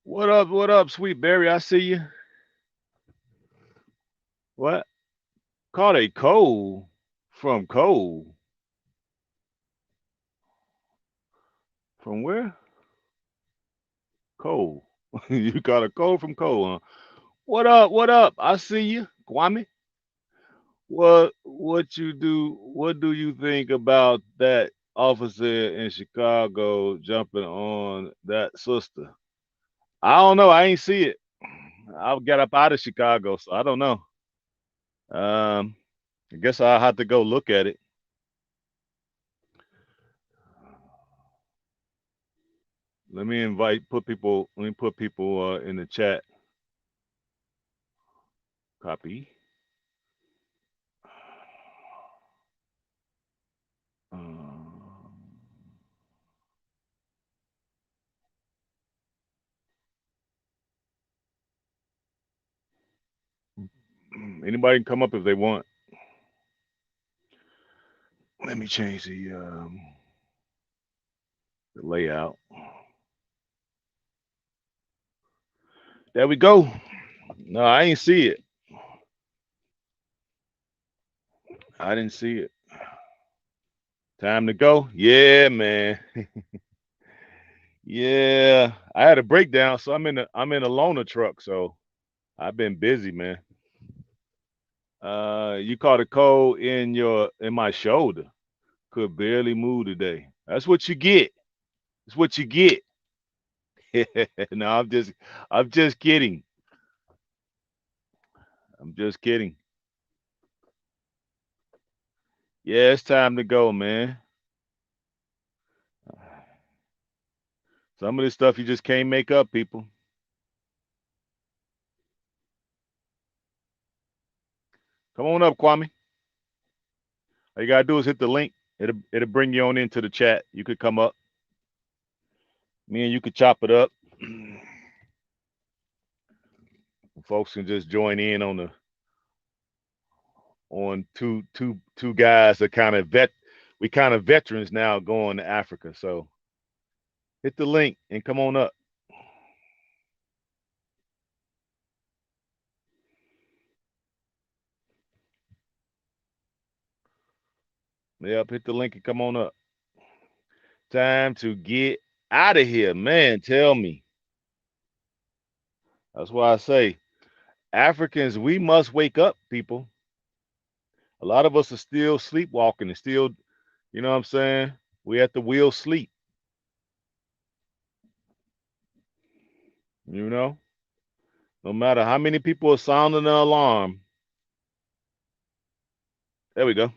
What up? What up, Sweet Berry? I see you. What? Caught a cold from cold. From where? Cold. You caught a cold from cold, huh? What up? What up? I see you, Kwame. What do you think about that officer in Chicago jumping on that sister? I don't know. I ain't see it. I got up out of Chicago, so I don't know. Um, I guess I'll have to go look at it. Let me put people in the chat. Copy. Uh, Anybody can come up if they want. Let me change the layout. There we go. No, I ain't see it. I didn't see it. Time to go. Yeah, man. Yeah, I had a breakdown, so I'm in a loaner truck, so I've been busy, man. You caught a cold in my shoulder. Could barely move today. That's what you get. That's what you get. No, I'm just kidding. I'm just kidding. Yeah, it's time to go, man. Some of this stuff you just can't make up, people. Come on up, Kwame. All you gotta do is hit the link. It'll bring you on into the chat. You could come up. Me and you could chop it up. Folks can just join in on two guys that kind of we kind of veterans now going to Africa. So hit the link and come on up. Yep, hit the link and come on up. Time to get out of here, man. Tell me. That's why I say Africans, we must wake up, people. A lot of us are still sleepwalking and still, you know what I'm saying? We at the wheel sleep, you know? No matter how many people are sounding the alarm. There we go.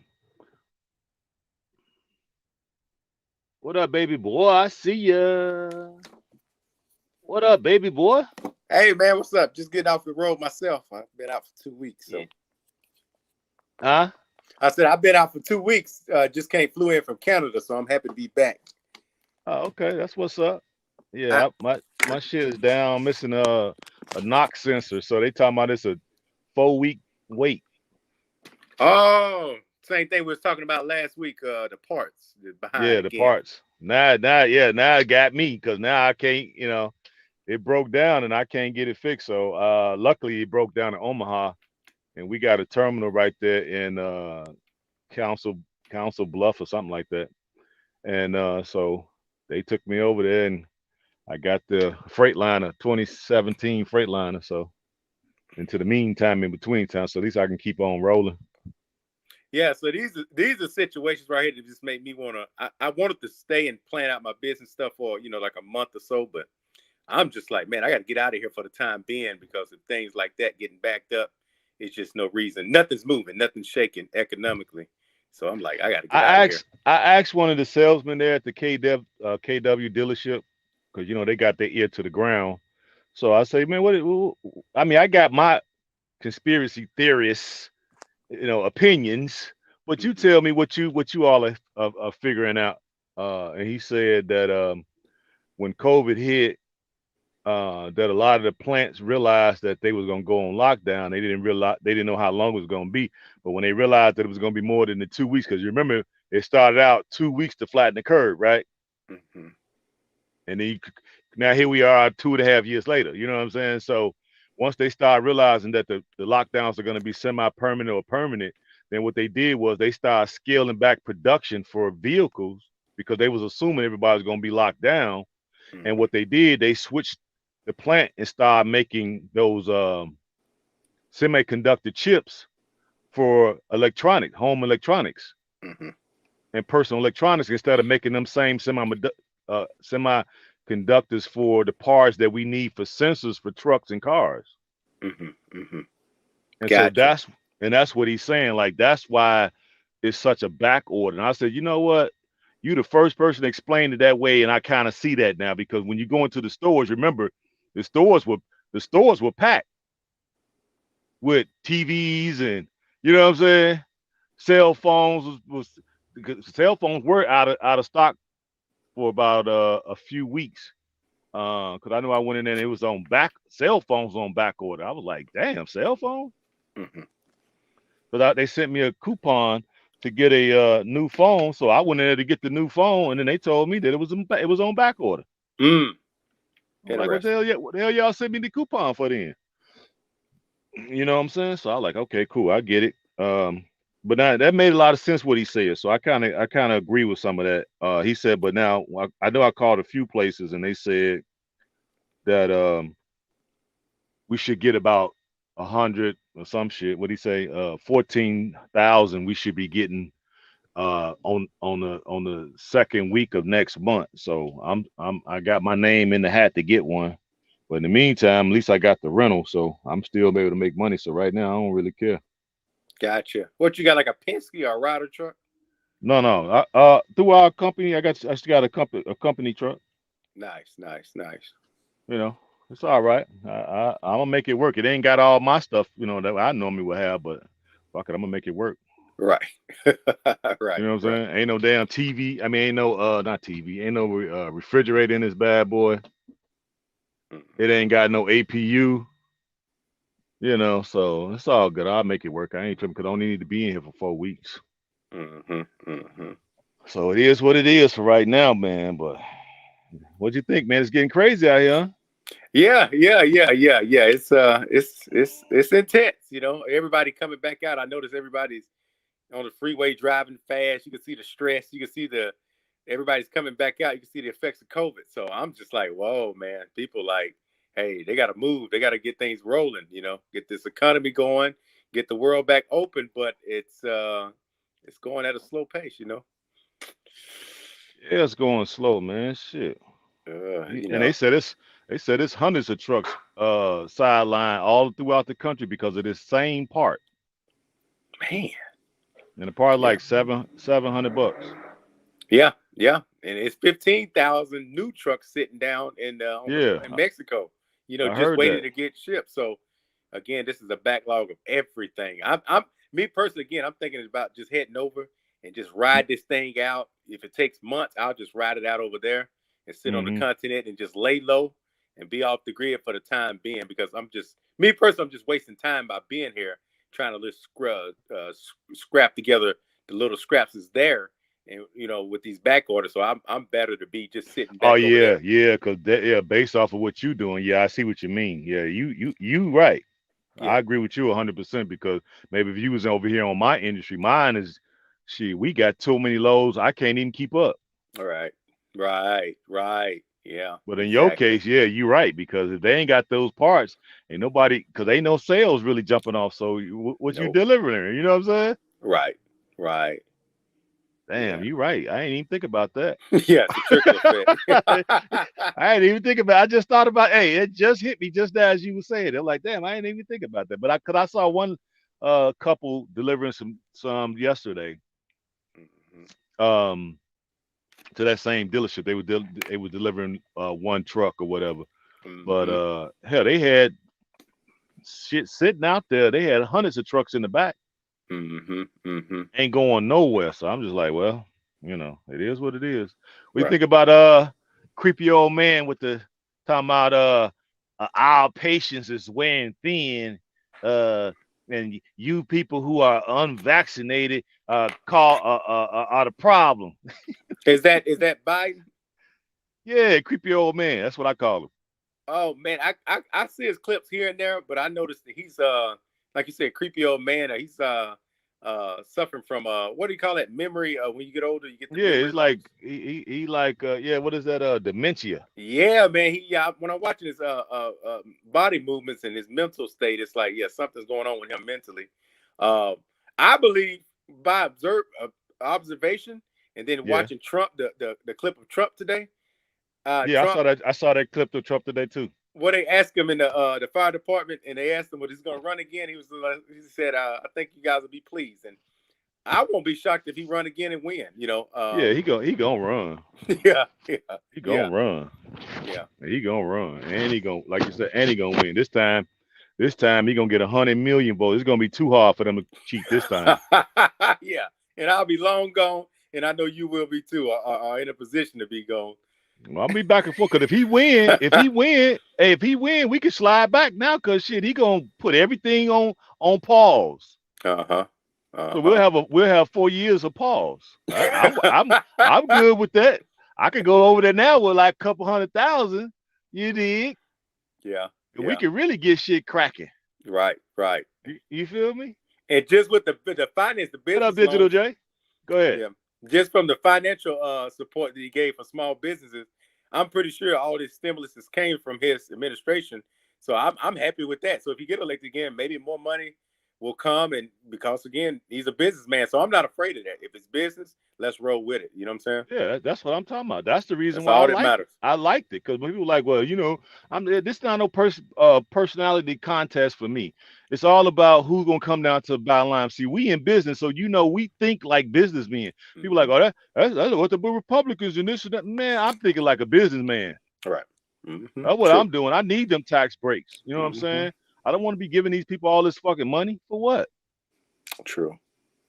What up, baby boy? I see ya. What up, baby boy? Hey man, what's up? Just getting off the road myself. I've been out for 2 weeks, Yeah. so Huh? I said I've been out for 2 weeks. Just came flew in from Canada, so I'm happy to be back. Oh, okay. That's what's up. I, Yeah, my shit is down, missing a knock sensor. So they talking about it's a 4 week wait. oh, same thing we was talking about last week. The parts behind Yeah, the again. parts. Now it got me because now I can't, it broke down and I can't get it fixed. So luckily it broke down in Omaha and we got a terminal right there in Council Council Bluff or something like that. And so they took me over there and I got the Freightliner 2017 Freightliner. So into the meantime, in between time, so at least I can keep on rolling. Yeah, so these are situations right here that just make me wanna. I wanted to stay and plan out my business stuff for like a month or so, but I'm just like, man, I got to get out of here for the time being because if things like that getting backed up, it's just no reason. Nothing's moving, nothing's shaking economically. So I'm like, I got to get out of here. I asked one of the salesmen there at the KW dealership because they got their ear to the ground. So I say, man, I mean, I got my conspiracy theorists, opinions, but you Mhm. tell me what you all are figuring out. And he said that when COVID hit, that a lot of the plants realized that they was gonna go on lockdown. They didn't know how long it was gonna be, but when they realized that it was gonna be more than the 2 weeks, because you remember it started out 2 weeks to flatten the curve, right? Mhm. And then now here we are 2.5 years later. You know what I'm saying? So once they start realizing that the lockdowns are going to be semi-permanent or permanent, then what they did was they started scaling back production for vehicles because they was assuming everybody's going to be locked down. And Mm-hmm. what they did, they switched the plant and started making those semiconductor chips for electronic, home electronics Mm-hmm. and personal electronics instead of making them same semiconductors for the parts that we need for sensors for trucks and cars. Mm-hmm. Mm-hmm. And so Gotcha. that's what he's saying. Like that's why it's such a back order. And I said, you know what? You the first person to explain it that way, and I kind of see that now because when you go into the stores, remember the stores were the stores were packed with TVs and you know what I'm saying. Cell phones was because cell phones were out of stock for about a few weeks. Because I know I went in there and it was on back cell phones on back order. I was like, damn, cell phone. Mm-hmm. But they sent me a coupon to get a new phone, so I went in there to get the new phone, and then they told me that it was on back order. Mm. I'm like, what the Interesting. hell? Yeah, what the hell y'all sent me the coupon for then? You know what I'm saying? So I like, okay, cool, I get it. But now that made a lot of sense what he said. So I kind of agree with some of that. He said, but now I know I called a few places and they said that we should get about 100 or some shit. What do he say? 14,000 we should be getting on the second week of next month. So I got my name in the hat to get one. But in the meantime, at least I got the rental, so I'm still able to make money. So right now, I don't really care. Gotcha. What you got, like a Penske or a Ryder truck? No, no. Through our company, I just got a company truck. Nice, nice, nice. You know, it's all right. I'm gonna make it work. It ain't got all my stuff, that I normally would have, but fuck it, I'm gonna make it work. Right. You Right, know what I'm right. saying? Ain't no damn TV. I mean, ain't no not TV. Ain't no refrigerator in this bad boy. It ain't Mm-hmm. got no APU. So it's all good. I'll make it work. I ain't tripping because I only need to be in here for 4 weeks. Mm-hmm. Mm-hmm. So it is what it is for right now, man. But what you think, man? It's getting crazy out here. Yeah, yeah, yeah, yeah, yeah. It's intense. You know, everybody coming back out. I notice everybody's on the freeway driving fast. You can see the stress. You can see the everybody's coming back out. You can see the effects of COVID. So I'm just like, whoa, man. People like, hey, they got to move. They got to get things rolling. You know, get this economy going, get the world back open. But it's going at a slow pace. You know. Yeah, it's going slow, man. Shit. You And they know, said it's hundreds of trucks sideline all throughout the country because of this same part. man. And the part Yeah. like $700. Yeah, yeah, and it's 15,000 new trucks sitting down Yeah, in Mexico. You know, I just heard waiting that. to get shipped. So again, this is a backlog of everything. I'm me personally. Again, I'm thinking about just heading over and just ride this thing out. If it takes months, I'll just ride it out over there and sit on the Mm-hmm. continent and just lay low and be off the grid for the time being. Because I'm just me personally, I'm just wasting time by being here trying to just scrap together the little scraps is there and with these back orders. So I'm better to be just sitting Oh back over yeah, there. yeah, because yeah, based off of what you doing, yeah, I see what you mean. Yeah, you right. Yeah. I agree with you 100% because maybe if you was over here on my industry, mine is, shit, we got too many loads, I can't even keep up. All right. Right. Right. Yeah. But in your Exactly. case, yeah, you're right because if they ain't got those parts, ain't nobody, because ain't no sales really jumping off. So what you Nope. delivering? You know what I'm saying? Right. Right. Damn, Yeah. you right. I ain't even think about that. Yeah. It's a trickle effect. I ain't even think about. I just thought about. Hey, it just hit me just as you were saying. They're like, damn, I ain't even think about that. But cause I saw one couple delivering some yesterday Hmm. um to that same dealership. They were delivering one truck or whatever. But Hmm. hell, they had shit sitting out there. They had hundreds of trucks in the back, Hmm. Hmm. ain't going nowhere. So I'm just like, well, it is what it is. We Right. think about creepy old man with the talking about our patience is wearing thin, uh and you people who are unvaccinated are the problem. Is that Biden? Yeah, creepy old man. That's what I call him. Oh man, I see his clips here and there, but I noticed that he's like you said, creepy old man. He's suffering from what do you call that memory? When you get older, you get the Yeah, memory it's loss. like he like yeah, what is that? Dementia. Yeah, man. When I'm watching his body movements and his mental state, it's like yeah, something's going on with him mentally. Uh, I believe by observation and then Yeah. watching Trump, the clip of Trump today. Yeah, Trump, I saw that clip of Trump today too. what they asked him in the fire department, and they asked him what he's going to run again. He said, "I think you guys will be pleased," and I won't be shocked if he run again and win. Yeah, he gonna run. Yeah, yeah, He yeah, gonna run. yeah. He gonna run. And he gonna like you said, and he gonna win. This time he gonna get 100 million votes. It's gonna be too hard for them to cheat this time. Yeah, and I'll be long gone, and I know you will be too, or in a position to be gone. Well, I'll be back and forth. Cause if he win, we can slide back now. Cause shit, he gonna put everything on pause. Uh-huh. So Uh-huh. we'll have 4 years of pause. I'm good with that. I could go over there now with like a couple 100,000. You dig? Yeah, We yeah. can really get shit cracking. Right, right. You feel me? And just with the finance, the What up, business Digital loans, J? Go ahead. yeah, just from the financial support that he gave for small businesses, I'm pretty sure all this stimulus came from his administration. So I'm happy with that. So if you get elected again, maybe more money will come, and because again, he's a businessman, so I'm not afraid of that. If it's business, let's roll with it. You know what I'm saying? Yeah, that's what I'm talking about. That's the reason That's why I all that liked it. matters. I liked it because when people like, well, this not no personality contest for me. It's all about who's gonna come down to the bottom line. See, we in business, so we think like businessmen. People like, Mm-hmm. oh, that's what the Republicans and this and that. Man, I'm thinking like a businessman. All right. Mm-hmm. That's what True. I'm doing. I need them tax breaks. You know what I'm Mm-hmm. saying? I don't want to be giving these people all this fucking money for what? True.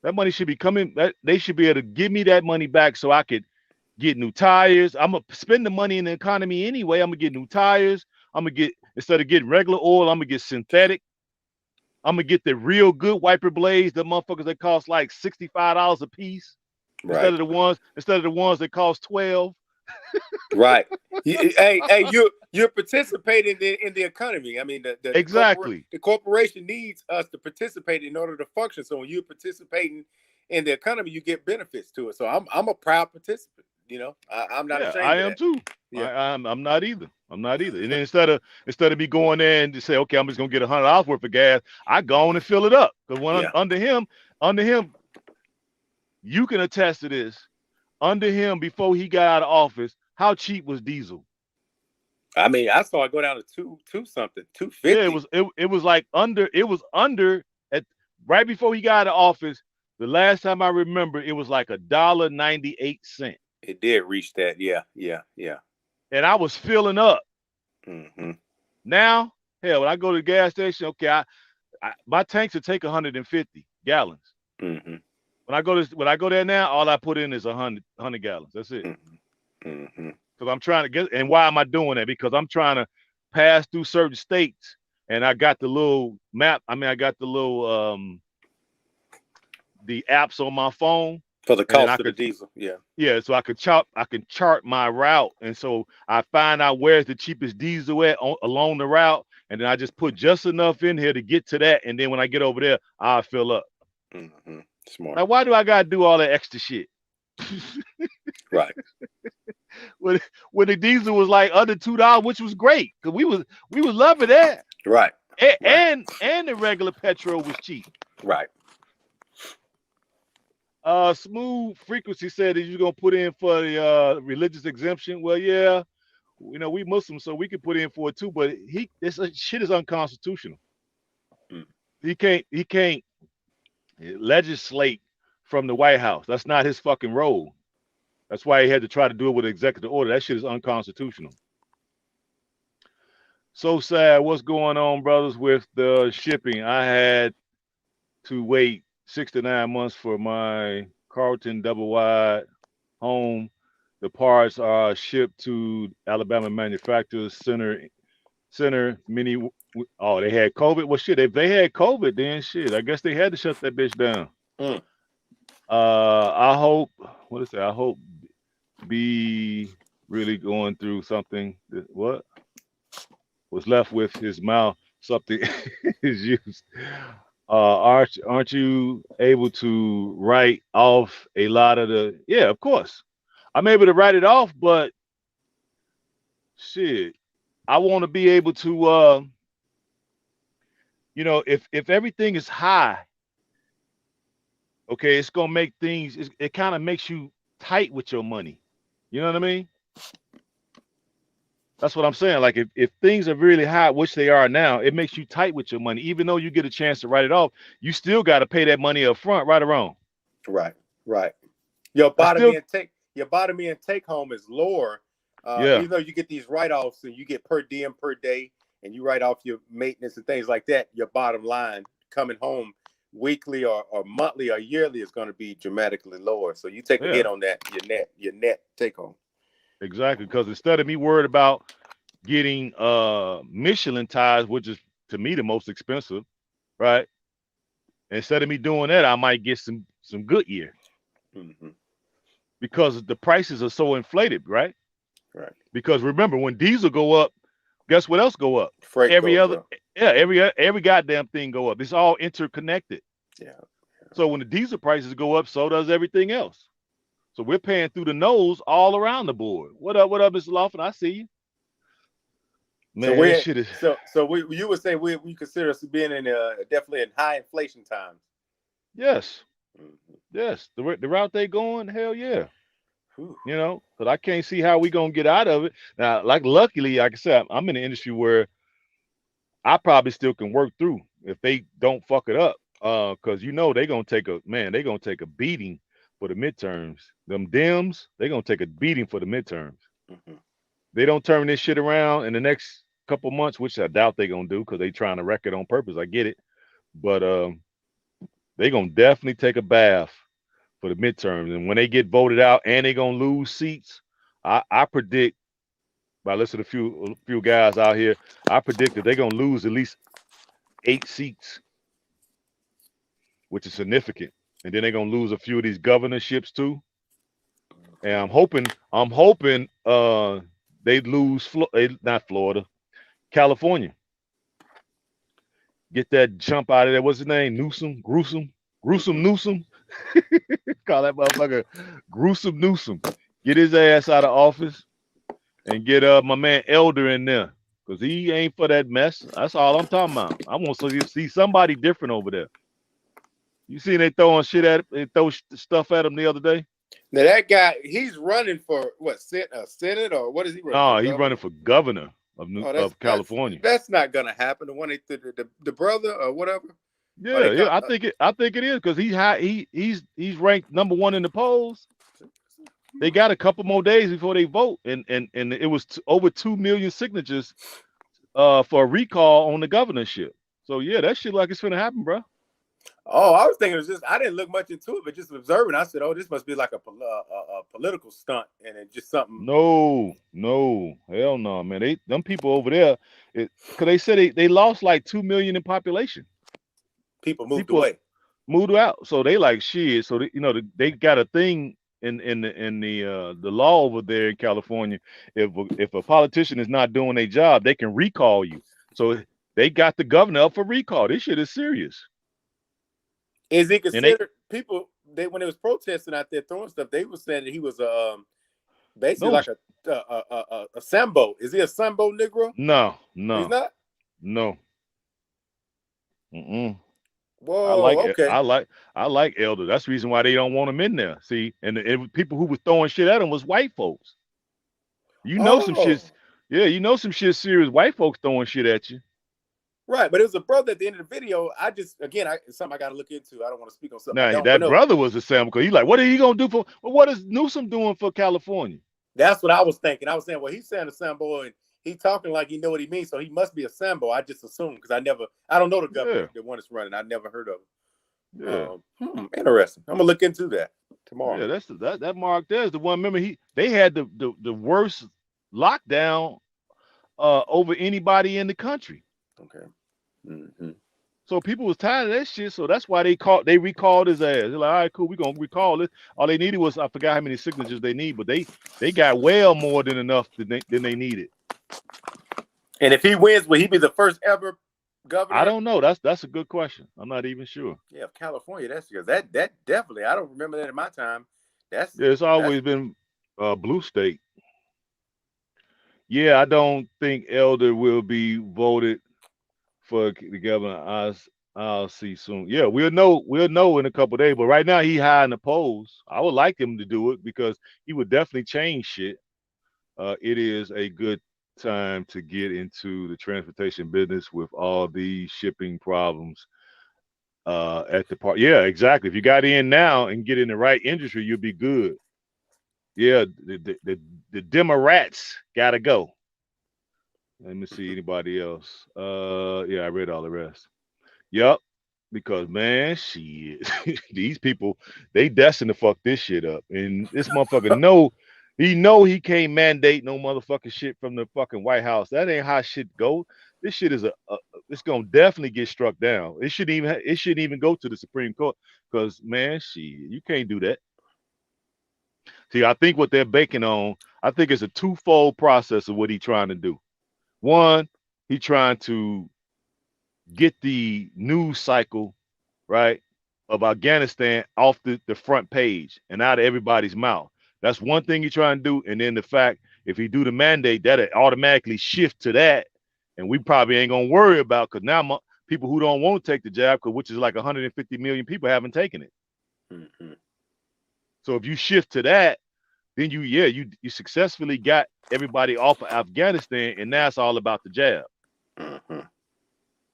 That money should be coming. That they should be able to give me that money back so I could get new tires. I'm gonna spend the money in the economy anyway. I'm gonna get new tires. I'm gonna get instead of getting regular oil, I'm gonna get synthetic. I'm gonna get the real good wiper blades, the motherfuckers that cost like $65 a piece, Right. instead of the ones that cost 12. Right. Hey, you're participating in the economy. I mean, Exactly. the corporation needs us to participate in order to function. So when you're participating in the economy, you get benefits to it. So I'm a proud participant. I'm not Yeah, I ashamed of am that. too. Yeah. I'm not either. I'm not either. And then instead of me going there and to say, okay, I'm just gonna get $100 worth of gas, I go on and fill it up. Because Yeah. under him, you can attest to this. Under him, before he got out of office, how cheap was diesel? I mean, I saw it go down to two something, Yeah, 250. it was like under at right before he got out of office. The last time I remember, it was like $1.98, It did reach that. Yeah, yeah, yeah. and I was filling up. Mm-hmm. Now, hell, when I go to the gas station, okay, my tanks will take 150 gallons. Mm-hmm. When I go there now, all I put in is 100 gallons. That's it. Mm-hmm. Mm-hmm. Because I'm trying to get. And why am I doing that? Because I'm trying to pass through certain states, and I got the little map. I mean, I got the little the apps on my phone, For the and then cost of the diesel. Yeah. yeah, so I can chart my route, and so I find out where's the cheapest diesel at along the route, and then I just put just enough in here to get to that, and then when I get over there, I'll fill up. Mm-hmm. Smart. Like, why do I gotta do all that extra shit? Right. when when the diesel was like under $2, which was great, because we was loving that. Right. Right. And the regular petrol was cheap. Right. Smooth Frequency said that you're gonna put in for the religious exemption. Well, yeah, we Muslims, so we can put in for it too. But this shit is unconstitutional. Mm. He can't legislate from the White House. That's not his fucking role. That's why he had to try to do it with executive order. That shit is unconstitutional. So sad. What's going on, brothers, with the shipping? I had to wait 6 to 9 months for my Carlton double wide home. The parts are shipped to Alabama Manufacturers Center Mini. Oh, they had COVID. Well, shit. If they had COVID, then shit. I guess they had to shut that bitch down. Mm. I hope. What is that? I hope B really going through something that what was left with his mouth, something is used. Aren't you able to write off a lot of the? Yeah, of course. I'm able to write it off, but shit, I want to be able to. If everything is high, okay, it's gonna make things. It kind of makes you tight with your money. You know what I mean? That's what I'm saying. Like if things are really high, which they are now, it makes you tight with your money. Even though you get a chance to write it off, you still got to pay that money up front, right or wrong. Right, right. I still, Your bottom end take home is lower, yeah, even though you get these write offs and you get per diem per day, and you write off your maintenance and things like that. Your bottom line coming home weekly or monthly or yearly is going to be dramatically lower. So you take a hit yeah, on that. Your net take home. exactly. Because instead of me worried about getting Michelin tires, which is to me the most expensive, right? Instead of me doing that, I might get some Goodyear Mm-hmm. because the prices are so inflated, right? Right. Because remember, when diesel go up, guess what else go up? Freight Every goes other, up. yeah, every goddamn thing go up. It's all interconnected. Yeah. So when the diesel prices go up, so does everything else. So we're paying through the nose all around the board. What up, Mr. Lawson? I see you. So Man, this we shit is so we you would say we consider us being in definitely in high inflation times. yes, Mm-hmm. yes. The route they going, hell yeah. Whew. Because I can't see how we gonna get out of it. Now, like luckily, like I said, I'm in an industry where I probably still can work through if they don't fuck it up. Cause they gonna they gonna take a beating for the midterms. Them Dems, they gonna take a beating for the midterms. Mm-hmm. They don't turn this shit around in the next couple months, which I doubt they gonna do because they trying to wreck it on purpose. I get it. But they gonna definitely take a bath for the midterms. And when they get voted out and they gonna lose seats, I predict by listening to a few guys out here, I predict that they're gonna lose at least 8 seats, which is significant. And then they're gonna lose a few of these governorships too. And I'm hoping they lose not Florida, California. Get that jump out of there. What's his name? Gruesome Mm-hmm. Newsom. Call that motherfucker Gruesome Newsom. Get his ass out of office and get my man Elder in there. Cause he ain't for that mess. That's all I'm talking about. I want to see somebody different over there. You seen they throwing shit at they throw stuff at him the other day? Now that guy, he's running for what? Senate or what is he running for? No, he's running Governor? for governor Oh, of California. that's not gonna happen. The one the brother or whatever. Or they Yeah, got yeah. I think it is because he's ranked number 1 in the polls. They got a couple more days before they vote, and it was over 2 million signatures for a recall on the governorship. So yeah, that shit like it's finna happen, bro. Oh, I was thinking it was just I didn't look much into it, but just observing, I said, "Oh, this must be like a political stunt, and it's just something No, no, hell no, man. Them people over there, cause they said they lost like 2 million in population. people moved People away." moved out, so they like shit. So they got a thing in the law over there in California. If a politician is not doing their job, they can recall you. So they got the governor up for recall. This shit is serious. Is he And they considered people? They when it was protesting out there throwing stuff, they were saying that he was basically no, like a Sambo. Is he a Sambo Negro? no, He's no, not. no. Mm-mm. I like Whoa. it. Okay. I like Elder. That's the reason why they don't want him in there. See, and people who was throwing shit at him was white folks. Some Oh, shit. Yeah, some shit serious. White folks throwing shit at you. right. But it was a brother at the end of the video. I just again, it's something I got to look into. I don't want to speak on something I Now don't. But that no, brother was a Sam because he like, what are you gonna do for? Well, what is Newsom doing for California? that's what I was thinking. I was saying, well, he's saying a Sambo and he talking like he know what he means, so he must be a Sambo. I just assume because I don't know the governor, Yeah, the one that's running. I never heard of yeah, him. Interesting. I'm gonna look into that tomorrow. yeah. That Mark there is the one. Remember, they had the worst lockdown over anybody in the country. Okay. Mm-hmm. So people was tired of that shit. So that's why they recalled his ass. They're like, all right, cool, we gonna recall it. All they needed was, I forgot how many signatures they need, but they got well more than enough than they needed. And if he wins, will he be the first ever I governor? don't know. That's a good question. I'm not even sure. Yeah, of California. That's because that definitely. I don't remember that in my time. That's Yeah, it's that's always been blue state. Yeah, I don't think Elder will be voted for the governor. I'll see soon. Yeah, we'll know in a couple of days. But right now he high in the polls. I would like him to do it because he would definitely change shit. It is a good time to get into the transportation business with all these shipping problems at the part. Yeah, exactly. If you got in now and get in the right industry, you'll be good. Yeah, the Democrats gotta go. Let me see anybody else. Yeah, I read all the rest. Yep, because man, shit, these people they destined to fuck this shit up, and this motherfucker know he can't mandate no motherfucking shit from the fucking White House. That ain't how shit go. This shit is it's gonna definitely get struck down. It shouldn't even go to the Supreme Court because man, shit, you can't do that. See, I think what they're baking on, I think it's a twofold process of what he's trying to do. One, he trying to get the news cycle, right, of Afghanistan off the front page and out of everybody's mouth. That's one thing he's trying to do. And then the fact, if he do the mandate, that it automatically shift to that. And we probably ain't going to worry about because now people who don't want to take the jab, which is like 150 million people haven't taken it. mm-hmm. So if you shift to that, then you successfully got everybody off of Afghanistan, and now it's all about the jab. Mm-hmm.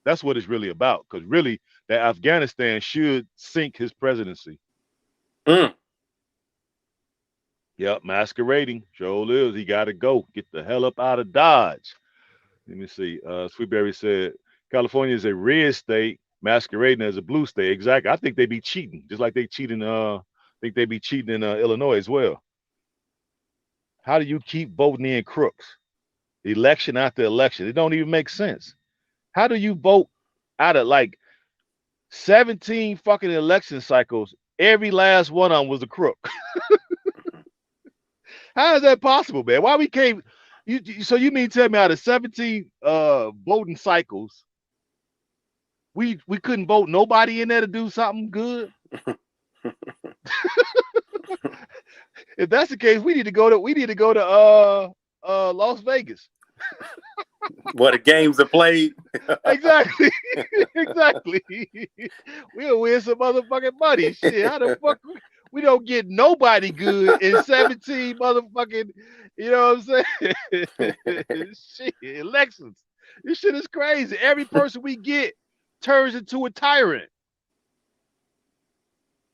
That's what it's really about. Because really, that Afghanistan should sink his presidency. Mm. Yep, masquerading. Sure is. He got to go. Get the hell up out of Dodge. Let me see. Sweetberry said California is a red state masquerading as a blue state. Exactly. I think they be cheating, just like they cheating. I think they be cheating in Illinois as well. How do you keep voting in crooks? Election after election. It don't even make sense. How do you vote out of like 17 fucking election cycles? Every last one of them was a crook. How is that possible, man? Why we can't? So you mean tell me out of 17 voting cycles, we couldn't vote nobody in there to do something good? If that's the case, we need to go to Las Vegas. What the games are played. Exactly. Exactly. We'll win some motherfucking money. Shit, how the fuck we don't get nobody good in 17 motherfucking, you know what I'm saying? Shit, elections. This shit is crazy. Every person we get turns into a tyrant.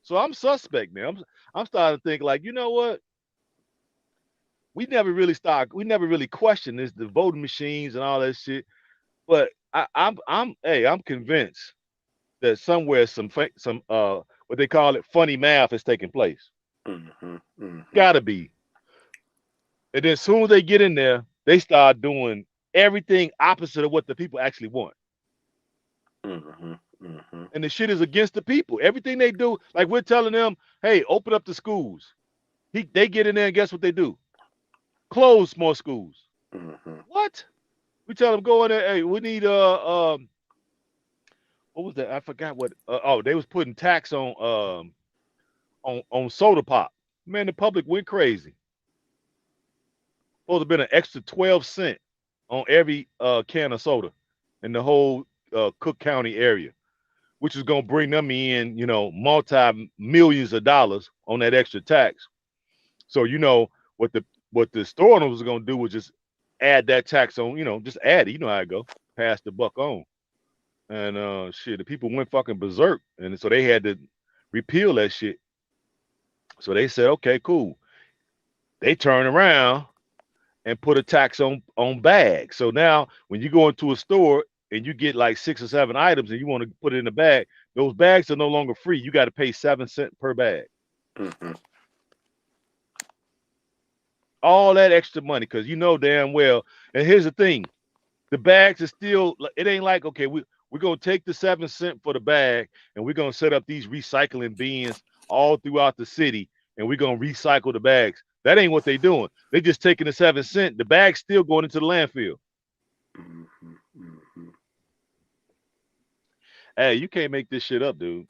So I'm suspect now. I'm starting to think like, you know what? We never really questioned this, the voting machines and all that shit. But I'm convinced that somewhere some what they call it funny math is taking place. Mm-hmm. Mm-hmm. Gotta be. And then as soon as they get in there, they start doing everything opposite of what the people actually want. Mm-hmm. Mm-hmm. And the shit is against the people. Everything they do, like we're telling them, hey, open up the schools. They get in there and guess what they do? Close more schools. Mm-hmm. What? We tell them go in there, hey, we need what was that? I forgot what they was putting tax on soda pop. Man, the public went crazy. Supposed to have been an extra 12 cents on every can of soda in the whole Cook County area, which is gonna bring them in, multi millions of dollars on that extra tax. So what the store owners was gonna do was just add that tax on, just add it. You know how it go. Pass the buck on. And shit, the people went fucking berserk. And so they had to repeal that shit. So they said, okay, cool. They turn around and put a tax on bags. So now when you go into a store and you get like 6 or 7 items and you want to put it in a bag, those bags are no longer free. You got to pay 7 cents per bag. Mm-hmm. All that extra money because you know damn well. And here's the thing: the bags are still. It ain't like okay, We're gonna take the 7 cent for the bag, and we're gonna set up these recycling bins all throughout the city, and we're gonna recycle the bags. That ain't what they doing. They just taking the 7 cent. The bag's still going into the landfill. Mm-hmm, mm-hmm. Hey, you can't make this shit up, dude.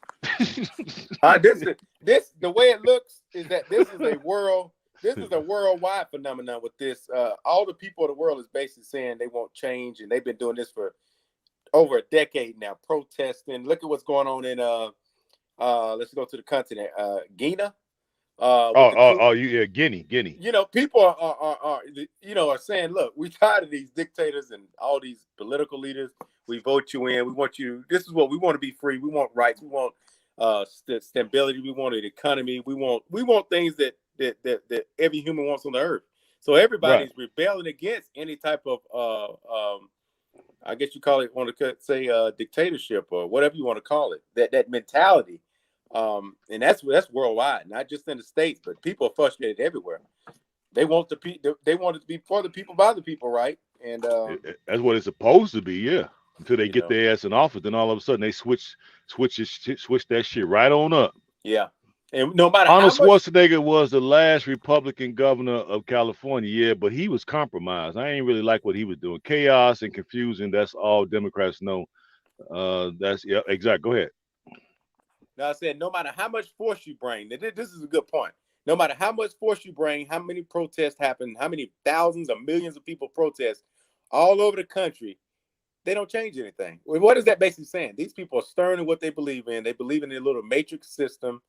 This the way it looks is that this is a world. This is a worldwide phenomenon with this. All the people of the world is basically saying they want change, and they've been doing this for over a decade now, protesting. Look at what's going on in let's go to the continent, Guinea, with the coup. Yeah, Guinea. People are saying, look, we tired of these dictators and all these political leaders. We vote you in. We want you. This is what we want to be free. We want rights. We want stability. We want an economy. We want things that every human wants on the earth. So Right. everybody's rebelling against any type of I guess you call it, want to say dictatorship or whatever you want to call it. That mentality, and that's worldwide, not just in the States, but people are frustrated everywhere. They want they want it to be for the people by the people, right? And That's what it's supposed to be, yeah. Until they you get know, their ass in office, then all of a sudden they switch that shit right on up. yeah. And no matter Arnold how much, Schwarzenegger was the last Republican governor of California, yeah, but he was compromised. I ain't really like what he was doing. Chaos and confusion, that's all Democrats know. That's yeah, exact. Go ahead. now I said, no matter how much force you bring, this is a good point. No matter how much force you bring, how many protests happen, how many thousands or millions of people protest all over the country, they don't change anything. What is that basically saying? These people are stern in what they believe in. They believe in their little matrix system,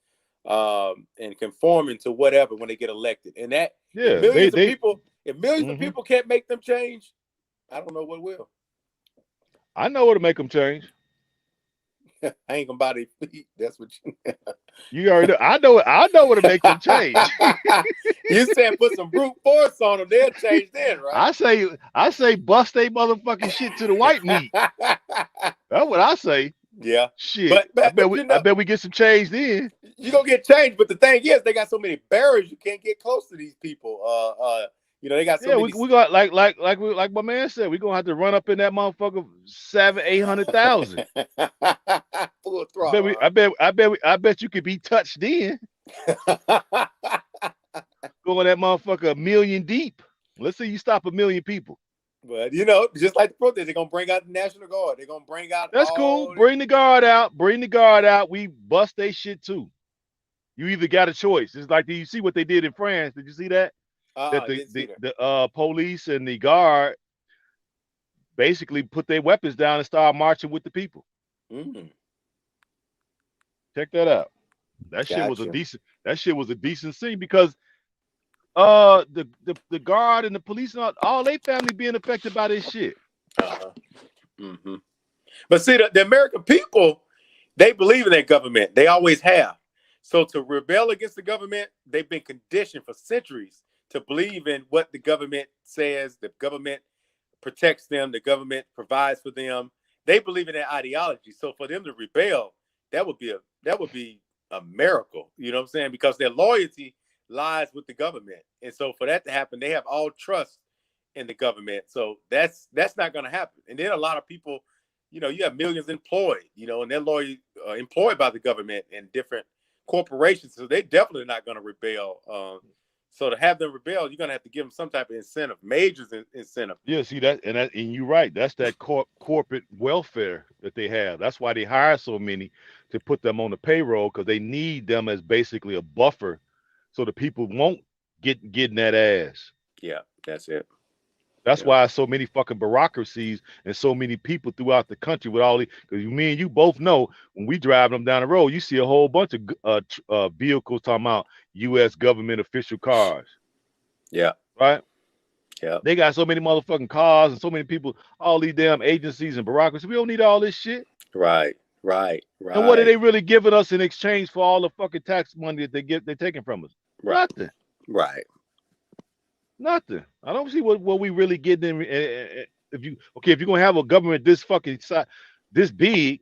and conforming to whatever when they get elected. And that Yeah, if millions of hmm people can't make them change, I don't know what will. I know what to make them change. I ain't gonna buy their feet. That's what you. You already know. I know what to make them change. You said put some brute force on them, they'll change then, right? I say bust they motherfucking shit to the white meat. That's what I say. Yeah, Shit. but I but bet but we you I know, bet we get some change then. you gonna get changed. But the thing is, they got so many barriers you can't get close to these people. They got so Yeah, many. we got like my man said, we're gonna have to run up in that motherfucker 700,000, 800,000. Full I bet we throttle, I bet you could be touched then. huh? Going that motherfucker a million deep. Let's say you stop a million people. But just like the protest, they're gonna bring out the National Guard. They're gonna bring out That's cool. all. Bring the guard out. Bring the guard out. We bust they shit too. You either got a choice. It's like, do you see what they did in France? Did you see that? That the Didn't see the, that. the police and the guard basically put their weapons down and started marching with the people. Mm, Check that out. That shit was a gotcha. decent. That shit was a decent scene because the guard and the police and all they family being affected by this shit. Uh-huh. Hmm. But see, the American people, they believe in their government. They always have. So to rebel against the government, they've been conditioned for centuries to believe in what the government says. The government protects them. The government provides for them. They believe in their ideology. So for them to rebel, that would be a miracle. You know what I'm saying? Because their loyalty lies with the government, and so for that to happen, they have all trust in the government. So that's not going to happen. And then a lot of people, you have millions employed, and they're employed by the government and different corporations. So they definitely not going to rebel. So to have them rebel, you're going to have to give them some type of incentive, major incentive. Yeah, see and you're right. That's that corporate welfare that they have. That's why they hire so many to put them on the payroll because they need them as basically a buffer, so the people won't get in that ass. Yeah, that's it. That's Yeah. why so many fucking bureaucracies and so many people throughout the country with all these. Because me and you both know when we drive them down the road, you see a whole bunch of vehicles talking about U.S. government official cars, Yeah. right? Yeah. They got so many motherfucking cars and so many people, all these damn agencies and bureaucracy. We don't need all this shit. Right. Right. And what are Right. they really giving us in exchange for all the fucking tax money that they're taking from us? Right. Nothing. Right. Nothing. I don't see what we really getting in. If you're gonna have a government this fucking size, this big,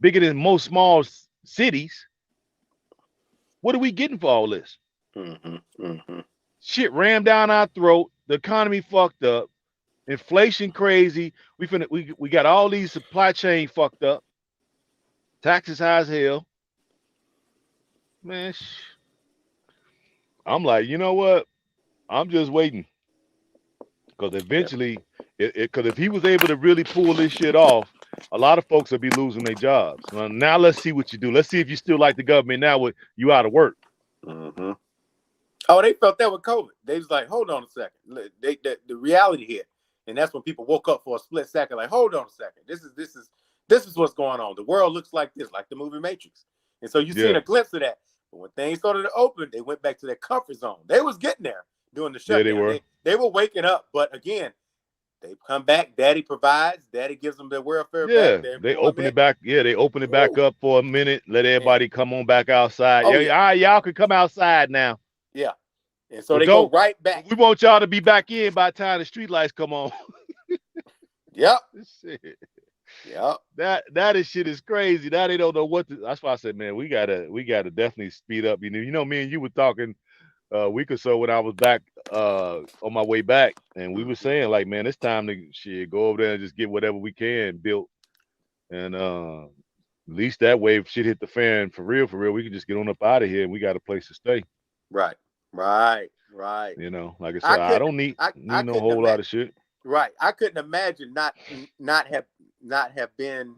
bigger than most small cities, what are we getting for all this? Mm-hmm. Mm-hmm. Shit rammed down our throat. The economy fucked up. Inflation crazy. We got all these supply chain fucked up. Taxes high as hell. Man, I'm like, you know what? I'm just waiting because Yeah. eventually, because if he was able to really pull this shit off, a lot of folks would be losing their jobs. Now let's see what you do. Let's see if you still like the government now with you out of work. Mm-hmm. Oh, they felt that with COVID. They was like, hold on a second. The reality here, and that's when people woke up for a split second. Like, hold on a second. This is what's going on. The world looks like this, like the movie Matrix. And so you seen Yeah, a glimpse of that. But when things started to open, they went back to their comfort zone. They was getting there during the yeah, they shutdown. were. They were waking up, but again, they come back. Daddy provides. Daddy gives them their welfare back, Yeah, their they open it employment. back. Yeah, they open it back Woo. up for a minute. Let And everybody come on back outside. oh Yeah, yeah, all right, y'all can come outside now, yeah. And so but they go don't. right But back. we want y'all to be back in by the time the street lights come on. Yep. Shit. Yep. That is shit is crazy. Now they don't know what to. That's why I said, man, we gotta definitely speed up. Me and you were talking a week or so when I was back on my way back, and we were Mm-hmm. saying like, man, it's time to shit go over there and just get whatever we can built, and at least that way, if shit hit the fan for real, we can just get on up out of here, and we got a place to stay. Right. Right. Right. Like I said, I I couldn't. don't need I no couldn't whole lot imagine. of shit. Right. I couldn't imagine not have not have been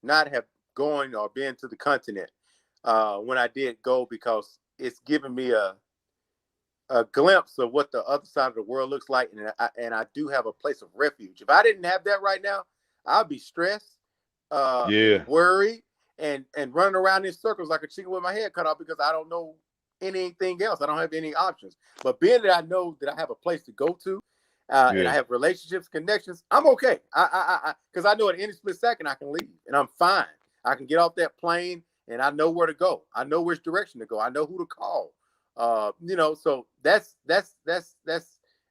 not have going or been to the continent when I did go because it's given me a glimpse of what the other side of the world looks like, and I do have a place of refuge. If I didn't have that right now, I'd be stressed and Yeah, worried and running around in circles like a chicken with my head cut off because I don't know anything else. I don't have any options. But being that I know that I have a place to go to, and I yeah, have relationships, connections, I'm okay. Because I know at any split second I can leave and I'm fine. I can get off that plane and I know where to go. I know which direction to go. I know who to call. So that's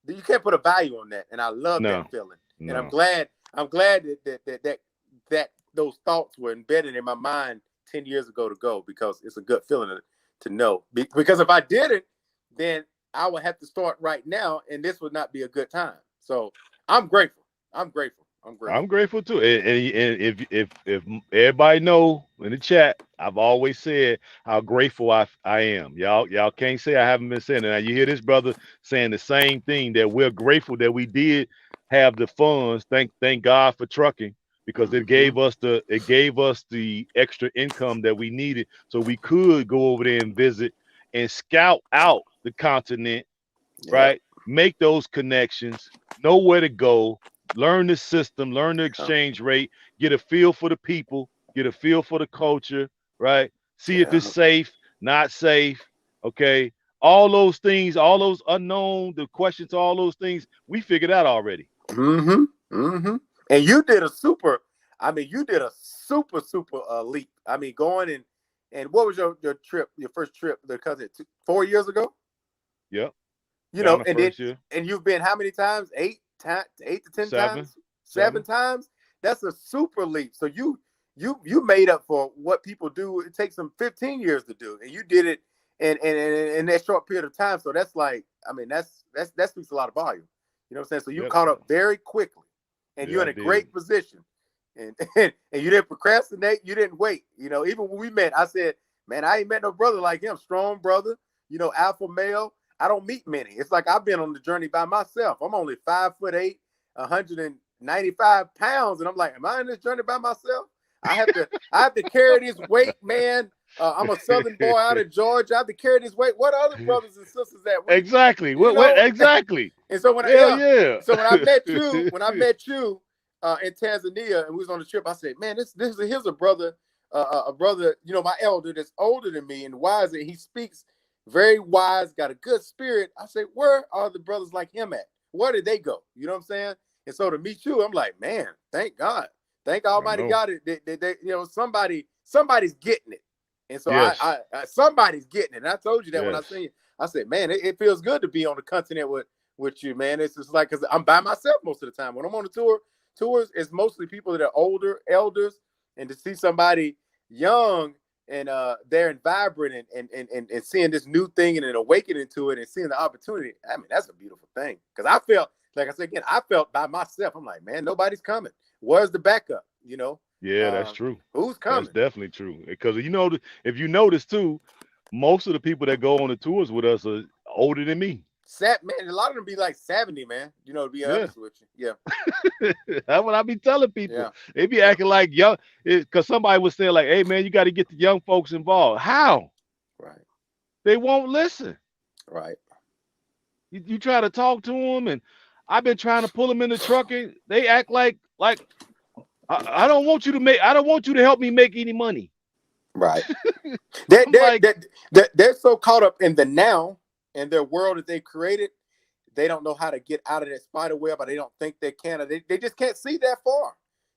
you can't put a value on that, and I love that no, feeling. And I'm no, glad I'm glad that those thoughts were embedded in my mind 10 years ago to go because it's a good feeling to know. Because if I didn't, then I would have to start right now, and this would not be a good time. So I'm grateful. I'm grateful. I'm I'm grateful. grateful too. And if everybody know in the chat, I've always said how grateful I am. Y'all can't say I haven't been saying it. Now you hear this brother saying the same thing that we're grateful that we did have the funds. Thank God for trucking because Mm-hmm. it gave us the extra income that we needed so we could go over there and visit and scout out the continent, Yeah. right? Make those connections, know where to go, learn the system, learn the exchange rate, get a feel for the people, get a feel for the culture, right? See if it's Yeah. safe, not safe, okay? All those things, all those unknown, the questions, all those things, we figured out already. Mm-hmm. Mm-hmm. And you did a super. I mean, you did a super leap. I mean, going and what was your trip? Your first trip? Because 4 years ago. Yep. You know, Ghana and then first year. and you've been how many times? 8 to 10 Seven. times, seven Seven. times. That's a super leap. So you made up for what people do. It takes them 15 years to do, and you did it in that short period of time. So that's like, I mean, that speaks a lot of volume. You know what I'm saying? So you Yep. caught up very quickly, and Yeah, you're I in a did. great position, and you didn't procrastinate. You didn't wait. You know, even when we met, I said, man, I ain't met no brother like him. Strong brother. You know, alpha male. I don't meet many. It's like I've been on the journey by myself. I'm only 5'8", 195 pounds, and I'm like, am I in this journey by myself? I have to carry this weight, man. I'm a Southern boy out of Georgia. I have to carry this weight. What other brothers and sisters that we, Exactly. you What know? exactly? And so Hell yeah. so when I met you in Tanzania and we was on the trip, I said, man, here's a brother, you know, my elder that's older than me and wiser. He speaks very wise, got a good spirit. I said, where are the brothers like him at? Where did they go? You know what I'm saying? And so to meet you, I'm like, man, thank God, thank I Almighty know. God that you know, somebody's getting it. And so Yes. somebody's getting it. And I told you that when I Yes. seen you. I said, man, it feels good to be on the continent with you, man. It's just like, because I'm by myself most of the time. When I'm on the tours, it's mostly people that are older, elders, and to see somebody young and they're vibrant and seeing this new thing and an awakening to it and seeing the opportunity. I mean, that's a beautiful thing. Because I felt like I said again, I felt by myself. I'm like, man, nobody's coming. Where's the backup? Yeah, that's true. Who's That's coming? definitely true. Because if you notice too, most of the people that go on the tours with us are older than me. Man, a lot of them be like 70, man. To be Yeah. honest with you. Yeah, That's what I be telling people. yeah, They be yeah. acting like young, because somebody was saying like, "Hey man, you got to get the young folks involved." How? Right, They won't listen. right, You try to talk to them, and I've been trying to pull them in the truck, and they act like I don't want you to make. I don't want you to help me make any money. right. They're, I'm they're, like, they're, they're so caught up in the now and their world that they created, they don't know how to get out of that spider web, or they don't think they can, or they just can't see that far.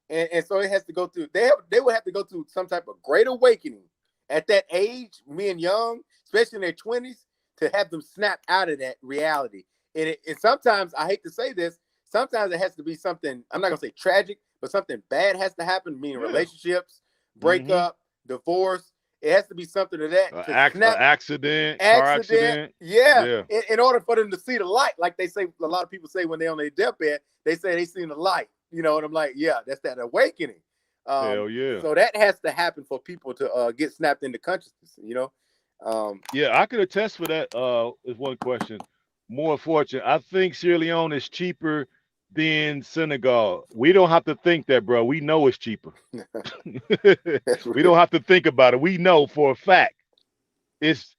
And so it has to go through, they would have to go through some type of great awakening at that age, being young, especially in their 20s, to have them snap out of that reality. And sometimes, I hate to say this, sometimes it has to be something, I'm not going to say tragic, but something bad has to happen, meaning yeah, relationships, mm-hmm. breakup, divorce. It has to be something of that to A snap. accident, car Accident, accident. yeah. Yeah, In order for them to see the light, like they say, a lot of people say when they're on their deathbed, they say they seen the light. And I'm like, yeah, that's that awakening. hell yeah, So that has to happen for people to get snapped into consciousness. Um, yeah. I could attest for that. Is one question. More fortunate. I think Sierra Leone is cheaper than Senegal. We don't have to think that, bro. We know it's cheaper. that's We real. don't have to think about it. We know for a fact it's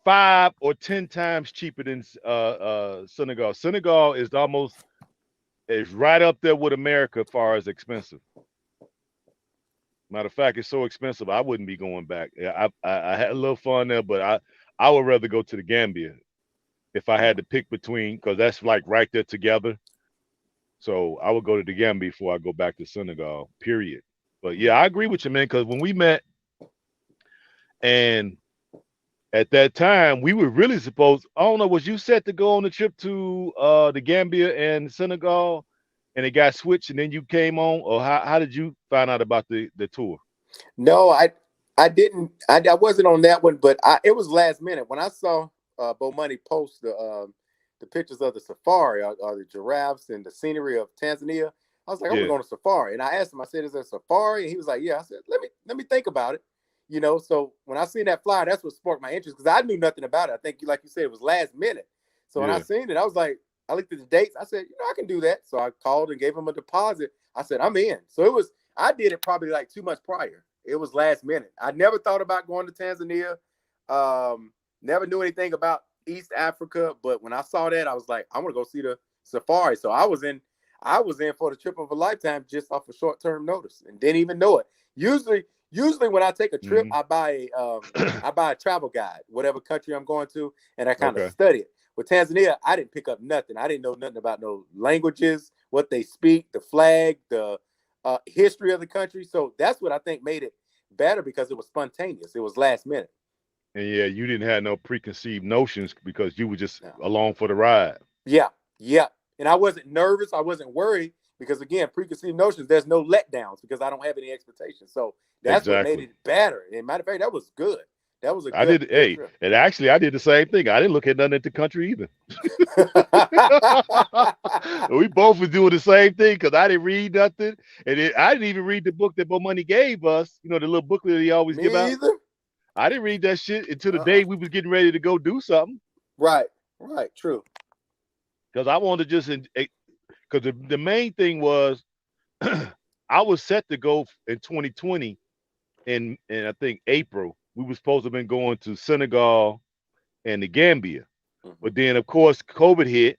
5 or 10 times cheaper than Senegal. Senegal is right up there with America as far as expensive. Matter of fact, it's so expensive I wouldn't be going back. Yeah, I had a little fun there, but I would rather go to the Gambia if I had to pick between, because that's like right there together. So I would go to the Gambia before I go back to Senegal. Period. But yeah, I agree with you, man. Because when we met, and at that time we were really supposed, I don't know, was you set to go on the trip to the Gambia and Senegal, and it got switched, and then you came on, or how did you find out about the tour? No, I didn't. I wasn't on that one, but it was last minute when I saw Bo Money post the pictures of the safari, or the giraffes and the scenery of Tanzania. I was like, I want to Yeah, go on a safari, and I asked him. I said, "Is there a safari?" And he was like, "Yeah." I said, "Let me think about it." So when I seen that flyer, that's what sparked my interest because I knew nothing about it. I think, like you said, it was last minute. So when I yeah. seen it, I was like, I looked at the dates. I said, I can do that. So I called and gave him a deposit. I said, I'm in. So it was. I did it probably like 2 months prior. It was last minute. I never thought about going to Tanzania. Never knew anything about East Africa, but when I saw that, I was like, I want to go see the safari. So I was in. I was in for the trip of a lifetime just off of short-term notice and didn't even know it. Usually when I take a trip, Hmm. I buy a travel guide, whatever country I'm going to, and I kind of Okay. study it. With Tanzania, I didn't pick up nothing. I didn't know nothing about no languages, what they speak, the flag, the history of the country. So that's what I think made it better because it was spontaneous. It was last minute. And yeah, you didn't have no preconceived notions because you were just No. along for the ride. Yeah, yeah. And I wasn't nervous. I wasn't worried because again, preconceived notions. There's no letdowns because I don't have any expectations. So that's what made Exactly. it better. And matter of fact, that was good. That was a I good did. good Hey, trip. and actually, I did the same thing. I didn't look at nothing at the country either. We both were doing the same thing because I didn't read nothing, and I didn't even read the book that Bo Money gave us. You know, the little booklet that he always give Me out. either. I didn't read that shit until the Uh-uh. day we was getting ready to go do something Right. Right. True. because I wanted to just because the main thing was I was set to go in 2020 in I think April. We were supposed to have been going to Senegal and the Gambia. Mm-hmm. But then of course COVID hit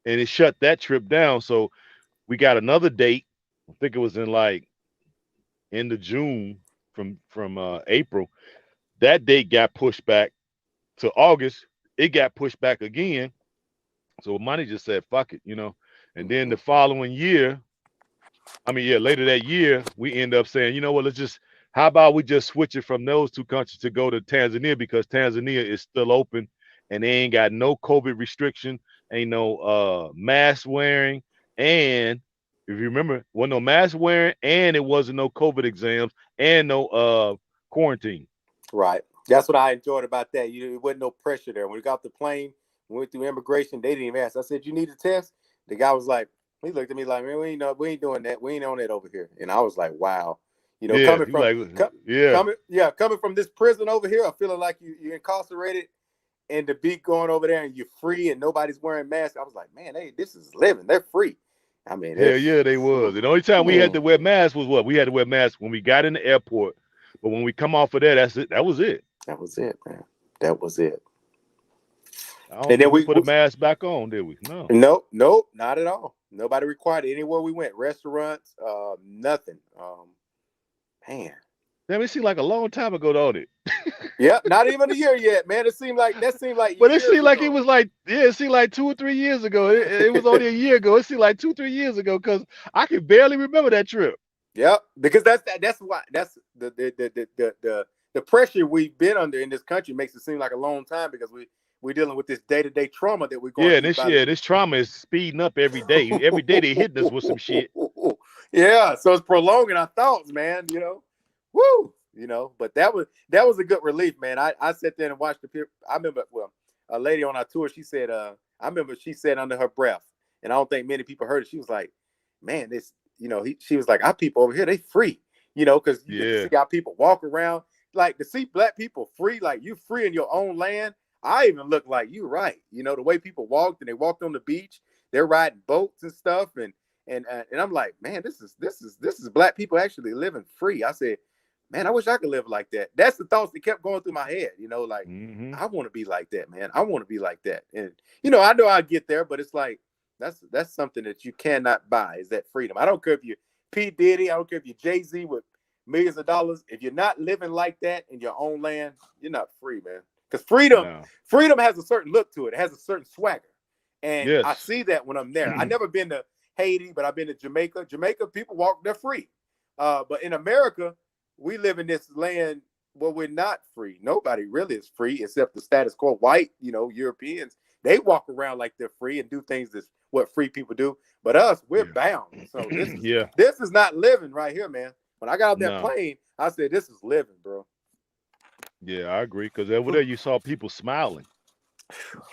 and it shut that trip down. So we got another date. I think it was in like end of June from April. That date got pushed back to August. It got pushed back again. So Money just said, fuck it, you know. And then Mm-hmm. the following year, I mean, yeah, later that year, we end up saying, you know what, how about we just switch it from those two countries to go to Tanzania because Tanzania is still open and they ain't got no COVID restriction, ain't no mask wearing, and if you remember, wasn't no mask wearing, and it wasn't no COVID exams and no quarantine. Right. That's what I enjoyed about that. It wasn't no pressure there. When we got off the plane, we went through immigration, they didn't even ask. I said, "You need a test?" The guy was like, he looked at me like, man, we ain't doing that. We ain't on it over here. And I was like, wow, Yeah, coming he from, like, yeah, coming from this prison over here, or feeling like you're incarcerated, and the beat going over there and you're free and nobody's wearing masks. I was like, man, hey, this is living. They're free. I mean, hell it's yeah, they was. And the only time we had to mm, wear masks was what? We had to wear masks when we got in the airport. But when we come off of there, that's it. That was it. that was it, man. That was it. I don't And then think we put a mask back on, did we? No. nope, not at all. Nobody required it anywhere we went. Restaurants, nothing. Man. Damn, it seemed like a long time ago, don't it? Yeah, not even a year yet, man. That seemed like But it years seemed like it ago. was like, yeah, it seemed like 2 or 3 years ago. It was only a year ago. It seemed like 2, 3 years ago because I can barely remember that trip. Yep, because that's why that's the pressure we've been under in this country makes it seem like a long time because we're dealing with this day-to-day trauma that we're going Yeah, through by this trauma is speeding up every day. Every day they hitting us with some shit. yeah, so it's prolonging our thoughts, man. Woo, But that was a good relief, man. I sat there and watched the people. I remember, well, a lady on our tour, she said, I remember she said under her breath, and I don't think many people heard it. She was like, man, this, she was like, our people over here, they free, because you get to Yeah, see our people walk around, like to see black people free, like you free in your own land. I even look like you, right? The way people walked, and they walked on the beach, they're riding boats and stuff, and I'm like, man, this is black people actually living free. I said, man, I wish I could live like that. That's the thoughts that kept going through my head, like hmm, I want to be like that, man. I want to be like that. And I know I'll get there, but it's like that's something that you cannot buy, is that freedom. I don't care if you're P. Diddy, I don't care if you're Jay-Z with millions of dollars. If you're not living like that in your own land, you're not free, man. Because no, freedom has a certain look to it. It has a certain swagger. And I yes, see that when I'm there. I never been to Haiti, but I've been to Jamaica. Jamaica, people walk, they're free. But in America, we live in this land where we're not free. Nobody really is free except the status quo white, Europeans. They walk around like they're free and do things that's what free people do. But us, we're yeah, bound. So this is yeah, this is not living right here, man. When I got off that no, plane, I said, this is living, bro. yeah, I agree. Because over there you saw people smiling.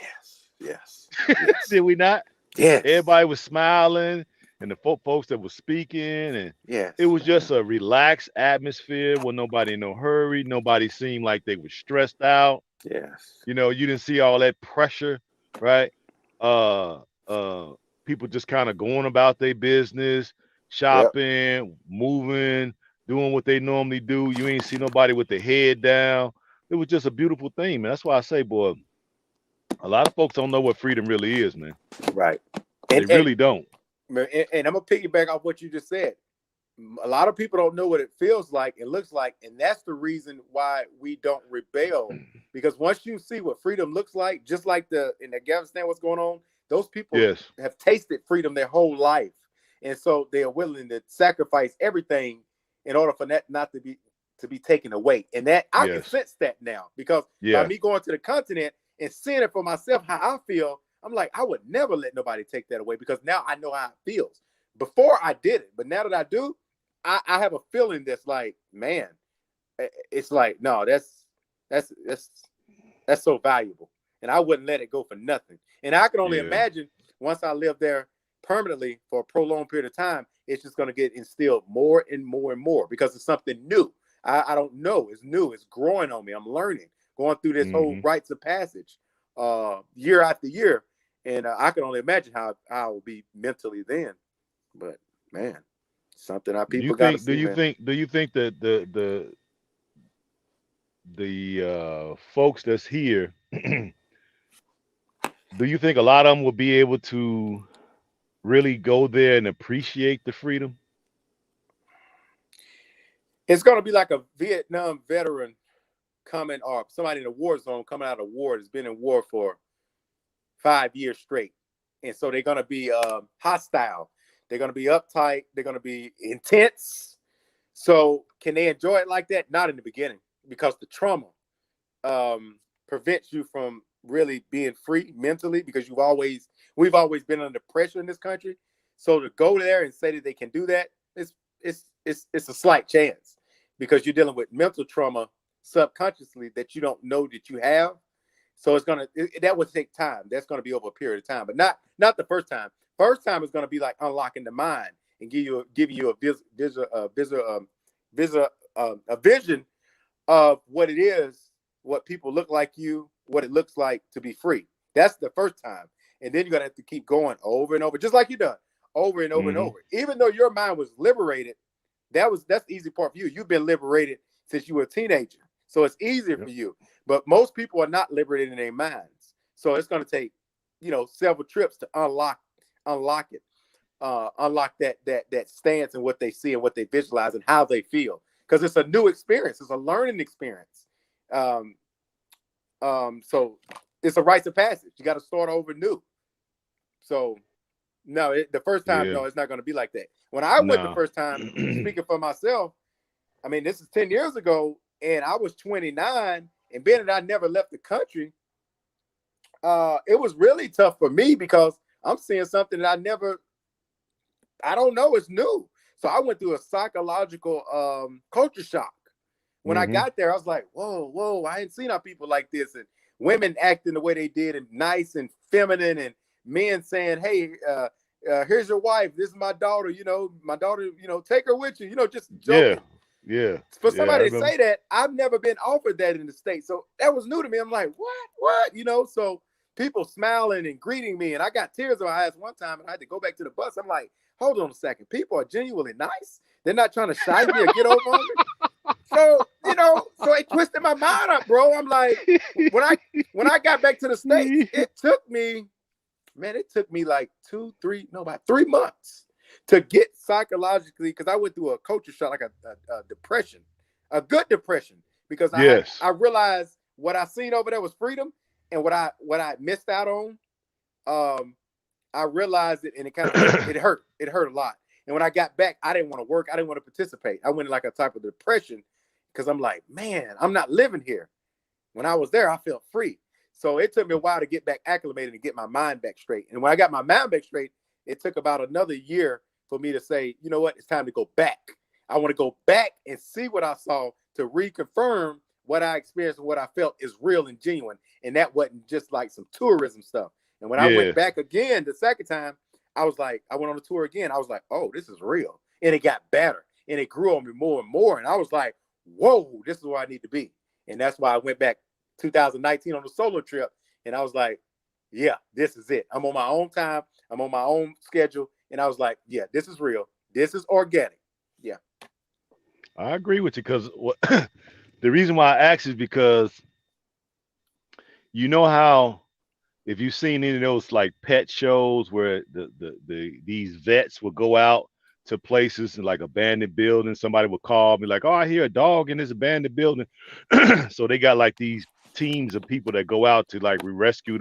Yes, yes, yes, Did we not? yes, Everybody was smiling, and the folks that was speaking, and it yes, was just man. a relaxed atmosphere with nobody in no hurry. Nobody seemed like they were stressed out. Yes. You didn't see all that pressure, right? Uh, uh, People just kind of going about their business, Yep. shopping, moving, doing what they normally do. You ain't see nobody with their head down. It was just a beautiful thing, man. That's why I say, boy, a lot of folks don't know what freedom really is, man. Right. They And and really don't. and I'm gonna piggyback off what you just said. A lot of people don't know what it feels like and looks like, and that's the reason why we don't rebel. Because once you see what freedom looks like, just like in Afghanistan, what's going on, those people Yes, have tasted freedom their whole life, and so they are willing to sacrifice everything in order for that not to be taken away. And that I can yes, sense that now, because by yeah, me going to the continent and seeing it for myself how I feel, I'm like, I would never let nobody take that away, because now I know how it feels. Before I did it, but now that I do, I have a feeling that's like, man, it's like, no, that's that's that's so valuable, and I wouldn't let it go for nothing. And I can only yeah, imagine once I live there permanently for a prolonged period of time, it's just going to get instilled more and more and more, because it's something new. I don't know. It's new. It's growing on me. I'm learning, going through this whole hmm, rites of passage, year after year, and I can only imagine how I will be mentally then. But man, something our You people got to think? Do see, you man. think? Do you think that the folks that's here? Do you think a lot of them will be able to really go there and appreciate the freedom? It's going to be like a Vietnam veteran coming, or somebody in a war zone coming out of war, that's been in war for 5 years straight. And so they're going to be hostile. They're going to be uptight. They're going to be intense. So can they enjoy it like that? Not in the beginning, because the trauma prevents you from really being free mentally, because we've always been under pressure in this country. So to go there and say that they can do that, it's a slight chance, because you're dealing with mental trauma subconsciously that you don't know that you have. So that would take time. That's gonna be over a period of time, but not the first time. First time is going to be like unlocking the mind and giving you a vision of what it is, what people look like you, what it looks like to be free. That's the first time. And then you're gonna have to keep going over and over, just like you done, over and over and over. Even though your mind was liberated, that's the easy part for you. You've been liberated since you were a teenager. So it's easier for you. But most people are not liberated in their minds. So it's gonna take, several trips to unlock it. Unlock that stance and what they see and what they visualize and how they feel, because it's a new experience. It's a learning experience. So it's a rite of passage. You got to start over new. So no, the first time, no, it's not going to be like that. When I went the first time, speaking for myself, I mean, this is 10 years ago, and I was 29, and being that I never left the country, it was really tough for me because I'm seeing something that I don't know, it's new. So I went through a psychological culture shock. When I got there, I was like, whoa, I ain't seen how people like this, and women acting the way they did, and nice and feminine, and men saying, hey, here's your wife, this is my daughter, my daughter, take her with you, just joking. Yeah. For somebody to say that, I've never been offered that in the States. So that was new to me. I'm like, what? So people smiling and greeting me, and I got tears in my eyes one time, and I had to go back to the bus. I'm like, hold on a second. People are genuinely nice. They're not trying to shy me or get over on me. So, so it twisted my mind up, bro. I'm like, when I got back to the States, it took me like about 3 months to get psychologically, because I went through a culture shock, like a depression, a good depression, because I realized what I seen over there was freedom, and what I missed out on, I realized it, and it kind of it hurt a lot. And when I got back, I didn't want to work, I didn't want to participate. I went in like a type of depression, because I'm like, man, I'm not living here. When I was there, I felt free. So it took me a while to get back acclimated and get my mind back straight. And when I got my mind back straight, it took about another year for me to say, you know what, it's time to go back. I want to go back and see what I saw, to reconfirm what I experienced and what I felt is real and genuine. And that wasn't just like some tourism stuff. And when I went back again the second time, I went on a tour again. I was like, oh, this is real. And it got better. And it grew on me more and more. And I was like, whoa, this is where I need to be. And that's why I went back 2019 on a solo trip. And I was like, yeah, this is it. I'm on my own time. I'm on my own schedule. And I was like, yeah, this is real. This is organic. Yeah. I agree with you, because the reason why I asked is because you know how, if you've seen any of those like pet shows where these vets will go out to places and like abandoned buildings, somebody will call me like, oh, I hear a dog in this abandoned building. So they got like these teams of people that go out to like rescue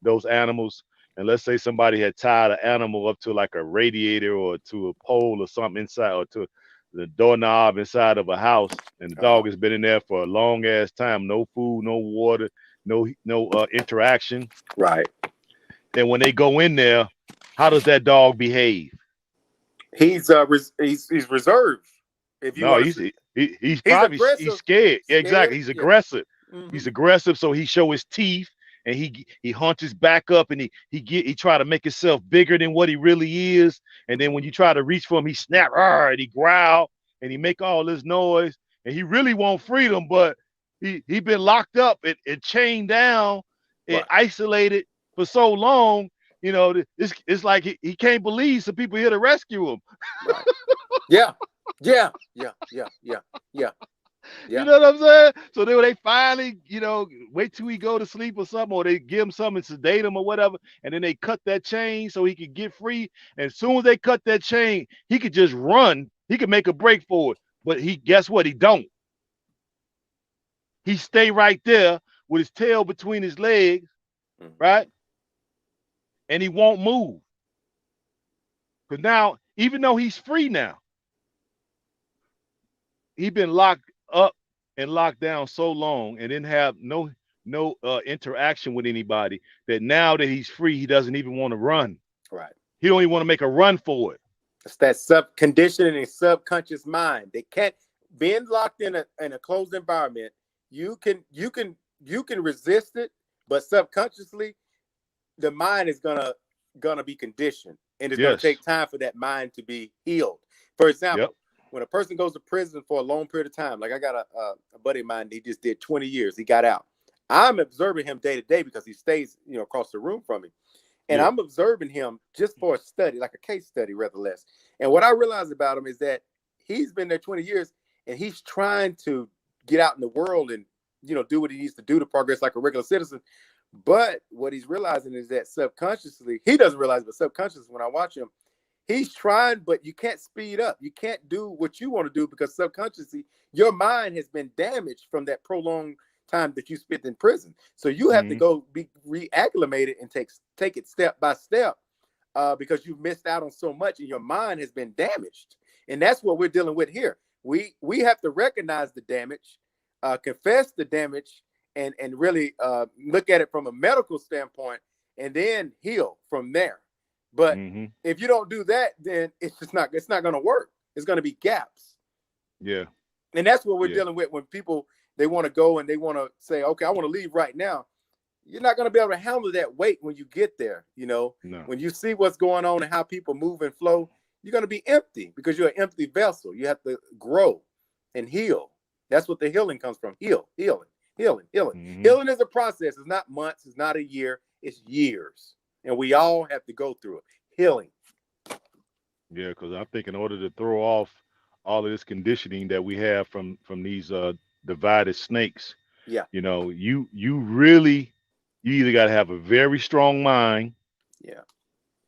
those animals. And let's say somebody had tied an animal up to like a radiator or to a pole or something inside, or to the doorknob inside of a house, and the dog has been in there for a long ass time, no food, no water, no interaction. Right. And when they go in there, how does that dog behave? He's reserved. If you No, want he's to, he's probably he's scared. Yeah, exactly. He's Yeah. aggressive. He's aggressive, so he show his teeth, and he hunches back up, and he try to make himself bigger than what he really is. And then when you try to reach for him, he snap, and he growl, and he make all this noise, and he really want freedom, but he been locked up and chained down and isolated for so long. It's like he can't believe some people here to rescue him. Right. Yeah. You know what I'm saying? So then when they finally, wait till he go to sleep or something, or they give him something, sedate him or whatever, and then they cut that chain so he could get free. And as soon as they cut that chain, he could just run. He could make a break for it. But guess what? He don't. He stay right there with his tail between his legs, right? And he won't move. Because now, even though he's free now, he been locked up and locked down so long and didn't have no interaction with anybody, that now that he's free, he doesn't even want to run. Right. He don't even want to make a run for it. It's that conditioning and subconscious mind. They can't, being locked in a closed environment, you can resist it, but subconsciously the mind is gonna gonna be conditioned, and it's gonna Yes. take time for that mind to be healed. For Yep. example, when a person goes to prison for a long period of time, like I got a buddy of mine, he just did 20 years, he got out. I'm observing him day to day because he stays, across the room from me. And Yeah. I'm observing him just for a study, like a case study, rather less. And what I realized about him is that he's been there 20 years and he's trying to get out in the world and, do what he needs to do to progress like a regular citizen. But what he's realizing is that subconsciously, he doesn't realize, but subconsciously, when I watch him, he's trying, but you can't speed up. You can't do what you want to do because subconsciously, your mind has been damaged from that prolonged time that you spent in prison. So you have to Mm-hmm. go be reacclimated and take it step by step, because you've missed out on so much and your mind has been damaged. And that's what we're dealing with here. We have to recognize the damage, confess the damage, and really look at it from a medical standpoint, and then heal from there. But Mm-hmm. if you don't do that, then it's not going to work. It's going to be gaps. Yeah. And that's what we're Yeah. dealing with when people, they want to go and they want to say, okay, I want to leave right now. You're not going to be able to handle that weight when you get there. No. When you see what's going on and how people move and flow, you're going to be empty because you're an empty vessel. You have to grow and heal. That's what the healing comes from. Healing. Mm-hmm. Healing is a process. It's not months. It's not a year. It's years. And we all have to go through it. Healing. Yeah, because I think in order to throw off all of this conditioning that we have from these divided snakes, Yeah. you really you either got to have a very strong mind, Yeah.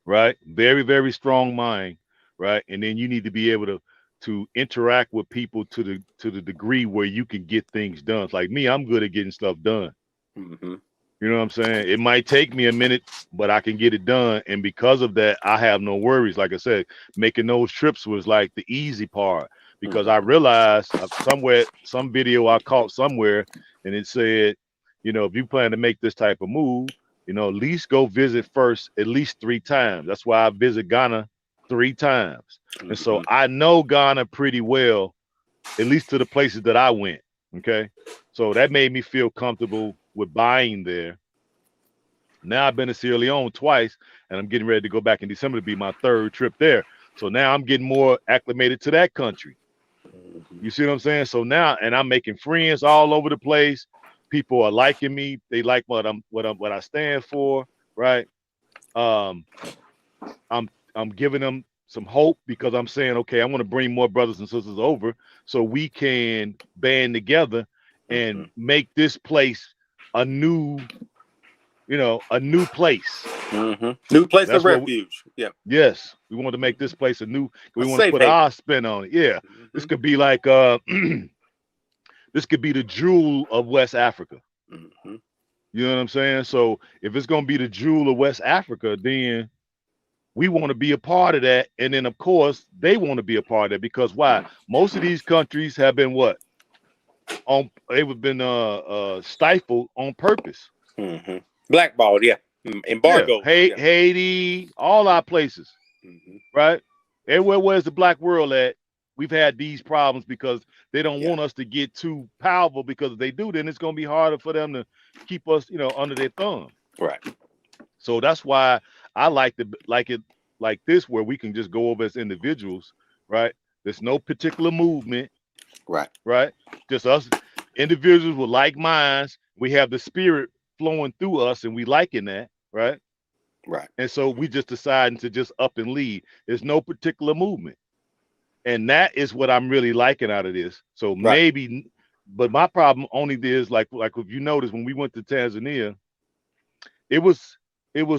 right? Very, very strong mind, right? And then you need to be able to interact with people to the degree where you can get things done. It's like me, I'm good at getting stuff done. Mm-hmm. You know what I'm saying? It might take me a minute, but I can get it done. And because of that, I have no worries. Like I said, making those trips was like the easy part because I Mm-hmm. realized somewhere, some video I caught somewhere, and it said, if you plan to make this type of move, at least go visit first at least 3 times. That's why I visit Ghana 3 times. And so Mm-hmm. I know Ghana pretty well, at least to the places that I went. Okay. So that made me feel comfortable with buying there. Now I've been to Sierra Leone twice, and I'm getting ready to go back in December to be my third trip there. So now I'm getting more acclimated to that country. Mm-hmm. You see what I'm saying? So now, and I'm making friends all over the place. People are liking me. They like what I stand for, right? Um, I'm giving them some hope because I'm saying, okay, I want to bring more brothers and sisters over so we can band together Mm-hmm. and make this place a new, a new place. Mm-hmm. New place of That's what refuge. Yeah. yes, we want to make Mm-hmm. this place a new. A We want to safe put haven. our spin on it. Yeah, this Mm-hmm. could be like this could be the jewel of West Africa. Mm-hmm. You know what I'm saying? So if it's gonna be the jewel of West Africa, then we want to be a part of that, and then of course they want to be a part of that because why? Most of these countries have been what on they've been stifled on purpose. Mm-hmm. Blackballed. Yeah. Yeah, Embargoed. Yeah. Haiti, all our places, Mm-hmm. right? Everywhere where's the black world at, we've had these problems because they don't Yeah. want us to get too powerful because if they do, then it's gonna be harder for them to keep us, under their thumb. Right. So that's why I like it like this, where we can just go over as individuals, right? There's no particular movement, Right. right? Just us individuals with like minds. We have the spirit flowing through us, and we liking that, right? Right. And so we just deciding to just up and lead. There's no particular movement. And that is what I'm really liking out of this. So Right. maybe, but my problem only is like if you notice when we went to Tanzania, it was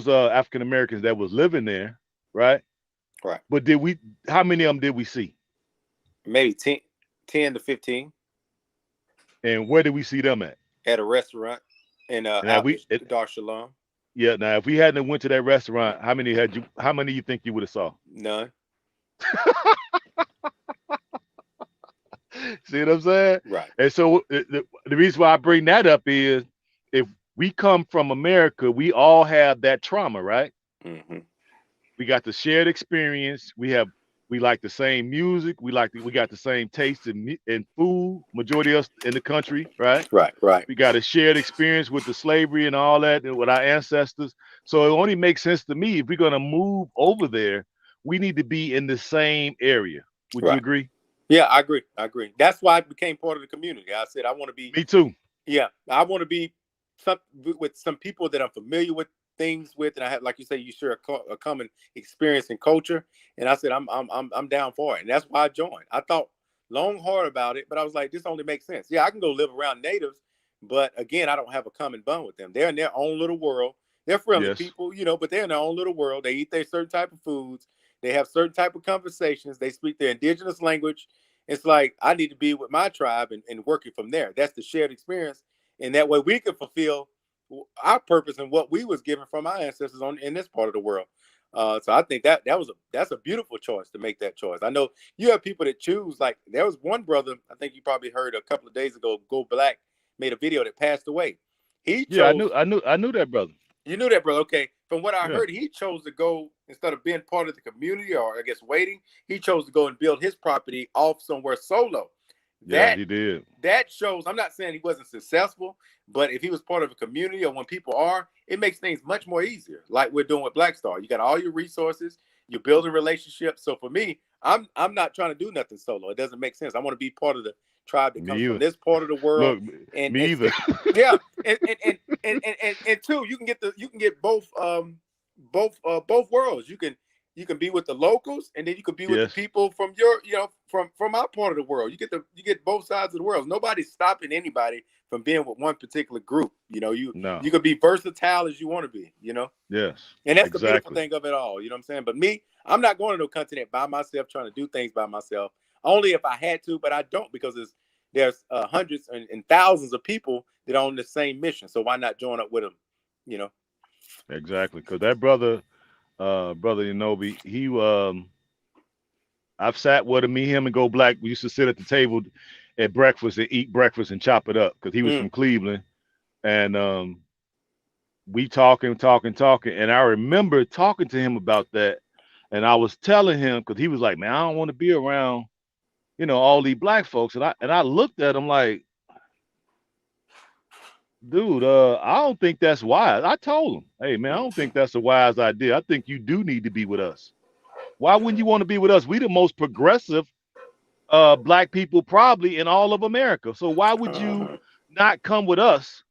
African Americans that was living there, right? Right. But did we? How many of them did we see? Maybe 10 to 15 And where did we see them at? at a restaurant in And have out we? in Dar es Salaam. Yeah. Now, if we hadn't went to that restaurant, how many had you? How many you think you would have saw? None. See what I'm saying? Right. And so the reason why I bring that up is if we come from America, we all have that trauma, right? Mm-hmm. We got the shared experience. We have We like the same music. We got the same taste in food. Majority of us in the country, right? Right, right, We got a shared experience with the slavery and all that and with our ancestors. So it only makes sense to me if we're gonna move over there, we need to be in the same area. Would you right. agree? Yeah, I agree. I agree. That's why I became part of the community. I said I want to be. Me too. Yeah, I want to be some with some people that I'm familiar with things with, and I have, like you say, you share a common experience and culture. And I said I'm down for it, and that's why I joined. I thought long hard about it, but I was like, this only makes sense. Yeah, I can go live around natives, but again, I don't have a common bond with them. They're in their own little world. They're friendly Yes. people, but they're in their own little world. They eat their certain type of foods. They have certain type of conversations. They speak their indigenous language. It's like I need to be with my tribe and working from there. That's the shared experience, and that way we can fulfill our purpose and what we was given from our ancestors on in this part of the world. So I think that's a beautiful choice to make that choice. I know you have people that choose. Like there was one brother, I think you probably heard a couple of days ago, Go Black made a video that passed away. He Yeah, chose. I knew that brother. You knew that, brother. Okay. From what I Yeah. heard, he chose to go instead of being part of the community or I guess waiting. He chose to go and build his property off somewhere solo. Yeah, That he did. that shows. I'm not saying he wasn't successful, but if he was part of a community or when people are, it makes things much more easier. Like we're doing with Black Star, you got all your resources, you're building relationships. So for me, I'm not trying to do nothing solo. It doesn't make sense. I want to be part of the tribe that Me comes from either. this part of the world, Look, and me and either. yeah, and two, you can get both worlds. You can be with the locals, and then you can be with the Yes. people from your from our part of the world. You get both sides of the world. Nobody's stopping anybody from being with one particular group. No. You could be versatile as you want to be. Yes. And that's the beautiful Exactly. thing of it all. You know what I'm saying? But me, I'm not going to no continent by myself, trying to do things by myself. Only if I had to, but I don't because there's hundreds and thousands of people that are on the same mission. So why not join up with them? You know? Exactly. Because that brother, brother Yanobi, I've sat with him, me, him, and Go Black. We used to sit at the table at breakfast and eat breakfast and chop it up because he was Mm, from Cleveland. And we talking. And I remember talking to him about that. And I was telling him because he was like, man, I don't want to be around, all these black folks. And I looked at him like, dude, I don't think that's wise. I told him, hey man, I don't think that's a wise idea. I think you do need to be with us. Why wouldn't you want to be with us? We the most progressive black people probably in all of America. So why would you not come with us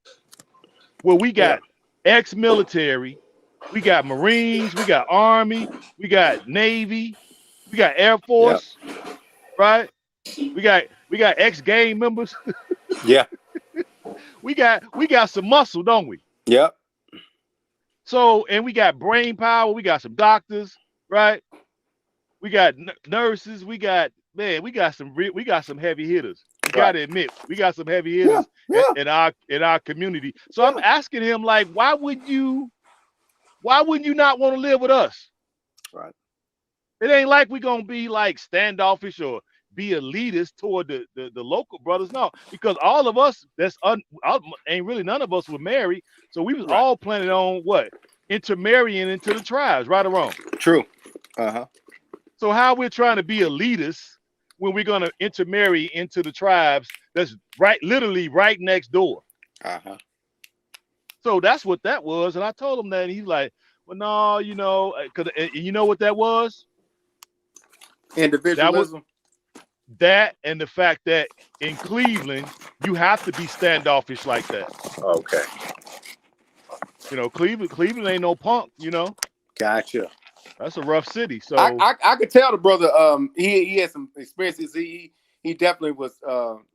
where we yeah. got ex-military, we got Marines, we got Army, we got Navy, we got Air Yeah. Force, right? We got ex-gang members. Yeah. we got some muscle, don't we? Yeah. So and we got brain power, we got some doctors, right? We got nurses, we got some heavy hitters. You got Right. to admit, we got some heavy Yeah. hitters Yeah. in our community. So I'm Yeah. asking him like, why wouldn't you not want to live with us? Right. It ain't like we gonna be like standoffish or be elitist toward the local brothers. No, because all of us ain't really none of us were married, so we was Right. all planning on what intermarrying into the tribes, right or wrong. True. Uh-huh. So how we're trying to be elitists when we're gonna intermarry into the tribes that's literally right next door. Uh-huh. So that's what that was, and I told him that, and he's like, "Well, no, because you know what that was? That was Individualism. that, and the fact that in Cleveland you have to be standoffish like that. Okay. Cleveland ain't no punk. Gotcha. That's a rough city. I, So I I could tell the brother he had some experiences. He definitely was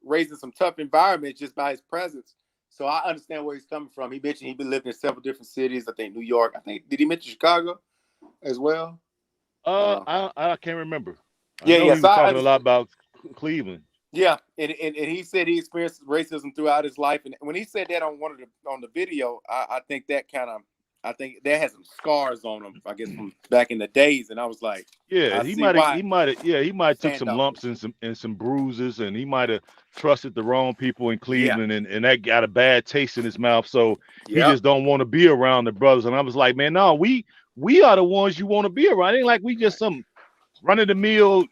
raised in some tough environments just by his presence. So I understand where he's coming from. He mentioned he'd been living in several different cities. I think New York. I think did he mention Chicago as well? Uh, I can't remember. I yeah, know yeah. he So was I talking a lot understand. about Cleveland. Yeah, and he said he experienced racism throughout his life. And when he said that on the video, I think that kind of I think that has some scars on him. I guess from back in the days. And I was like, Yeah, I he see might have. why He might have. Yeah, he might have took some lumps standoffish. and some bruises, and he might have trusted the wrong people in Yeah. Cleveland, and that got a bad taste in his mouth. So he Yep. just don't want to be around the brothers. And I was like, man, no, we are the ones you want to be around. It ain't like we just Right. some run of the mill,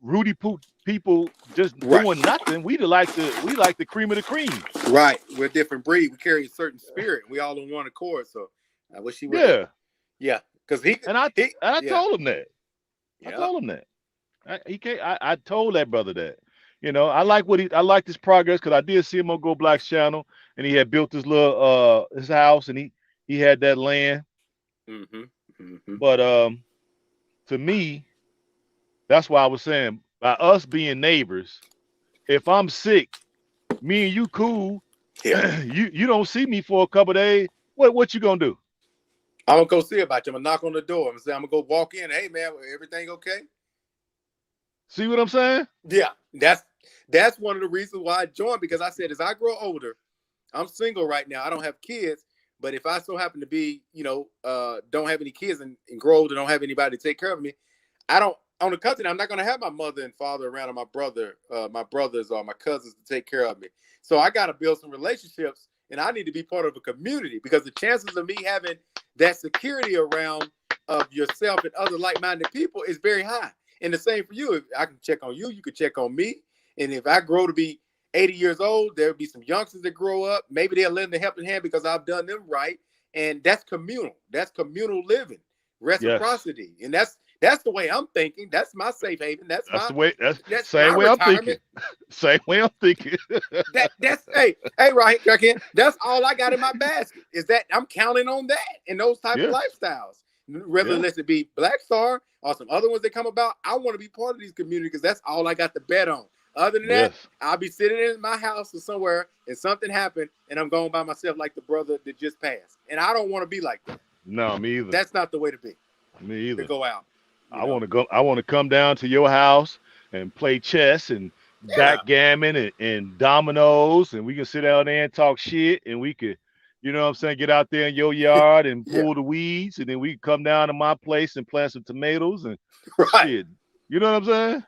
Rudy Poot people just Right. doing nothing. We like the cream of the cream. Right. We're a different breed. We carry a certain spirit. We all on one accord. So I wish he would. Yeah, Yeah. Because he and I he. and I Yeah. told him that. I Yeah. told him that. He can't. I told that brother that. I like this progress because I did see him on Go Black's channel, and he had built his little his house, and he had that land. Mm-hmm. Mm-hmm. But to me, that's why I was saying by us being neighbors, if I'm sick, me and you cool, Yeah. you don't see me for a couple of days. What you gonna do? I'm gonna go see about you. I'm gonna knock on the door. I'm gonna say I'm gonna go walk in. Hey man, everything okay? See what I'm saying? Yeah. That's one of the reasons why I joined, because I said as I grow older, I'm single right now. I don't have kids, but if I so happen to be, don't have any kids and grow old and don't have anybody to take care of me, I don't. On the country, I'm not going to have my mother and father around, or my brothers or my cousins to take care of me. So I got to build some relationships, and I need to be part of a community, because the chances of me having that security around of yourself and other like-minded people is very high. And the same for you. If I can check on you, you can check on me. And if I grow to be 80 years old, there'll be some youngsters that grow up. Maybe they'll lend a helping hand because I've done them right. And that's communal. That's communal living, Yes. reciprocity. And that's the way I'm thinking. That's my safe haven. That's the way. That's That's same my way I'm thinking. retirement. Same way I'm thinking. That's hey right, Ken. That's all I got in my basket. Is that I'm counting on that and those type of Yeah. lifestyles. Whether Yeah. let it be Black Star or some other ones that come about, I want to be part of these communities because that's all I got to bet on. Other than that, Yes. I'll be sitting in my house or somewhere and something happened and I'm going by myself like the brother that just passed. And I don't want to be like that. No, me either. That's not the way to be. Me To either. go out, you I know. want to go. I want to come down to your house and play chess and Yeah. backgammon and dominoes, and we can sit out there and talk shit, and we could, what I'm saying, get out there in your yard and Yeah. pull the weeds, and then we can come down to my place and plant some tomatoes and Right. shit. You know what I'm saying?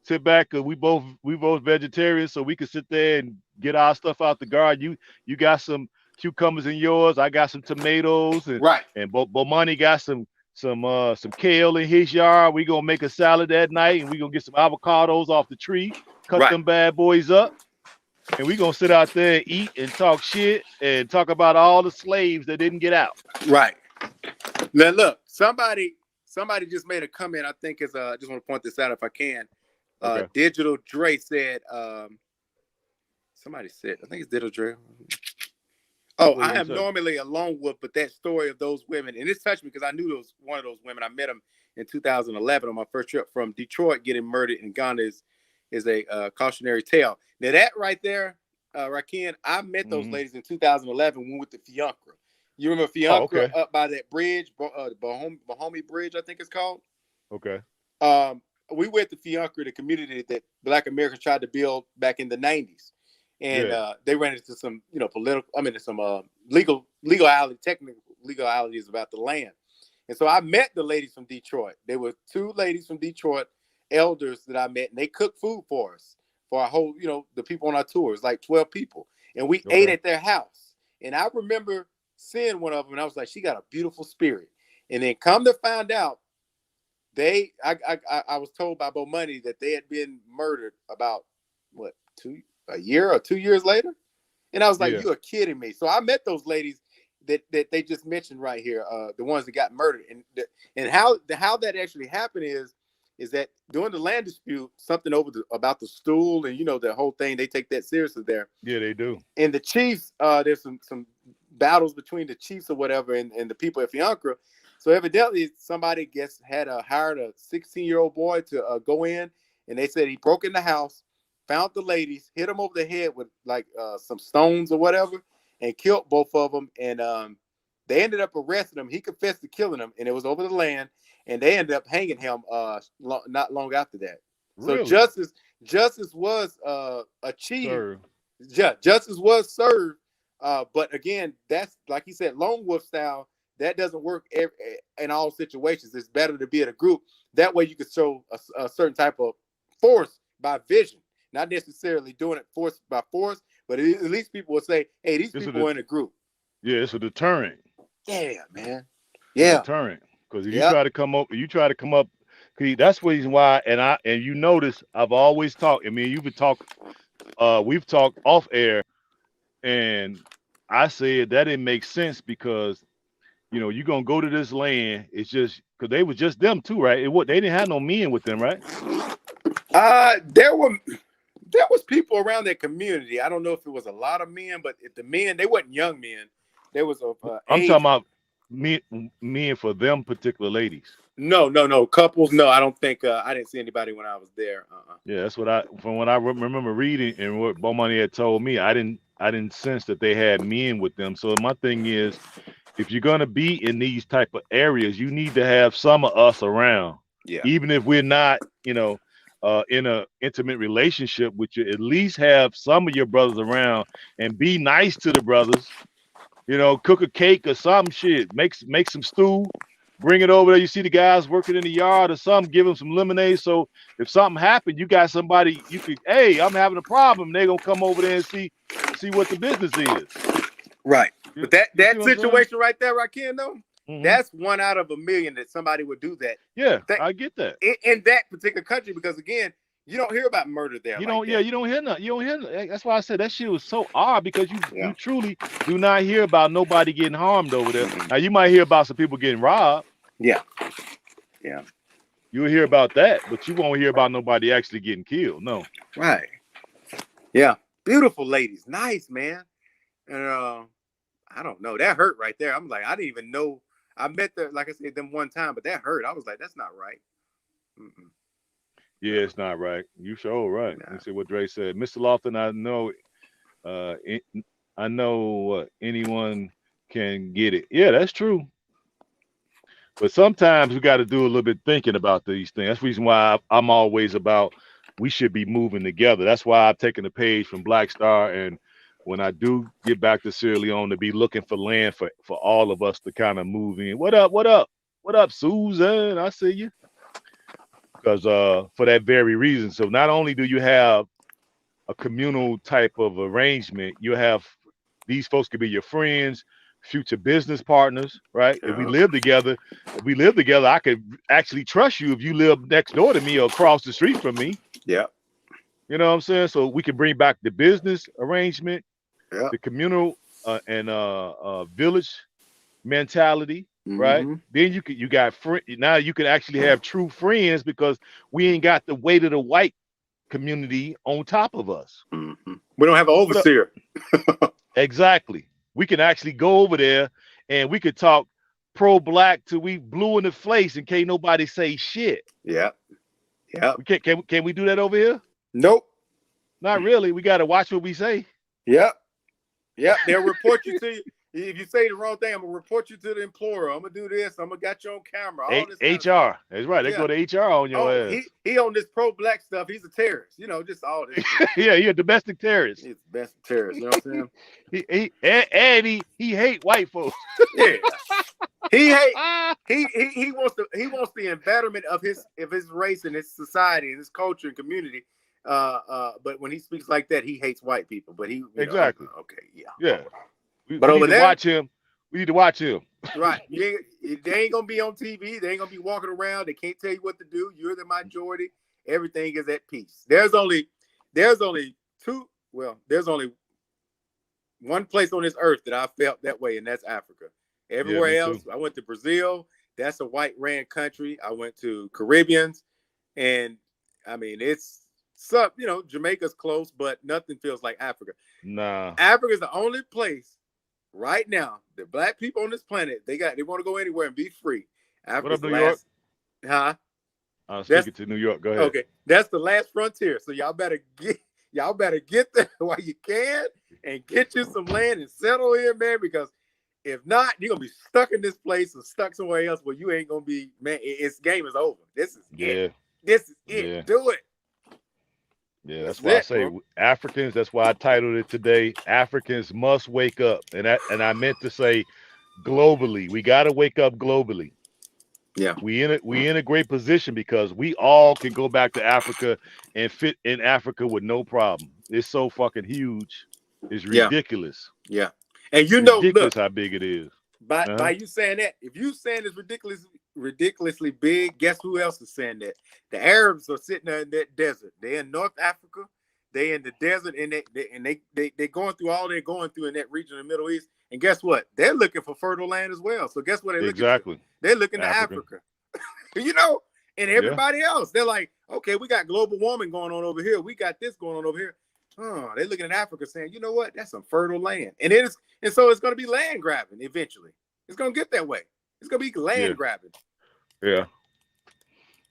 Sit back, cause we both vegetarians, so we can sit there and get our stuff out the garden. You got some cucumbers in yours. I got some tomatoes, and Right. Bomani got some kale in his yard. We gonna make a salad that night, and we gonna get some avocados off the tree, cut Right. them bad boys up, and we gonna sit out there and eat and talk shit and talk about all the slaves that didn't get out. Right. Now look, somebody just made a comment. I think is I just want to point this out if I can. Okay. Digital Dre said, somebody said, I think it's Digital Dre. Oh, What I did he am say? normally a lone wolf, but that story of those women, and it touched me because I knew those one of those women. I met them in 2011 on my first trip from Detroit. Getting murdered in Ghana is a cautionary tale. Now that right there, Rakim, I met those Hmm. ladies in 2011 when we went to Fiancra. You remember Oh, Fiancra okay. up by that bridge, Bahomey Bridge, I think it's called. Okay. Um, we went to Fiancra, the community that Black Americans tried to build back in the 90s. And Yeah. they ran into some, political, some legality, technical legalities about the land. And so I met the ladies from Detroit. There were two ladies from Detroit, elders that I met, and they cooked food for us, for our whole, the people on our tours, like 12 people. And we ate Okay. at their house. And I remember seeing one of them, and I was like, she got a beautiful spirit. And then come to find out, I was told by Bo Money that they had been murdered about what a year or 2 years later, and I was like, Yeah. you are kidding me. So I met those ladies that they just mentioned right here, the ones that got murdered, and how that actually happened is that during the land dispute, something about the stool and the whole thing, they take that seriously there. Yeah, they do. And the chiefs, there's some battles between the chiefs or whatever and the people at Fiancra. So evidently somebody had hired a 16-year-old boy to go in, and they said he broke in the house, found the ladies, hit them over the head with like some stones or whatever, and killed both of them. And they ended up arresting him. He confessed to killing them, and it was over the land. And they ended up hanging him not long after that. So Really, justice was achieved. sir. Yeah, justice was served. But again, that's like he said, lone wolf style. That doesn't work in all situations. It's better to be in a group. That way, you can show a certain type of force by vision, not necessarily doing it force by force. But at least people will say, "Hey, these It's a people are in a group." yeah, it's a deterrent. Yeah, man. It's a Yeah, deterrent because if you yeah, try to come up, See, that's the reason why. And you notice I've always talked. I mean, you've been talk. We've talked off air, and I said that didn't make sense because you're gonna go to this land. It's just because they was just them too, right? They didn't have no men with them, right? There was people around that community. I don't know if it was a lot of men, but if the men, they wasn't young men. There was a I'm age. talking about men, men for them particular ladies. No, couples. No, I don't think I didn't see anybody when I was there. Yeah, that's what from what I remember reading and what Bomani had told me. I didn't sense that they had men with them. So my thing is, if you're gonna be in these type of areas, you need to have some of us around, Yeah, even if we're not, in a intimate relationship with you. At least have some of your brothers around and be nice to the brothers. Cook a cake or some shit. Make some stew. Bring it over there. You see the guys working in the yard or something. Give them some lemonade. So if something happened, you got somebody you could. Hey, I'm having a problem. They're gonna come over there and see what the business is. right. You, But that you see that what I'm saying? situation right there, Rakim, though, Hmm. that's 1 out of 1 million that somebody would do that. Yeah, That I get that. in that particular country, because again, you don't hear about murder there You like don't. Yeah, that. you don't hear nothing. You don't hear nothing. That's why I said that shit was so odd because you Yeah. truly do not hear about nobody getting harmed over there. Now you might hear about some people getting robbed. Yeah. Yeah. You'll hear about that, but you won't hear about nobody actually getting killed. No. Right. Yeah. Beautiful ladies. Nice, man. And I don't know. That hurt right there. I'm like, I didn't even know. I met the, like I said, them one time, but that hurt. I was like, that's not right. Mm-mm. Yeah, No. it's not right. You sure right. Nah. Let's see what Dre said. Mr. Lofton, I know uh it, I know anyone can get it. Yeah, that's true. But sometimes we got to do a little bit thinking about these things. That's the reason why I'm always about we should be moving together. That's why I've taken a page from Black Star, and when I do get back to Sierra Leone to be looking for land for all of us to kind of move in. What up? What up? What up, Susan? I see you. Because for that very reason. So not only do you have a communal type of arrangement, you have these folks could be your friends, future business partners, right? If we Yeah. live together, I could actually trust you if you live next door to me or across the street from me. Yeah. You know what I'm saying? So we can bring back the business arrangement, Yeah. the communal and village mentality, right? Mm-hmm. Then you got now you can actually have true friends because we ain't got the weight of the white community on top of us. Mm-hmm. We don't have an What up? overseer. Exactly. We can actually go over there and we could talk pro-black till we blue in the face and can't nobody say shit. Yeah. Yeah. We can't. Can we do that over here? Nope. Not really. We got to watch what we say. Yep. Yep. They'll report you to you. If you say the wrong thing, I'm gonna report you to the employer. I'm gonna do this. I'm gonna got you on camera. All this kind of stuff. HR. That's right. They Yeah. go to HR on your Oh, ass. he on this pro-black stuff. He's a terrorist. Just all this shit. Yeah, he a domestic terrorist. He's the best terrorist. You know what I'm saying? he hate white folks. Yeah. He hate Ah, he wants the embetterment of his race and his society and his culture and community. But when he speaks like that, he hates white people. But exactly. okay, yeah. Yeah. We But need over to there, watch him. We need to watch him. right? They ain't gonna be on TV. They ain't gonna be walking around. They can't tell you what to do. You're the majority. Everything is at peace. There's only two. Well, there's only one place on this earth that I felt that way, and that's Africa. Yeah, Everywhere me else, too. I went to Brazil. That's a white ran country. I went to Caribbeans, and I mean it's Jamaica's close, but nothing feels like Africa. Nah. Africa is the only place right now that black people on this planet they want to go anywhere and be free. What Africa's up, the New York? last, huh? I was That's speaking to New York. Go ahead. okay. That's the last frontier. So y'all better get there while you can and get you some land and settle in, man. Because if not, you're gonna be stuck in this place or stuck somewhere else where you ain't gonna be, man. Its game is over. This is it. Yeah. This is it. Yeah. Do it. Yeah, That's that's why I it, say bro. Africans. That's why I titled it today. Africans must wake up, and I meant to say globally. We got to wake up globally. Yeah. We in a great position because we all can go back to Africa and fit in Africa with no problem. It's so fucking huge. It's Yeah. ridiculous. Yeah. And Ridiculous look, how big it is. by Uh-huh. you saying that, if you saying it's ridiculous ridiculously big. Guess who else is saying that? The Arabs are sitting there in that desert. They're in North Africa. They in the desert, and they going through all they're going through in that region of the Middle East. And guess what? They're looking for fertile land as well. So guess what they're looking to? Exactly. They're looking to Africa. Africa. You know, and Yeah. everybody else. They're like, okay, we got global warming going on over here. We got this going on over here. Oh, they're looking at Africa saying, you know what? That's some fertile land. And so it's going to be land grabbing eventually. It's going to get that way. It's going to be Yeah. land grabbing. Yeah.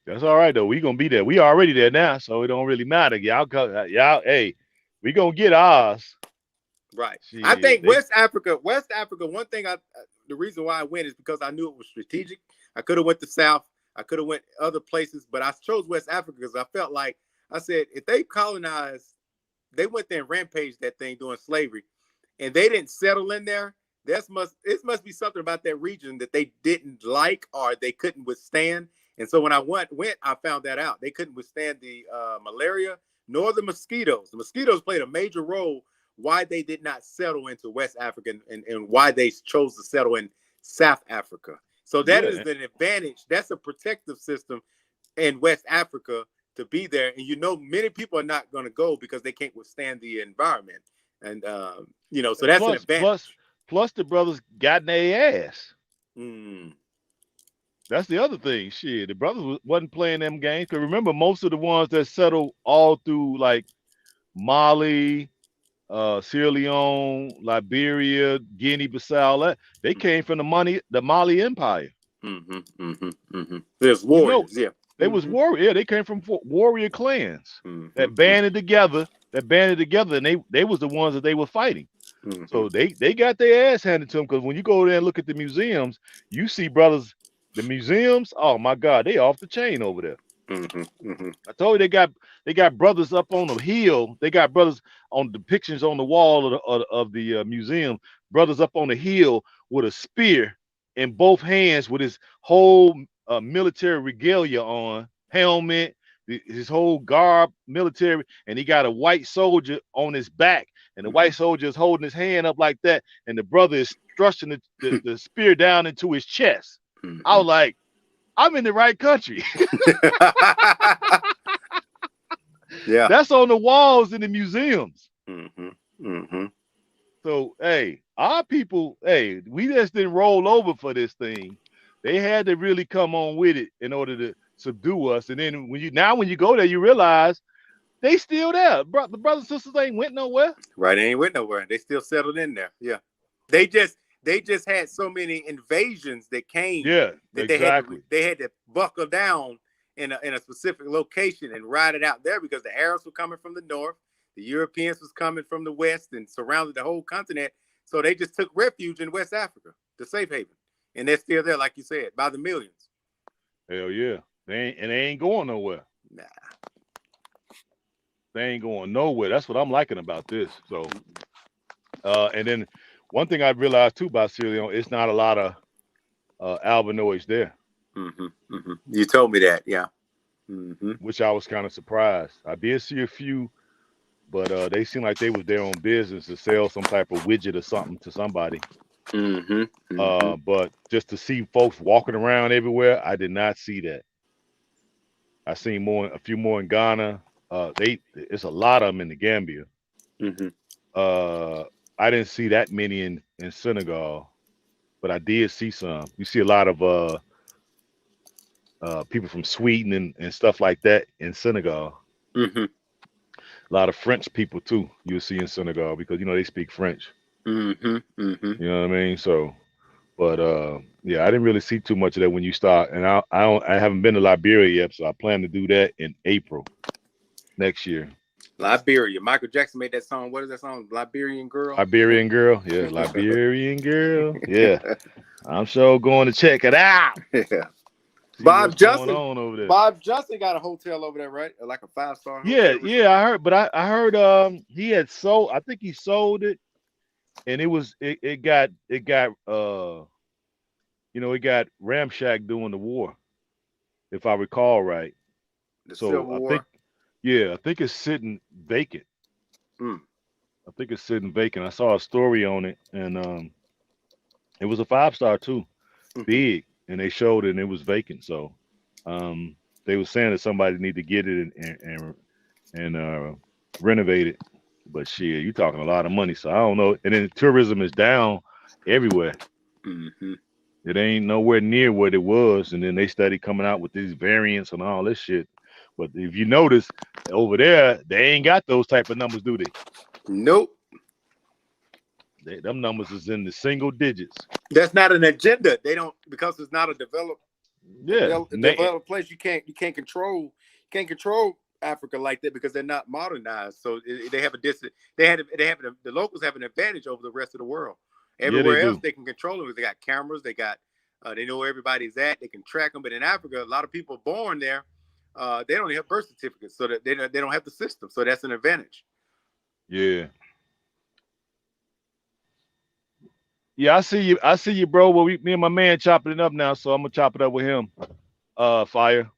That's all right though. We gonna be there. We already there now, so it don't really matter. Y'all. Hey, we gonna get ours. Right. Shit, I think West Africa. One thing the reason why I went is because I knew it was strategic. I could have went to South. I could have went other places, but I chose West Africa because I felt like I said if they colonized, they went there and rampaged that thing during slavery, and they didn't settle in there. It must be something about that region that they didn't like or they couldn't withstand. And so when I went, I found that out. They couldn't withstand the malaria nor the mosquitoes. The mosquitoes played a major role why they did not settle into West Africa and why they chose to settle in South Africa. So that is an advantage. That's a protective system in West Africa to be there. And you know, many people are not going to go because they can't withstand the environment. And you know, so that's an advantage. Plus the brothers got in their ass. Mm. That's the other thing. Shit, the brothers wasn't playing them games. Cause remember, most of the ones that settled all through like Mali, Sierra Leone, Liberia, Guinea-Bissau, they came from the Mali Empire. There's warriors, yeah. They was warrior. Yeah, they came from warrior clans that banded together. And they was the ones that they were fighting. So they got their ass handed to them because when you go there and look at the museums, you see brothers. The museums, oh my God, they off the chain over there. I told you they got brothers up on the hill. They got brothers on depictions on the wall of the museum. Brothers up on the hill with a spear in both hands with his whole military regalia on, helmet, his whole garb, military, and he got a white soldier on his back, and the white soldier is holding his hand up like that, and the brother is thrusting the spear down into his chest. I was like, I'm in the right country. Yeah, that's on the walls in the museums. So, hey, our people, hey, we just didn't roll over for this thing. They had to really come on with it in order to subdue us. And then when you go there, you realize they still there. The brothers and sisters ain't went nowhere. Right, they ain't went nowhere. They still settled in there. Yeah, they just had so many invasions that came. Yeah, that exactly. they had to buckle down in a specific location and ride it out there because the Arabs were coming from the north, the Europeans was coming from the west and surrounded the whole continent. So they just took refuge in West Africa, the safe haven, and they're still there, like you said, by the millions. Hell yeah, they ain't going nowhere. Nah, they ain't going nowhere. That's what I'm liking about this. So, and then one thing I realized too about Sierra Leone, it's not a lot of albinoids there. You told me that, yeah. Which I was kind of surprised. I did see a few, but they seemed like they was there on business to sell some type of widget or something to somebody. But just to see folks walking around everywhere, I did not see that. I seen a few more in Ghana. It's a lot of them in the Gambia. I didn't see that many in Senegal, but I did see some. You see a lot of people from Sweden and stuff like that in Senegal. A lot of French people too. You'll see in Senegal because they speak French. You know what I mean? So, but yeah, I didn't really see too much of that when you start. And I haven't been to Liberia yet, so I plan to do that in April next year. Liberia. Michael Jackson made that song. What is that song? Liberian Girl. Liberian Girl. Yeah, Liberian Girl. Yeah, I'm sure going to check it out. Yeah. Bob Johnson over there. Bob Johnson got a hotel over there, right? Like a 5-star hotel. Yeah, I heard. But I heard he had sold. I think he sold it, and it got it got ramshacked during the war, if I recall right. Civil War. I think it's sitting vacant. I think it's sitting vacant. I saw a story on it, and it was a 5-star too, big. and they showed it and it was vacant. So they were saying that somebody need to get it and renovate it. But shit, you talking a lot of money, so I don't know. And then tourism is down everywhere. Mm-hmm. It ain't nowhere near what it was. And then they study coming out with these variants and all this shit. But if you notice over there, they ain't got those type of numbers, do they? Nope. Them numbers is in the single digits. That's not an agenda. They don't, because it's not a Yeah, developed place. You can't control Africa like that because they're not modernized. So they have a the locals have an advantage over the rest of the world. yeah, they Everywhere else do. they can control them. They got cameras. They know where everybody's at. They can track them. But in Africa, a lot of people born there, they don't even have birth certificates, so that they don't have the system. So that's an advantage. Yeah. Yeah, I see you. I see you, bro. Well, me and my man chopping it up now, so I'm gonna chop it up with him. Fire.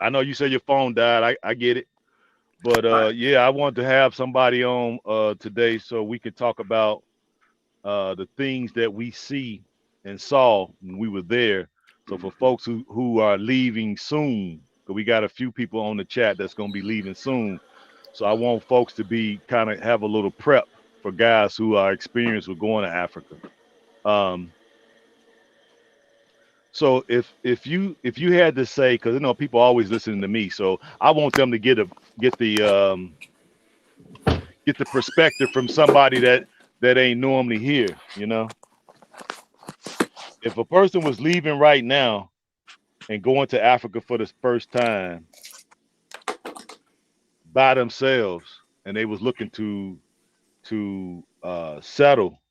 I know you said your phone died. I get it. But All right. yeah, I want to have somebody on today so we can talk about the things that we see and saw when we were there. So for Mm-hmm. folks who are leaving soon, because we got a few people on the chat that's gonna be leaving soon. So I want folks to be kind of have a little prep for guys who are experienced with going to Africa. Um, so if you had to say, because people always listening to me, so I want them to get the perspective from somebody that ain't normally here. If a person was leaving right now and going to Africa for the first time by themselves, and they was looking to settle,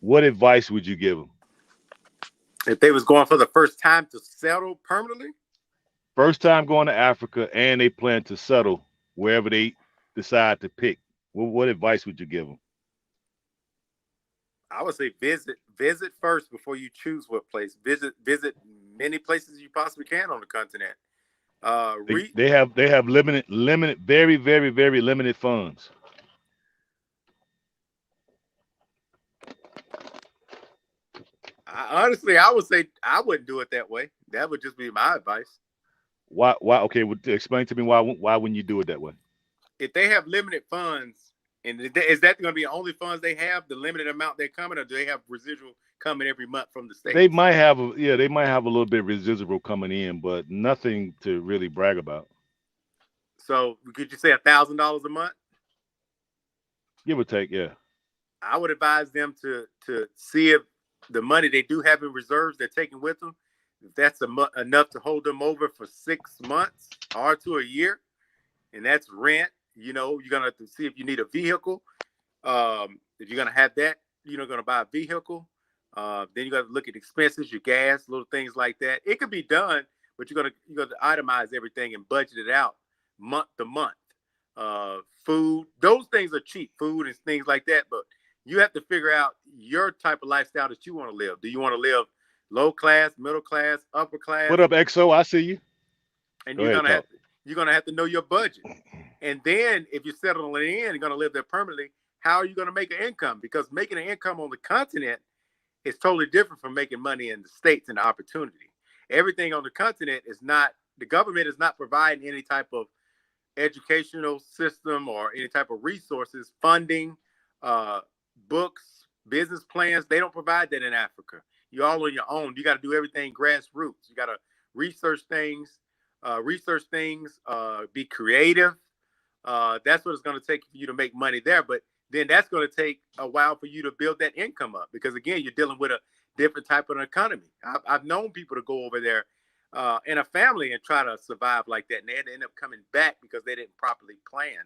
what advice would you give them? If they was going for the first time to settle permanently, First time going to Africa, and they plan to settle wherever they decide to pick. What advice would you give them? I would say visit first before you choose what place. Visit many places you possibly can on the continent. They, Re they have they have limited, very very very limited funds. Honestly, I would say I wouldn't do it that way. That would just be my advice. Why? Okay, well, explain to me why wouldn't you do it that way? If they have limited funds, and is that going to be the only funds they have, the limited amount they're coming, or do they have residual coming every month from the They states? might have they might have a little bit residual coming in, but nothing to really brag about, So could you say $1,000 a month? give or take. Yeah, I would advise them to see if the money they do have in reserves they're taking with them, if that's enough to hold them over for 6 months or to a year, and that's rent. You're gonna have to see if you need a vehicle. If you're gonna have that, gonna buy a vehicle. Then you got to look at expenses, your gas, little things like that. It could be done, but you're gonna itemize everything and budget it out month to month. Food, those things are cheap, food and things like that. But you have to figure out your type of lifestyle that you want to live. Do you want to live low class, middle class, upper what class? up, XO? I see you. And Go ahead, talk. you're gonna have to know your budget. And then if you're settling in, you're gonna live there permanently. How are you gonna make an income? Because making an income on the continent is totally different from making money in the states and the opportunity. Everything on the continent is not, the government is not providing any type of educational system or any type of resources, funding, uh, books, business plans. They don't provide that in Africa. You're all on your own. You got to do everything grassroots. You got to research things, be creative. That's what it's going to take for you to make money there. But then that's going to take a while for you to build that income up because, again, you're dealing with a different type of economy. I've known people to go over there in a family and try to survive like that, and they had to end up coming back because they didn't properly plan.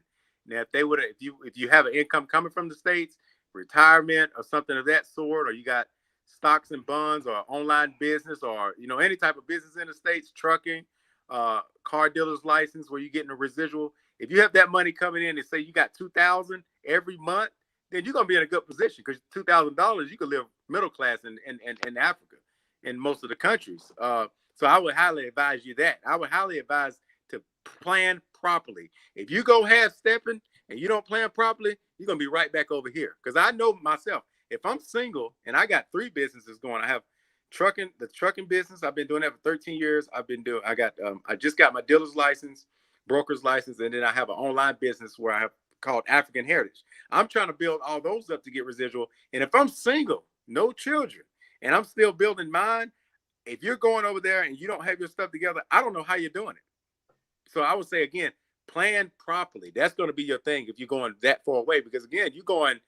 Now, if they would, if you have an income coming from the states, retirement or something of that sort, or you got stocks and bonds or online business or any type of business in the states, trucking, car dealer's license where you're getting a residual. If you have that money coming in and say you got 2,000 every month, then you're gonna be in a good position because $2,000 you can live middle class in Africa, in most of the countries. So I would highly advise you that. I would highly advise to plan properly. If you go half stepping and you don't plan properly, you're gonna be right back over here. Because I know myself, if I'm single and I got 3 businesses going, I have the trucking business. I've been doing that for 13 years. I just got my dealer's license, broker's license, and then I have an online business where I have called African Heritage. I'm trying to build all those up to get residual. And if I'm single, no children, and I'm still building mine, if you're going over there and you don't have your stuff together, I don't know how you're doing it. So I would say again, plan properly. That's going to be your thing if you're going that far away. Because again, you're going,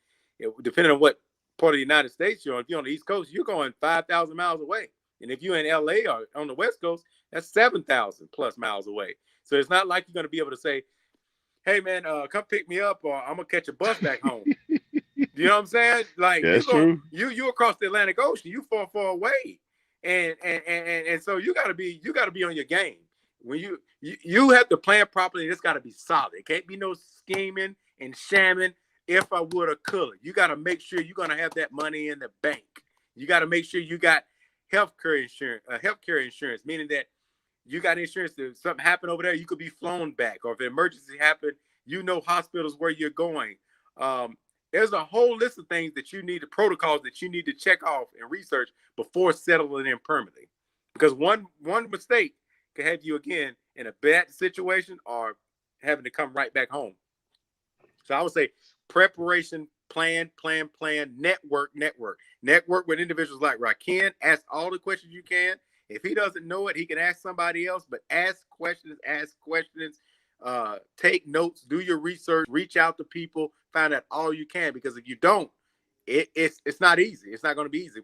depending on what part of the United States you're on. If you're on the East Coast, you're going 5,000 miles away. And if you're in LA or on the West Coast, that's 7,000 plus miles away. So it's not like you're going to be able to say, hey man, come pick me up, or I'm gonna catch a bus back home. You know what I'm saying? Like That's true. you across the Atlantic Ocean, you far away, and so you gotta be on your game. When you have to plan properly, it's gotta be solid. It can't be no scheming and shamming. If I would or could, you gotta make sure you're gonna have that money in the bank. You gotta make sure you got healthcare insurance, meaning that you got insurance. If something happened over there, you could be flown back, or if an emergency happened, you know hospitals where you're going. There's a whole list of things that you need, the protocols that you need to check off and research before settling in permanently. Because one mistake can have you again in a bad situation or having to come right back home. So I would say preparation, plan, network with individuals like Rakim. Ask all the questions you can. If he doesn't know it, he can ask somebody else, but ask questions, take notes, do your research, reach out to people, find out all you can, because if you don't, it's not easy. It's not going to be easy.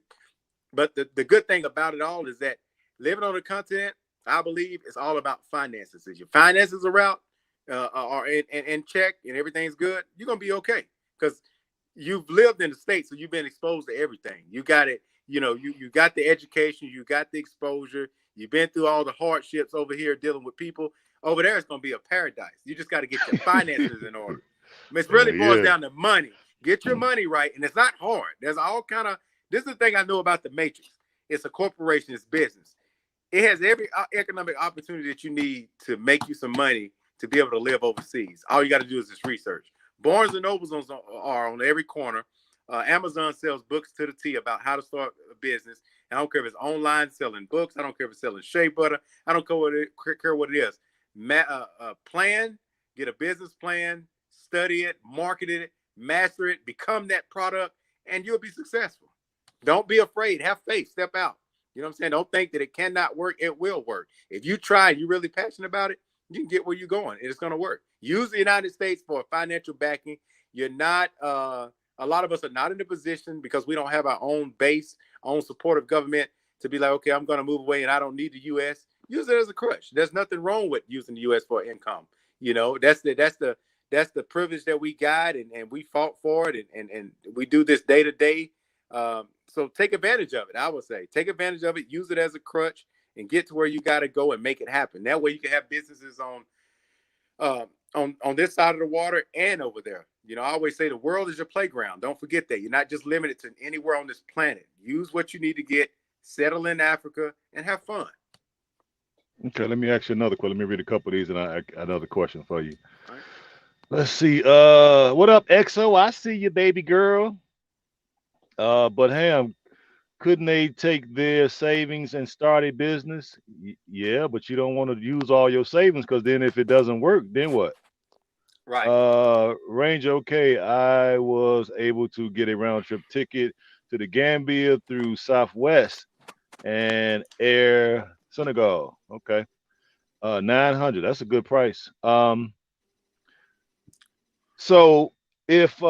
But the good thing about it all is that living on the continent, I believe, is all about finances. If your finances are out, are in check and everything's good, you're going to be okay, because you've lived in the States, so you've been exposed to everything. You got it. You got the education, you got the exposure, you've been through all the hardships over here dealing with people. Over there, it's going to be a paradise. You just got to get your finances in order. It really boils down to money. Get your money right, and it's not hard. There's all kind of, this is the thing I know about the Matrix. It's a corporation, it's business. It has every economic opportunity that you need to make you some money to be able to live overseas. All you got to do is just research. Barnes and Nobles are on every corner. Amazon sells books to the T about how to start a business. I don't care if it's online selling books. I don't care if it's selling shea butter. I don't care what it is. Plan, get a business plan, study it, market it, master it, become that product, and you'll be successful. Don't be afraid. Have faith. Step out. You know what I'm saying? Don't think that it cannot work. It will work. If you try and you're really passionate about it, you can get where you're going. It's going to work. Use the United States for financial backing. You're not, a lot of us are not in a position, because we don't have our own base, own supportive government, to be like, okay, I'm going to move away and I don't need the U.S. Use it as a crutch. There's nothing wrong with using the U.S. for income. That's the privilege that we got, and we fought for it, and we do this day to day. So take advantage of it. I would say take advantage of it. Use it as a crutch and get to where you got to go and make it happen. That way you can have businesses on this side of the water and over there. I always say the world is your playground. Don't forget that. You're not just limited to anywhere on this planet. Use what you need to get, settle in Africa, and have fun. Okay, let me ask you another question. Let me read a couple of these, and another question for you. All right. Let's see. What up, XO? I see you, baby girl. But Ham, couldn't they take their savings and start a business? Yeah, but you don't want to use all your savings, because then if it doesn't work, then what? Right. Range, okay. I was able to get a round trip ticket to the Gambia through Southwest and Air Senegal. Okay. 900. That's a good price. So if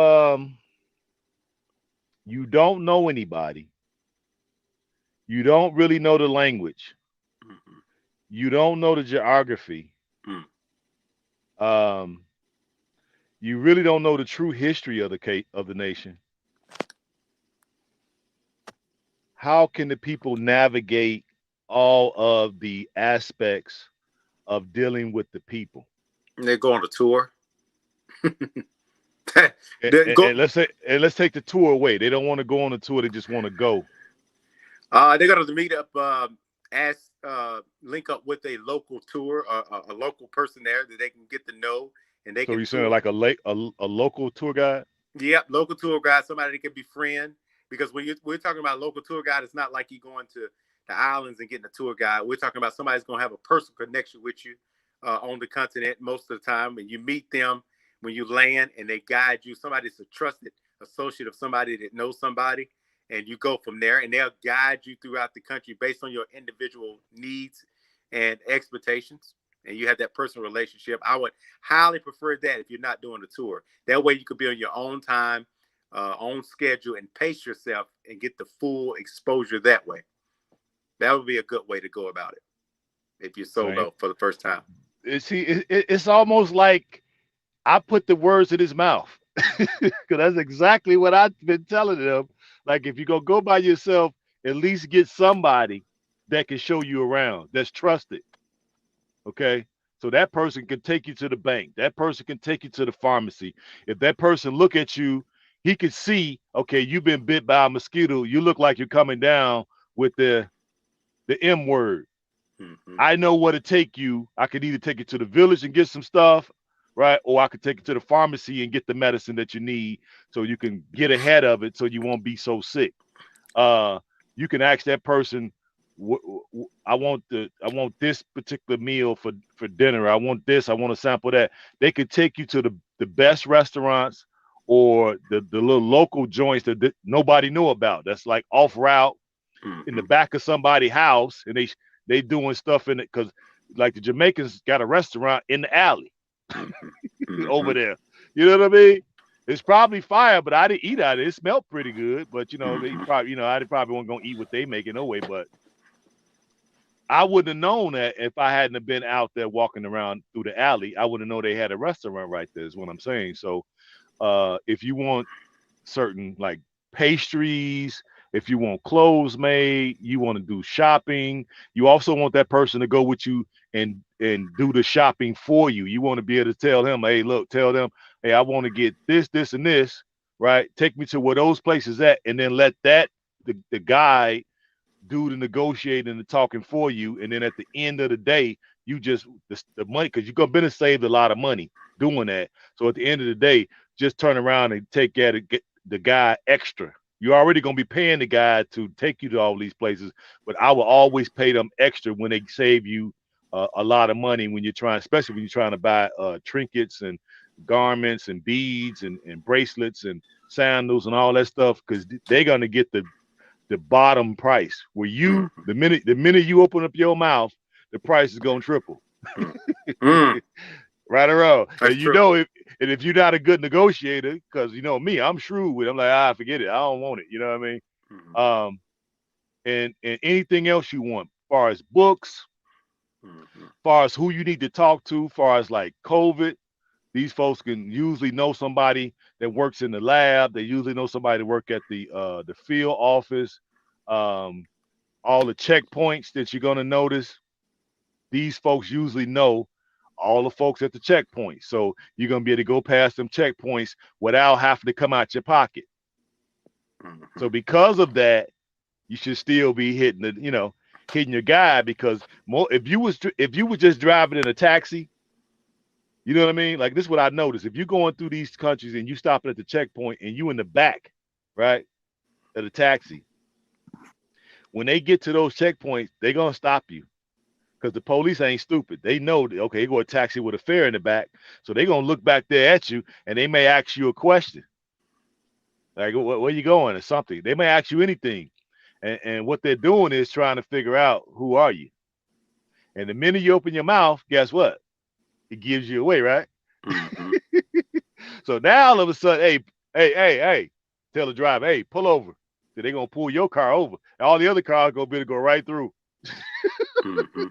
you don't know anybody, you don't really know the language, Mm-hmm. you don't know the geography, Mm. um, you really don't know the true history of the nation. How can the people navigate all of the aspects of dealing with the people? They go on a tour. And, They and, go. and let's take the tour away. They don't want to go on the tour; they just want to go. They're gonna meet up. Ask. Link up with a local tour, a local person there that they can get to know, and they So can you're saying tour. like a local tour guide? Yep, local tour guide, somebody that can befriend. Because we're talking about local tour guide, it's not like you going to the islands and getting a tour guide. We're talking about somebody's going to have a personal connection with you on the continent most of the time, and you meet them when you land, and they guide you. Somebody's a trusted associate of somebody that knows somebody, and you go from there, and they'll guide you throughout the country based on your individual needs and expectations. And you have that personal relationship. I would highly prefer that if you're not doing a tour. That way you could be on your own time, own schedule, and pace yourself and get the full exposure that way. That would be a good way to go about it if you're Right. solo for the first time. It's almost like I put the words in his mouth because that's exactly what I've been telling them. Like, if you go by yourself, at least get somebody that can show you around, that's trusted. Okay. So that person can take you to the bank. That person can take you to the pharmacy. If that person look at you, he can see, okay, you've been bit by a mosquito. You look like you're coming down with the M word. Mm-hmm. I know where to take you. I could either take you to the village and get some stuff, right? Or I could take you to the pharmacy and get the medicine that you need so you can get ahead of it so you won't be so sick. uh you can ask that person, I want this particular meal for dinner. I want this, I want to sample that. They could take you to the best restaurants or the little local joints that nobody knew about, that's like off route in the Mm-hmm. back of somebody's house, and they doing stuff in it because like the Jamaicans got a restaurant in the alley Mm-hmm. over Mm-hmm. there. You know what I mean? It's probably fire, but I didn't eat out of it. It smelled pretty good, but they Mm-hmm. probably, I probably wasn't gonna eat what they make it no way. But I wouldn't have known that if I hadn't have been out there walking around through the alley. I wouldn't know they had a restaurant right there. Is what I'm saying. So, if you want certain like pastries, if you want clothes made, you want to do shopping, you also want that person to go with you and do the shopping for you. You want to be able to tell him, hey, look, tell them, hey, I want to get this, this, and this, right? Take me to where those places at, and then let the guy do the negotiating and the talking for you. And then at the end of the day, you just the money, because you're gonna better save a lot of money doing that. So at the end of the day, just turn around and take that and get the guy extra. You're already gonna be paying the guy to take you to all these places, but I will always pay them extra when they save you a lot of money when you're trying, especially when you're trying to buy trinkets and garments and beads and bracelets and sandals and all that stuff, because they're gonna get the bottom price. Where you, Mm-hmm. the minute you open up your mouth, the price is gonna triple. Mm-hmm. Right or wrong. That's true. If you're not a good negotiator, because you know me, I'm shrewd with it. I'm like, forget it. I don't want it. You know what I mean? Mm-hmm. And anything else you want, as far as books, Mm-hmm. as far as who you need to talk to, as far as like COVID, these folks can usually know somebody that works in the lab. They usually know somebody that work at the field office. Um, all the checkpoints that you're gonna notice, these folks usually know all the folks at the checkpoint. So you're gonna be able to go past them checkpoints without having to come out your pocket. Mm-hmm. So because of that, you should still be hitting hitting your guy, because more if you were just driving in a taxi, you know what I mean? Like, this is what I noticed. If you're going through these countries and you stopping at the checkpoint and you in the back, right, of the taxi, when they get to those checkpoints, they're gonna stop you because the police ain't stupid. They know that, okay, they go a taxi with a fare in the back, so they're gonna look back there at you and they may ask you a question like, where you going or something. They may ask you anything, and what they're doing is trying to figure out who are you. And the minute you open your mouth, guess what? It gives you away, right? Mm-hmm. So now all of a sudden, hey, tell the driver, hey, pull over. So they're gonna pull your car over. And all the other cars gonna be able to go right through. Mm-hmm.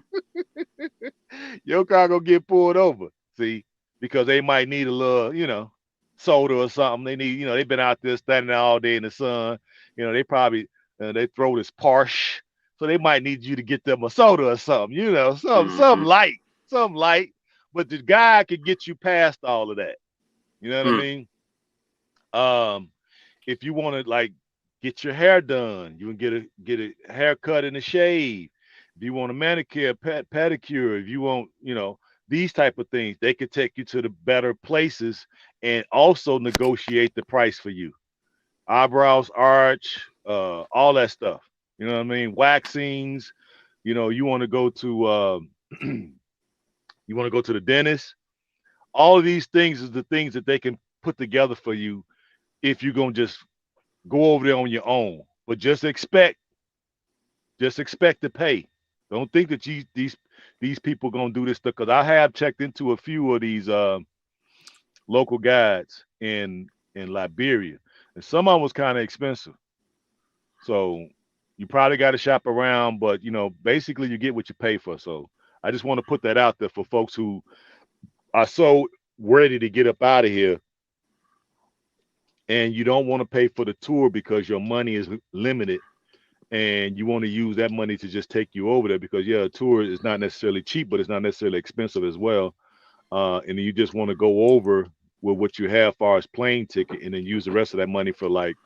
Your car gonna get pulled over. See, because they might need a little, soda or something. They need, they've been out there standing all day in the sun. They probably they throw this parsh, so they might need you to get them a soda or something. Some Mm-hmm. light, some light. But the guy can get you past all of that. You know what I Mm-hmm. mean? Um, if you want to like get your hair done, you can get a haircut and a shave. If you want a manicure, pedicure, if you want, these type of things, they could take you to the better places and also negotiate the price for you. eyebrows arch, all that stuff. You know what I mean? Waxings. You know, you want to go to you want to go to the dentist. All of these things is the things that they can put together for you if you're gonna just go over there on your own. But just expect to pay. Don't think that these people gonna do this stuff because I have checked into a few of these local guides in Liberia, and some of them was kind of expensive. So you probably got to shop around, but basically you get what you pay for. So I just want to put that out there for folks who are so ready to get up out of here, and you don't want to pay for the tour because your money is limited, and you want to use that money to just take you over there because yeah, a tour is not necessarily cheap, but it's not necessarily expensive as well. And then you just want to go over with what you have as far as plane ticket, and then use the rest of that money for like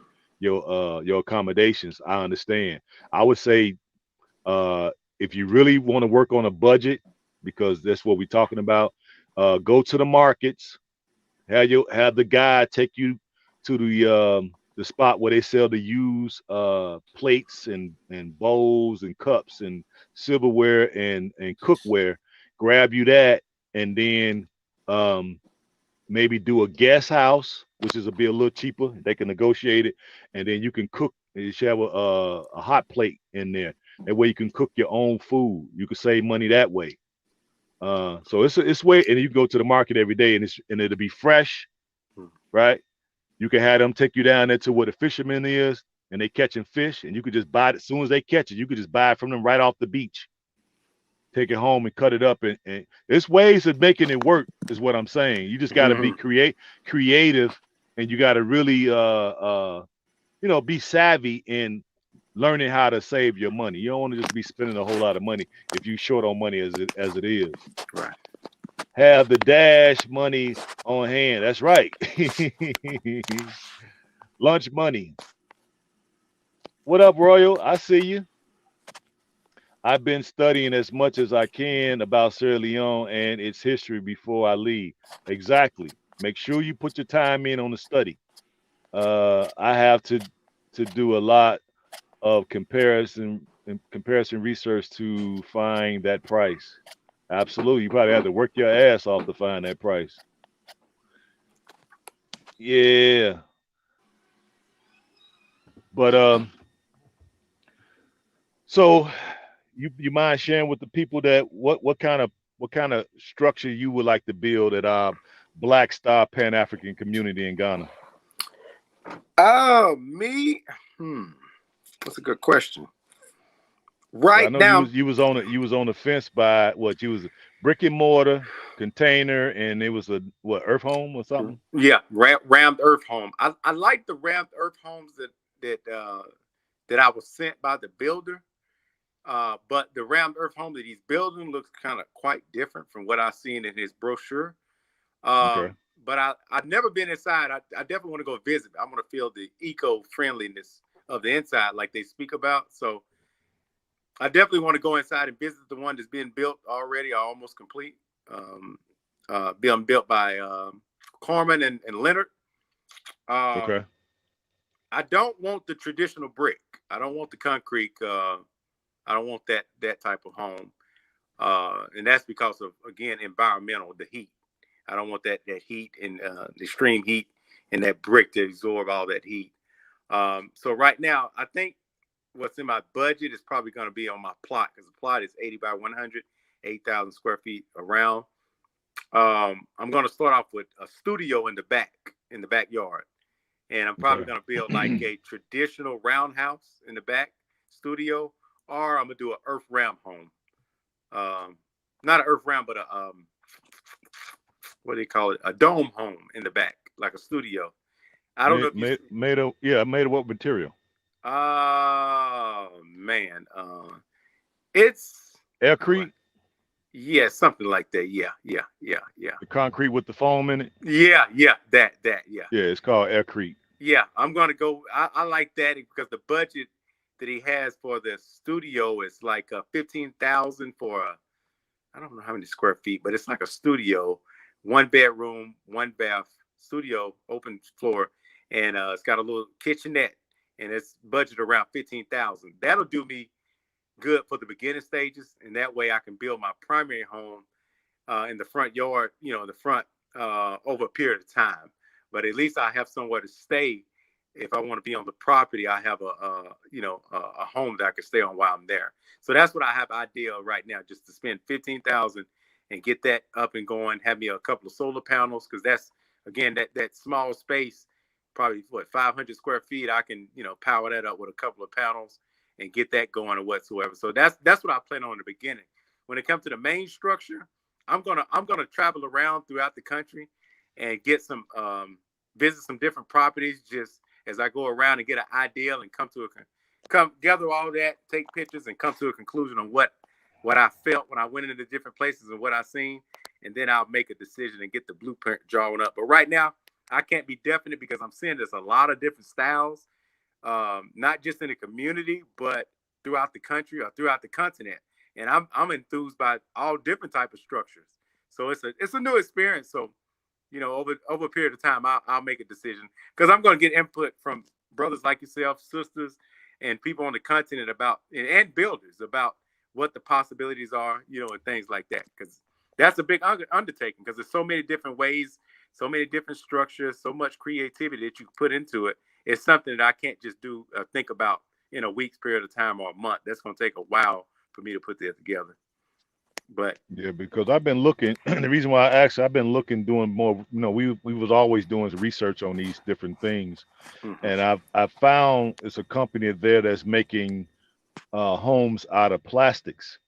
your accommodations. I understand. I would say uh, if you really want to work on a budget, because that's what we're talking about, go to the markets. Have the guy take you to the spot where they sell the used plates and bowls and cups and silverware and cookware. Grab you that, and then um, maybe do a guest house, which is be a little cheaper. They can negotiate it, and then you can cook. You should have a hot plate in there. That way you can cook your own food. You can save money that way. So it's way, and you can go to the market every day, and it'll be fresh, right? You can have them take you down there to where the fisherman is, and they catching fish, and you could just buy it as soon as they catch it. You could just buy it from them right off the beach, take it home and cut it up, and there's ways of making it work. Is what I'm saying. You just got to be Mm-hmm. creative, and you got to really be savvy in learning how to save your money. You don't want to just be spending a whole lot of money if you short on money as it is. Right. Have the dash money on hand. That's right. Lunch money. What up, Royal? I see you. I've been studying as much as I can about Sierra Leone and its history before I leave. Exactly. Make sure you put your time in on the study. I have to do a lot of comparison research to find that price. Absolutely. You probably have to work your ass off to find that price. Yeah. But so you mind sharing with the people that what kind of structure you would like to build at our Black Star Pan African community in Ghana? Oh, me. Hmm. That's a good question. I Right know you now, was you was on the fence by what you was brick and mortar container, and it was a what earth home or something. yeah, rammed earth home. I like the rammed earth homes that I was sent by the builder. But the rammed earth home that he's building looks kind of quite different from what I've seen in his brochure. Okay. But I've never been inside. I definitely want to go visit. I want to feel the eco friendliness of the inside, like they speak about. So I definitely want to go inside and visit the one that's being built already, or almost complete. Um, being built by Carmen and Leonard. Um, Okay. I don't want the traditional brick. I don't want the concrete. I don't want that type of home, and that's because of again environmental, the heat. I don't want that heat and the extreme heat and that brick to absorb all that heat. So right now, I think what's in my budget is probably going to be on my plot because the plot is 80 by 100, 8,000 square feet around. I'm going to start off with a studio in the backyard, and I'm probably Okay. going to build like a traditional roundhouse in the back studio, or I'm gonna do an earth round home. Um, Not an earth round, but a what do they call it? A dome home in the back, like a studio. I don't know Made if you. made made of yeah made of what material? Oh man, it's what? Aircrete, Yeah, something like that. Yeah, yeah, yeah, yeah, the concrete with the foam in it. yeah, yeah. That, yeah, Yeah, it's called aircrete. yeah. I'm gonna go. I like that because the budget that he has for the studio is like 15,000 for a. I don't know how many square feet, but it's like a studio, one bedroom, one bath studio, open floor, and it's got a little kitchenette, and it's budgeted around 15,000. That'll do me good for the beginning stages, and that way I can build my primary home in the front yard, in the front over a period of time. But at least I have somewhere to stay. If I want to be on the property, I have a home that I can stay on while I'm there. So that's what I have idea right now, just to spend 15,000 and get that up and going. Have me a couple of solar panels, because that's, again, that small space, probably what, 500 square feet. I can power that up with a couple of panels and get that going or whatsoever. So that's what I plan on in the beginning. When it comes to the main structure, I'm gonna travel around throughout the country and get some visit some different properties, just as I go around and get an idea and come gather all that, take pictures, and come to a conclusion on what I felt when I went into the different places and what I seen, and then I'll make a decision and get the blueprint drawn up. But right now, I can't be definite because I'm seeing there's a lot of different styles, not just in the community, but throughout the country or throughout the continent. And I'm enthused by all different type of structures. So it's a new experience. So over a period of time, I'll make a decision, because I'm going to get input from brothers like yourself, sisters, and people on the continent about, and builders about what the possibilities are, and things like that. Because that's a big undertaking, because there's so many different ways, so many different structures, so much creativity that you put into it. It's something that I can't just do think about in a week's period of time or a month. That's going to take a while for me to put that together. But Yeah, because I've been looking. The reason why I asked, I've been looking, doing more. We was always doing research on these different things, and mhm. I've found it's a company there that's making homes out of plastics.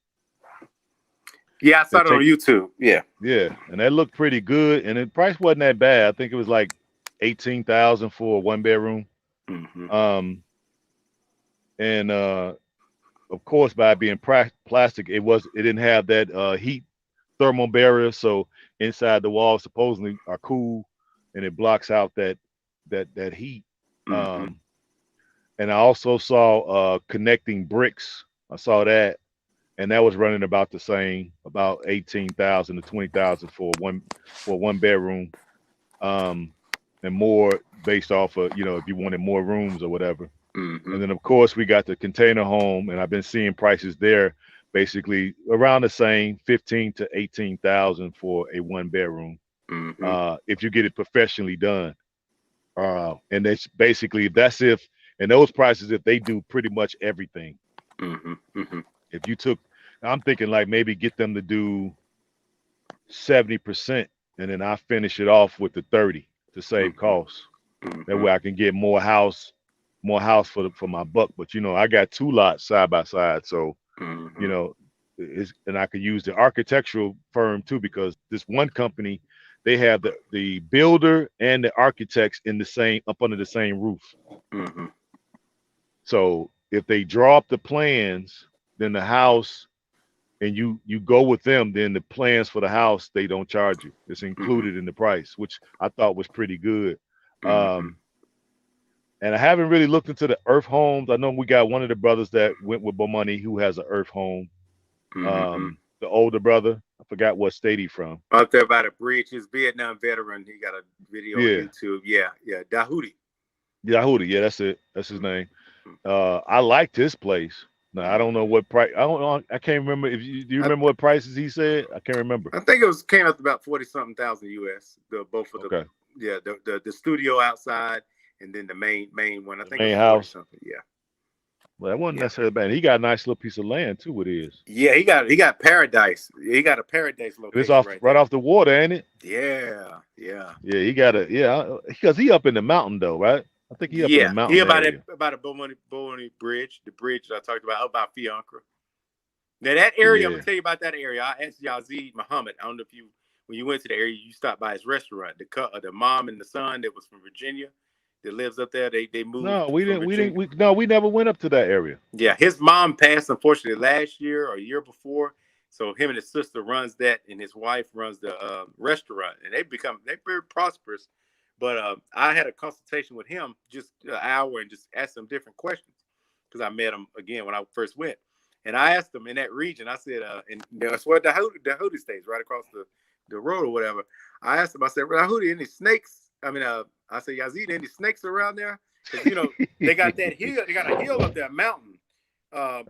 Yeah, I saw They it on take YouTube. Yeah. Yeah, and that looked pretty good, and the price wasn't that bad. I think it was like 18,000 for a one bedroom. Hmm. Um, and of course, by being plastic, it didn't have that heat thermal barrier, so inside the walls supposedly are cool, and it blocks out that heat. Hmm. Um, and I also saw connecting bricks. I saw that, and that was running about the same, about 18,000 to 20,000 for a one bedroom, um, and more based off of if you wanted more rooms or whatever. Hmm. And then of course we got the container home, and I've been seeing prices there basically around the same, 15 to 18,000 for a one bedroom. Hmm. If you get it professionally done. And that's if, and those prices if they do pretty much everything. Hmm. Hmm. If you took, I'm thinking like maybe get them to do 70%, and then I finish it off with the 30 to save Hmm. costs. That Hmm. way I can get more house for my buck. But I got two lots side by side, so you Hmm. know, and I could use the architectural firm too, because this one company, they have the builder and the architects in the same up under the same roof. Hmm. So if they draw up the plans, then the house, and you go with them, then the plans for the house they don't charge you. It's Hmm. included in the price, which I thought was pretty good. Hmm. Um, and I haven't really looked into the Earth homes. I know we got one of the brothers that went with Bomani who has an Earth home. Hmm. The older brother, I forgot what state he from. Out there by the bridge, he's Vietnam veteran. He got a video on Yeah, YouTube. Yeah, yeah, Dahudi. Yahudi. Yeah, that's it. That's his name. Hmm. I liked his place. Now I don't know Hmm. what price. I don't know. I can't remember. If you do you I, remember what prices he said? I can't remember. I think it was came up to about 40 something thousand US. The both of the Okay, yeah the studio outside, and then the main one. I the think it main was 40 house. something. Yeah, Well, that wasn't yeah. necessarily bad. He got a nice little piece of land too with his. Yeah, he got paradise. He got a paradise And it's location off right right there. off the water, ain't it? Yeah, yeah, Yeah, he got a because he up in the mountain though, right? I think he up in the yeah. He mountain about area. a Bowmoney Bridge, the bridge that I talked about, up by Fiancre. Now that area, I'm gonna Yeah. tell you about that area. I asked Yazid Muhammad. I don't know if you, when you went to the area, you stopped by his restaurant. The mom and the son that was from Virginia, that lives up there. They No, moved we from didn't. We didn't. Virginia. We never went up to that area. Yeah, his mom passed unfortunately last year or a year before. So him and his sister runs that, and his wife runs the restaurant, and they're very prosperous. But I had a consultation with him just an hour and just asked him different questions, because I met him again when I first went, and I asked him in that region. I said, and that's where the Houthi stays, right across the road or whatever. I asked him. I said, "Well, Houthi, any snakes? I mean, I said, y'all see any snakes around there? Because they got that hill. They got a hill up there, a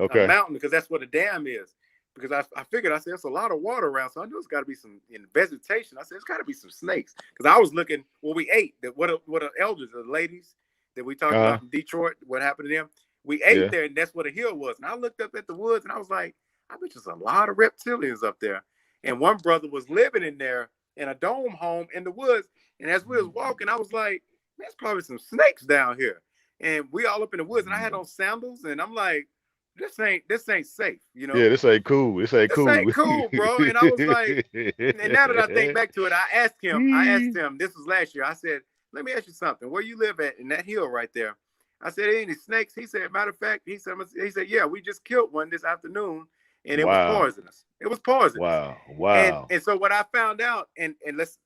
Okay. mountain, because that's where the dam is. Because I figured, I said, there's a lot of water around, so I knew it's got to be some in vegetation. I said, it's got to be some snakes. Because I was looking, well, we ate. What the elders, the ladies that we talked Uh-huh. about in Detroit, what happened to them? We ate Yeah. there, and that's where the hill was. And I looked up at the woods, and I was like, I bet there's a lot of reptilians up there. And one brother was living in there in a dome home in the woods. And as we was walking, I was like, there's probably some snakes down here. And we all up in the woods, and I had on sandals, and I'm like, this ain't safe, Yeah, this ain't cool. This ain't This ain't cool. cool, bro. And I was like, and now that I think back to it, I asked him, this was last year. I said, let me ask you something. Where you live at in that hill right there? I said, ain't any snakes? He said, matter of fact, he said, yeah, we just killed one this afternoon, and it was Wow. poisonous. It was poisonous. Wow. And Wow. and so what I found out, and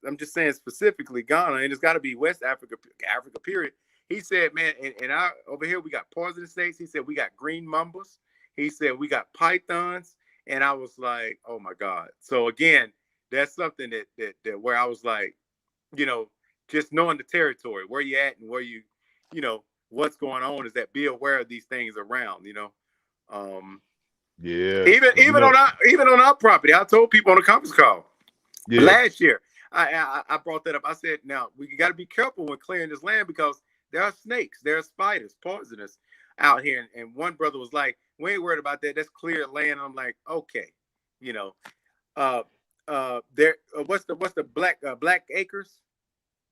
I'm just saying specifically Ghana, and it's got to be West Africa, period. He said, man, and I over here we got poisonous snakes. He said we got green mambas. He said we got pythons, and I was like, oh my God. So again, that's something that where I was like, you know, just knowing the territory, where you at and where you know, what's going on, is that be aware of these things around. Um, Yeah. even 'Cause even on our property, I told people on the conference call yeah. last year. I brought that up. I said, now we got to be careful when clearing this land, because there are snakes, there are spiders, poisonous out here. And one brother was like, we ain't worried about that. That's cleared land. And I'm like, okay, you know, uh, there. What's the Black Acres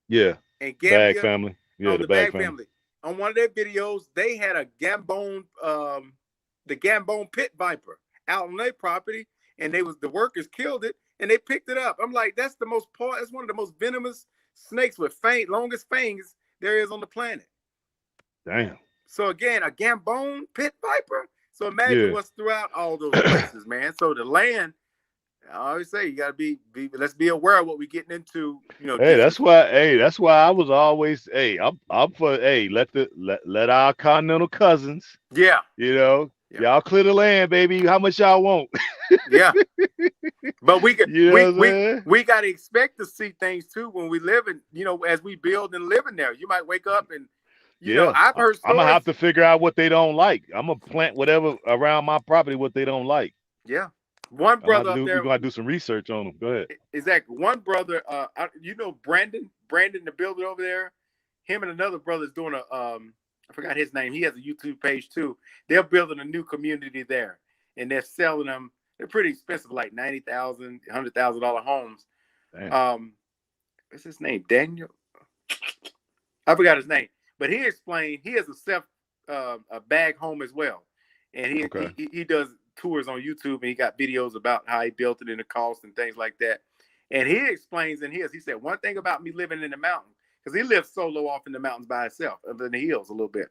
Yeah. and Bag Gambia family. Yeah, on the the Bag Bag family. family? On one of their videos, they had a Gambone, the Gambone pit viper out on their property, and the workers killed it, and they picked it up. I'm like, that's one of the most venomous snakes with longest fangs there is on the planet. Damn. So again, a Gambone pit viper. So imagine Yeah. what's throughout all those places, man. So the land, I always say, you gotta let's be aware of what we're getting into. Hey, Just that's why. Hey, that's why I was always. Hey, I'm for. Hey, let our continental cousins. yeah, You know, yeah, y'all clear the land, baby. How much y'all want? yeah. But we could, You know we what I'm we saying? we got to expect to see things too when we live in, as we build and live in there. You might wake up and, Yeah. I've heard I'm gonna have stories. to figure out what they don't like. I'm gonna plant whatever around my property what they don't like. Yeah, one I'm gonna have brother to up do. We're there, gonna have to do some research on them. Go ahead. exactly. One brother, Brandon, the builder over there. Him and another brother's doing I forgot his name. He has a YouTube page too. They're building a new community there, and they're selling them. They're pretty expensive, like $90,000, $100,000 homes. Damn. Um, what's his name? Daniel. I forgot his name, but he explained he has a bag home as well, and he, Okay. he he does tours on YouTube, and he got videos about how he built it and the cost and things like that. And he explains in his, he said, one thing about me living in the mountains, because he lives so low off in the mountains by himself, up in the hills a little bit.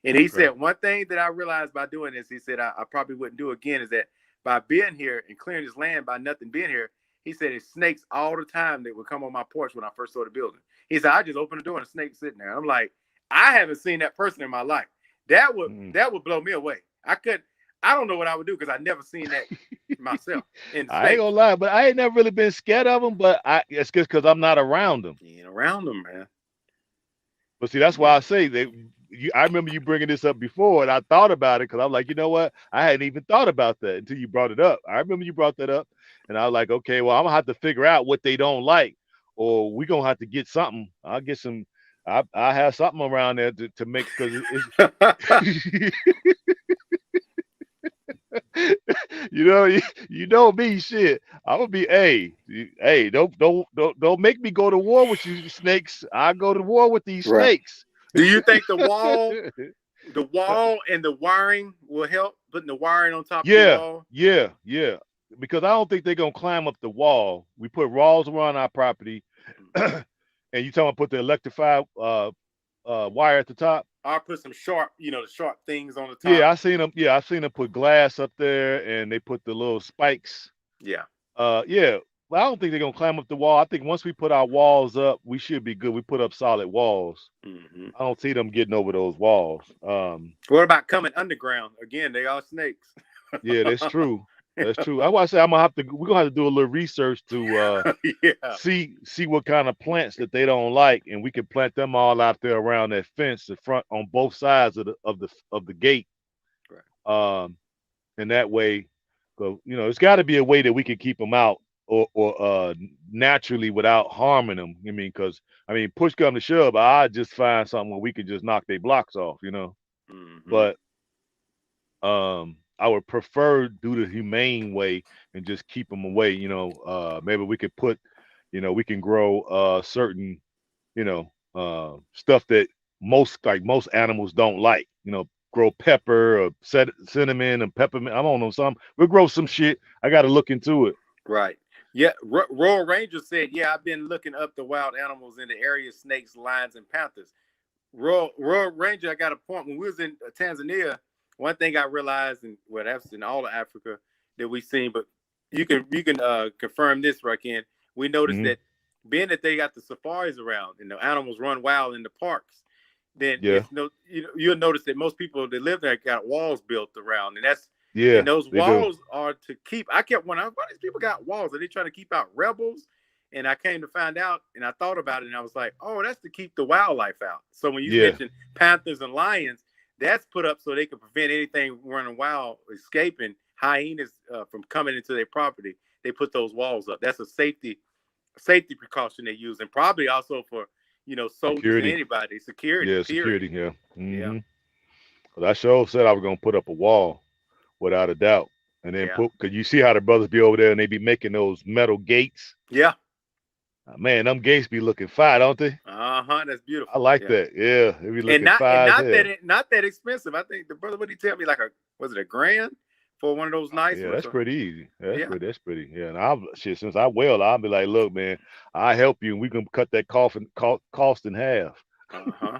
And he Okay. said, one thing that I realized by doing this, he said, I probably wouldn't do again, is that by being here and clearing this land by nothing being here, he said it's snakes all the time that would come on my porch when I first started building. He said, I just opened the door and a snake sitting there. I'm like, I haven't seen that person in my life. That would Mm. that would blow me away. I don't know what I would do, because I never seen that myself in the I ain't snakes. gonna lie, but I ain't never really been scared of them. But it's just because I'm not around them. You ain't around them, man. But see, that's why Yeah. I say that. I remember you bringing this up before, and I thought about it because I'm like, you know what? I hadn't even thought about that until you brought it up. I remember you brought that up, and I was like, okay, well, I'm gonna have to figure out what they don't like, or we gonna have to get something. I'll get some. I have something around there to make because it's you know me, shit. I'm gonna be, hey, don't make me go to war with you snakes. I go to war with these Right. snakes. Do you think the wall and the wiring will help? Putting the wiring on top of the Yeah, wall? yeah. Because I don't think they're gonna climb up the wall. We put walls around our property, and you talking about put the electrified wire at the top. I'll put some the sharp things on the Yeah, top. I seen them. Yeah, I seen them put glass up there, and they put the little spikes. Yeah. Yeah. Well, I don't think they're gonna climb up the wall. I think once we put our walls up, we should be good. We put up solid walls. Hmm. I don't see them getting over those walls. What about coming underground? Again, they are snakes. Yeah, that's true. That's true. I want to say I'm gonna have to. We're gonna have to do a little research to Yeah. see what kind of plants that they don't like, and we can plant them all out there around that fence, the front on both sides of the gate. Right. Um, and that way, so it's got to be a way that we can keep them out or naturally without harming them. I mean, because push come to shove, I just find something where we can just knock their blocks off. Hmm. But I would prefer do the humane way and just keep them away. Maybe we could put, we can grow certain, stuff that most animals don't like. Grow pepper or cinnamon and peppermint. I don't know some. We'll grow some shit. I got to look into it. Right. Yeah. Royal Ranger said, "Yeah, I've been looking up the wild animals in the area: snakes, lions, and panthers." Royal Ranger, I got a point. When we was in Tanzania, one thing I realized, and well, that's in all of Africa that we seen, but you can confirm this, Rakim. We noticed Hmm. that being that they got the safaris around and the animals run wild in the parks, then Yeah, it's no you'll notice that most people that live there got walls built around, and yeah, those they do. walls are to keep. I kept wondering, why these people got walls? Are they trying to keep out rebels? And I came to find out, and I thought about it, and I was like, oh, that's to keep the wildlife out. So when you Yeah, mentioned panthers and lions, that's put up so they can prevent anything running wild, escaping hyenas from coming into their property. They put those walls up. That's a safety precaution they use, and probably also for soldiers and security. anybody, security. Yeah, Period. security. Yeah. Yeah, Hmm. But I sure said I was gonna put up a wall without a doubt. And then yeah, cause you see how the brothers be over there and they be making those metal gates. yeah. Man, them gates be looking fire, don't they? Uh-huh. That's I beautiful. like Yeah. that. Yeah, they be And looking fire as hell. not that expensive. I think the brother, what did he tell me, like a was it a grand for one of those nice Yeah, ones? that's So, pretty easy. That's yeah. pretty. That's pretty. Yeah, and I'll shit since I well, I'll be like, look, man, I help you, and we can cut that cost in half. Uh-huh.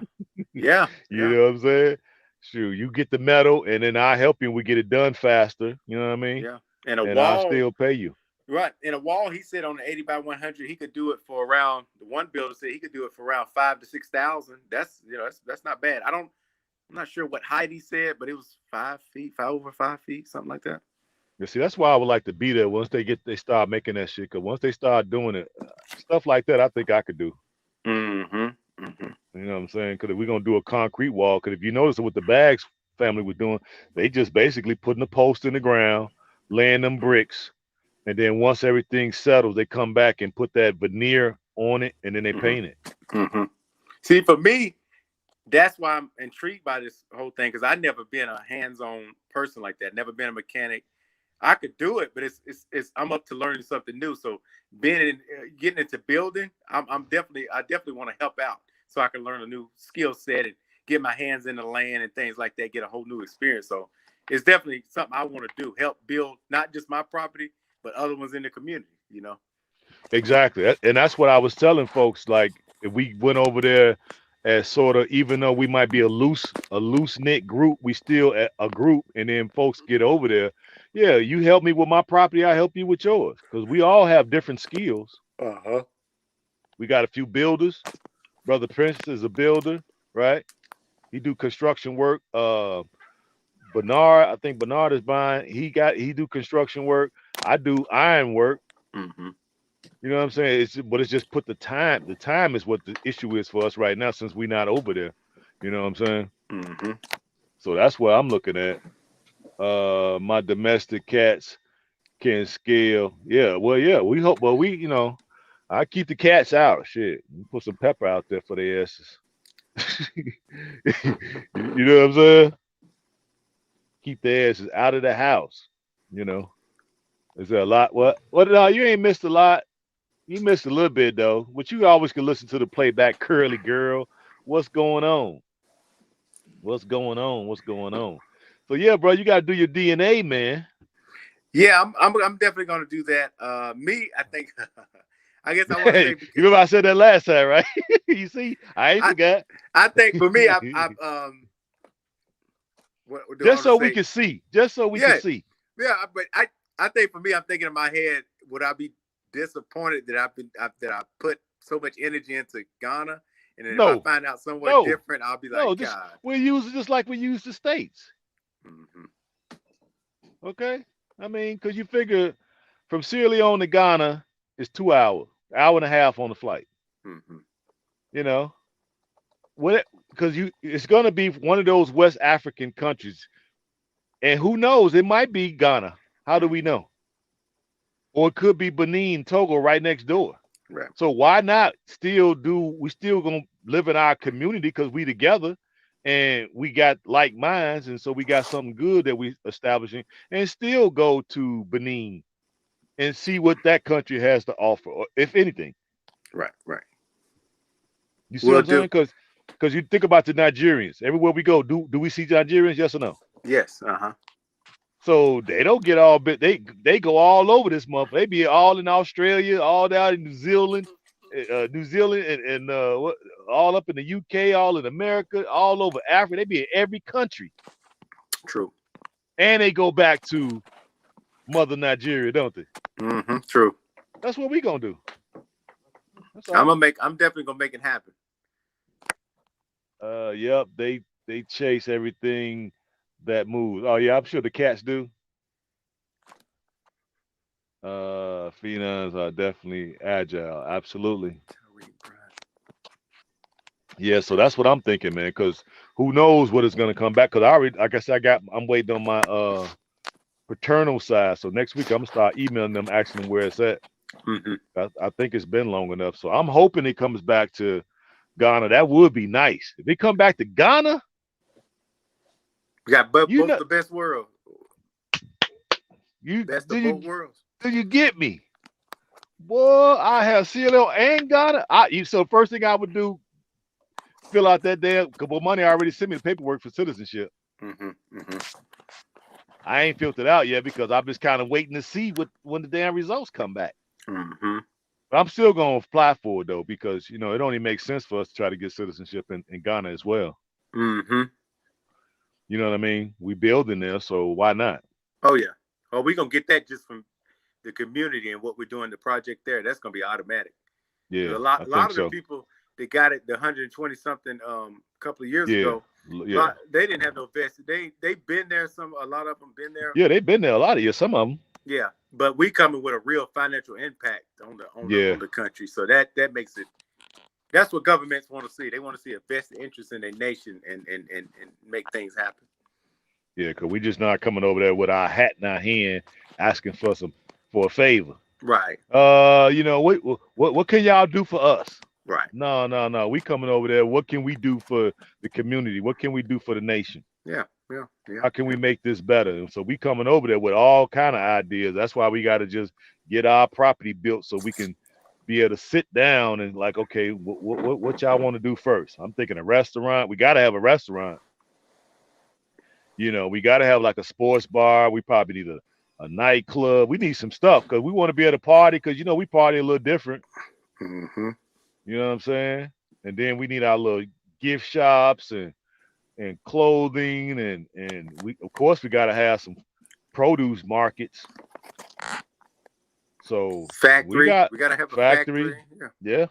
Yeah, You yeah, know what I'm saying? Shoot, you get the metal, and then I help you, and we get it done faster. You know what I mean? yeah. And a And I wall, still pay you. right? In a wall, he said on the 80 by 100, he could do it for around. The one builder said he could do it for around 5 to 6,000. That's that's not bad. I'm not sure what height he said, but it was 5 feet, five over 5 feet, something like that. You see, that's why I would like to be there once they start making that shit. Cause once they start doing it, stuff like that, I think I could do. Mm-hmm. Mm-hmm. You know what I'm saying? Because if we're gonna do a concrete wall, because if you notice what the Bags family was doing, they just basically putting a post in the ground, laying them bricks, and then once everything settles, they come back and put that veneer on it, and then they Mm-hmm. paint it. Mm-hmm. See, for me, that's why I'm intrigued by this whole thing because I've never been a hands-on person like that. Never been a mechanic. I could do it, but it's I'm up to learning something new. So getting into building, I definitely want to help out so I can learn a new skill set and get my hands in the land and things like that. Get a whole new experience. So it's definitely something I want to do. Help build not just my property, but other ones in the community. Exactly, and that's what I was telling folks. Like, if we went over there as sort of, even though we might be a loose knit group, we still a group. And then folks get over there. Yeah, you help me with my property, I help you with yours, because we all have different skills. Uh huh. We got a few builders. Brother Prince is a builder, right? He do construction work. Bernard, I think Bernard is buying. He do construction work. I do iron work. Mm-hmm. You know what I'm saying? But it's just put the time. The time is what the issue is for us right now since we're not over there. You know what I'm saying? Mm-hmm. So that's what I'm looking at. My domestic cats can scale. Yeah, well, yeah. We hope. Well, I keep the cats out. Shit, put some pepper out there for their asses. You know what I'm saying? Keep their asses out of the house. You know, is there a lot? What? No, you ain't missed a lot. You missed a little bit though, but you always can listen to the playback. Curly girl, what's going on? What's going on? What's going on? So yeah, bro, you gotta do your DNA, man. Yeah, I'm definitely gonna do that. Me, I think. I guess I want to Hey, say you because remember I said that last time, right? You see, I ain't I forgot. I think for me, I've what do I Just want to so we say? can see. Just so we can Yeah, see. yeah. But I think for me, I'm thinking in my head, would I be disappointed that that I put so much energy into Ghana, and then if I No, find out somewhere no, different, I'll be no. like, Just God. we use it just like we use the states. Hmm. Okay. I mean, because you figure from Sierra Leone to Ghana is 2 hours, hour and a half on the flight. Mm-hmm. You know, what? Because it's gonna be one of those West African countries, and who knows? It might be Ghana. How do we Mm-hmm. know? Or it could be Benin, Togo, right next door. Right. So why not still do? We still gonna live in our community because we together, and we got like minds, and so we got something good that we establishing, and still go to Benin and see what that country has to offer, or if anything. Right. Right. You see what Will I'm saying? do. Because you think about the Nigerians. Everywhere we go, do we see Nigerians? Yes or no? Yes. Uh-huh. So they don't get all bit. They go all over this month. They be all in Australia, all down in New Zealand, and what, all up in the UK, all in America, all over Africa. They be in every country, True. and they go back to Mother Nigeria, don't they? Mm-hmm. True. That's what we gonna do. That's all. I'm definitely gonna make it happen. Yep. They chase everything that moves. Oh yeah, I'm sure the cats do. Felines are definitely agile. Absolutely. Yeah, so that's what I'm thinking, man. Because who knows what is going to come back? Because I already, like I said, I'm waiting on my paternal side. So next week I'm gonna start emailing them, asking them where it's at. Mm-hmm. I think it's been long enough. So I'm hoping it comes back to Ghana. That would be nice. If it come back to Ghana, We got you both know, the best world, you best do of both you worlds. do you get me? Boy, I have CLO and Ghana. So first thing I would do, fill out that damn. Well, money already sent me the paperwork for citizenship. Mm-hmm. Mm-hmm. I ain't filled it out yet because I'm just kind of waiting to see what when the damn results come back. Mm-hmm. But I'm still gonna apply for it though because it only makes sense for us to try to get citizenship in Ghana as well. Mm-hmm. You know what I mean? We building there, so why not? Oh yeah. Oh, we're gonna get that just from the community and what we're doing the project there. That's gonna be automatic. Because Yeah, a I lot think of the so. people that got it, the 120 something couple of years Yeah, ago, yeah, they didn't have no vested. They been there. A lot of them been there. yeah. They've been there a lot of years. Some of them. Yeah, but we coming with a real financial impact on Yeah, the country. So that makes it. That's what governments want to see. They want to see a vested interest in their nation and make things happen. yeah. Because we just not coming over there with our hat in our hand asking for a favor. Right. What can y'all do for us? Right. No, no, no. We coming over there. What can we do for the community? What can we do for the nation? Yeah. Yeah. Yeah. How can we Yeah. make this better? And so we coming over there with all kind of ideas. That's why we got to just get our property built so we can be able to sit down and like, okay, what y'all want to do first? I'm thinking a restaurant. We got to have a restaurant. We got to have like a sports bar. We probably need a nightclub. We need some stuff because we want to be at a party because we party a little different. Mm-hmm. You know what I'm saying? And then we need our little gift shops and clothing and we of course we got to have some produce markets. So we Factory. got We gotta have a factory. factory. Yeah.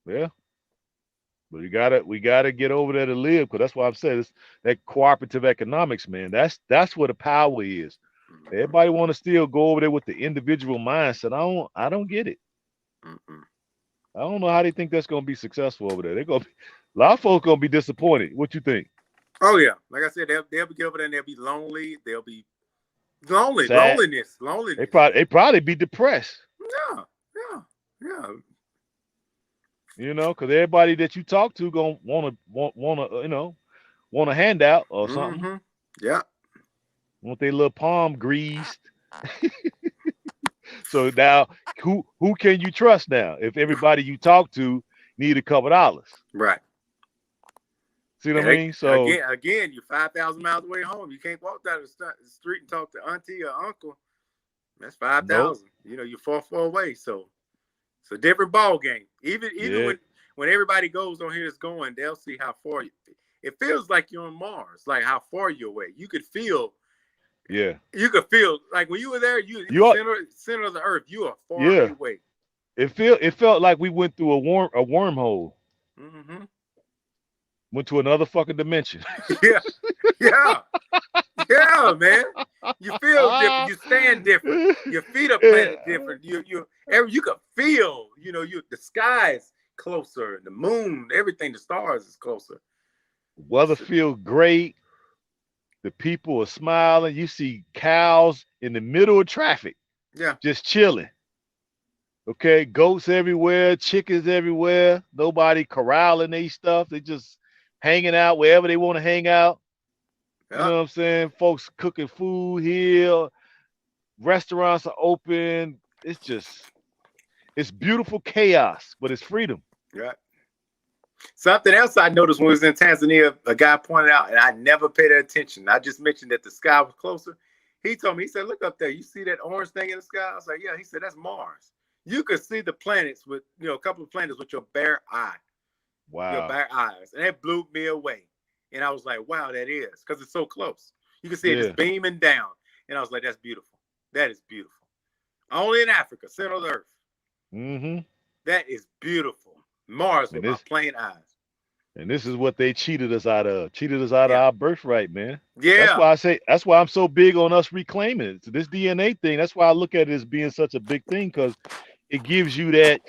Yeah, yeah. But we gotta get over there to live because that's why I'm saying it's that cooperative economics, man. That's where the power is. Mm-hmm. Everybody want to still go over there with the individual mindset. I don't get it. Mm-hmm. I don't know how they think that's gonna be successful over there. A lot of folks gonna be disappointed. What you think? Oh yeah. Like I said, they'll be over there and they'll be lonely. They'll be Sad. They loneliness. probably be depressed. Yeah. Yeah. Yeah. Because everybody that you talk to gonna want a handout or something. Mm-hmm. Yeah. Want their little palm greased. So now, who can you trust now? If everybody you talk to need a couple dollars, Right. see what I And mean? So you're 5,000 miles away home. You can't walk down the street and talk to auntie or uncle. That's nope. 5,000. You're far away. So it's a different ball game. Even Yeah, when everybody goes on here that's going, they'll see how far you. It feels like you're on Mars, like how far you're away. yeah. You could feel like when you were there, you You are, center of the earth. You are far yeah. away. It felt like we went through a wormhole. Mm-hmm. Went to another fucking dimension. Yeah, yeah, yeah, man. You feel different. You stand different. Your feet are planted different. You can feel. The sky is closer. The moon, everything, the stars is closer. Weather feel great. The people are smiling. You see cows in the middle of traffic, Yeah, just chilling. Okay, goats everywhere, chickens everywhere. Nobody corralling they stuff. They just hanging out wherever they want to hang out. You yeah. know what I'm saying? Folks cooking food here. Restaurants are open. It's beautiful chaos, but it's freedom. Yeah. Something else I noticed when we was in Tanzania, a guy pointed out, and I never paid attention. I just mentioned that the sky was closer. He told me, he said, "Look up there. You see that orange thing in the sky?" I was like, "Yeah." He said, "That's Mars. You could see the planets with, a couple of planets with your bare eye, your Wow. bare eyes." And that blew me away. And I was like, "Wow, that is," because it's so close. You can see it Yeah. just beaming down. And I was like, "That's beautiful. That is beautiful. Only in Africa, center of the earth. Mm-hmm. That is beautiful. Mars And with my this plain eyes." and this is what they cheated us out of. Cheated us out of Yeah. our birthright, man. Yeah. That's why I'm so big on us reclaiming it. So this DNA thing, that's why I look at it as being such a big thing, because it gives you that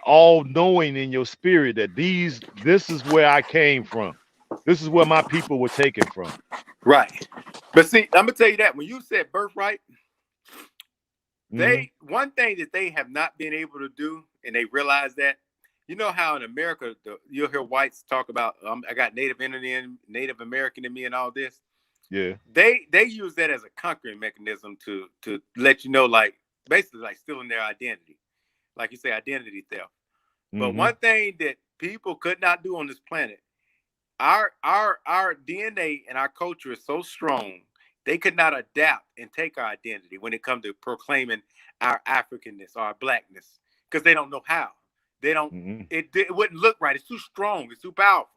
all knowing in your spirit that this is where I came from. This is where my people were taken from. Right. But see, I'm gonna tell you that when you said birthright, Mm-hmm. one thing that they have not been able to do, and they realize that, how in America you'll hear whites talk about, I got Native Indian, Native American in me, and all this. Yeah. They use that as a conquering mechanism to let you know, like basically like stealing their identity, like you say, identity theft. But Mm-hmm. one thing that people could not do on this planet, our DNA and our culture is so strong, they could not adapt and take our identity when it comes to proclaiming our Africanness or our blackness, because they don't know how. They don't. Mm-hmm. It wouldn't look right. It's too strong. It's too powerful.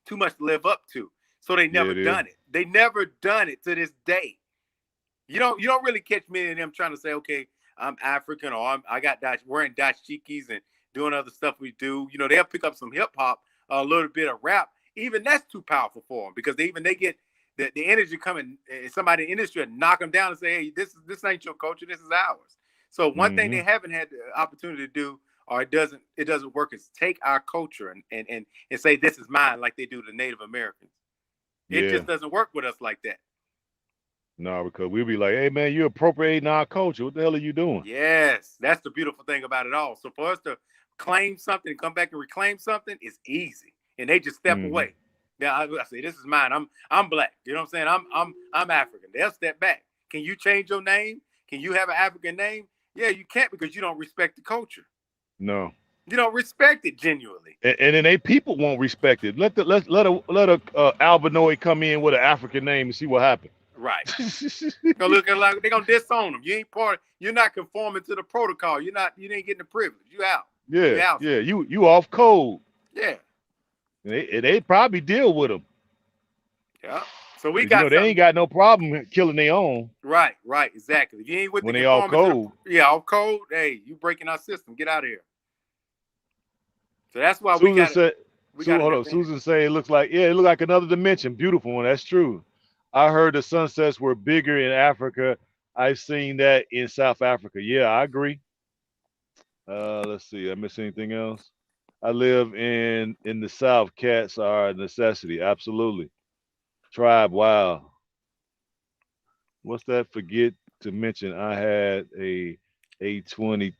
Too much to live up to. So they Yeah, never it is. done it. They never done it to this day. You don't really catch many of them trying to say, okay, I'm African, or I got wearing dashikis and doing other stuff we do. They'll pick up some hip hop, a little bit of rap. Even that's too powerful for them, because they get the energy coming. Somebody in the industry will knock them down and say, hey, this ain't your culture, this is ours. So one thing Mm-hmm. they haven't had the opportunity to do, or it doesn't work, is take our culture and say this is mine, like they do the Native Americans. It Yeah. just doesn't work with us like that. No, because we'll be like, hey man, you're appropriating our culture. What the hell are you doing? Yes, that's the beautiful thing about it all. So for us to claim something and come back and reclaim something is easy, and they just step Mm-hmm. away. Now I say, this is mine. I'm black. You know what I'm saying? I'm African. They'll step back. Can you change your name? Can you have an African name? Yeah, you can't, because you don't respect the culture. No. You don't respect it genuinely. And then they people won't respect it. Let a albinoid come in with an African name and see what happens. Right. Gonna look at like they're gonna disown them. You ain't part. You're not conforming to the protocol. You're not. You ain't getting the privilege. You out. You Yeah, ousted. yeah. You off code. Yeah. They probably deal with them Yeah. So we because got they ain't something. got no problem killing their own Right, right, exactly. If you ain't with the when they off conforming to code. the off code, hey, you breaking our system. Get out of here. So that's why we Susan got it. said, We got an hold on. advantage. Susan said it looked like another dimension. Beautiful one. That's true. I heard the sunsets were bigger in Africa. I've seen that in South Africa. Yeah, I agree. Let's see. I miss anything else? I live in the South. Cats are a necessity. Absolutely. Tribe. Wow. What's that? Forget to mention. I had a A22.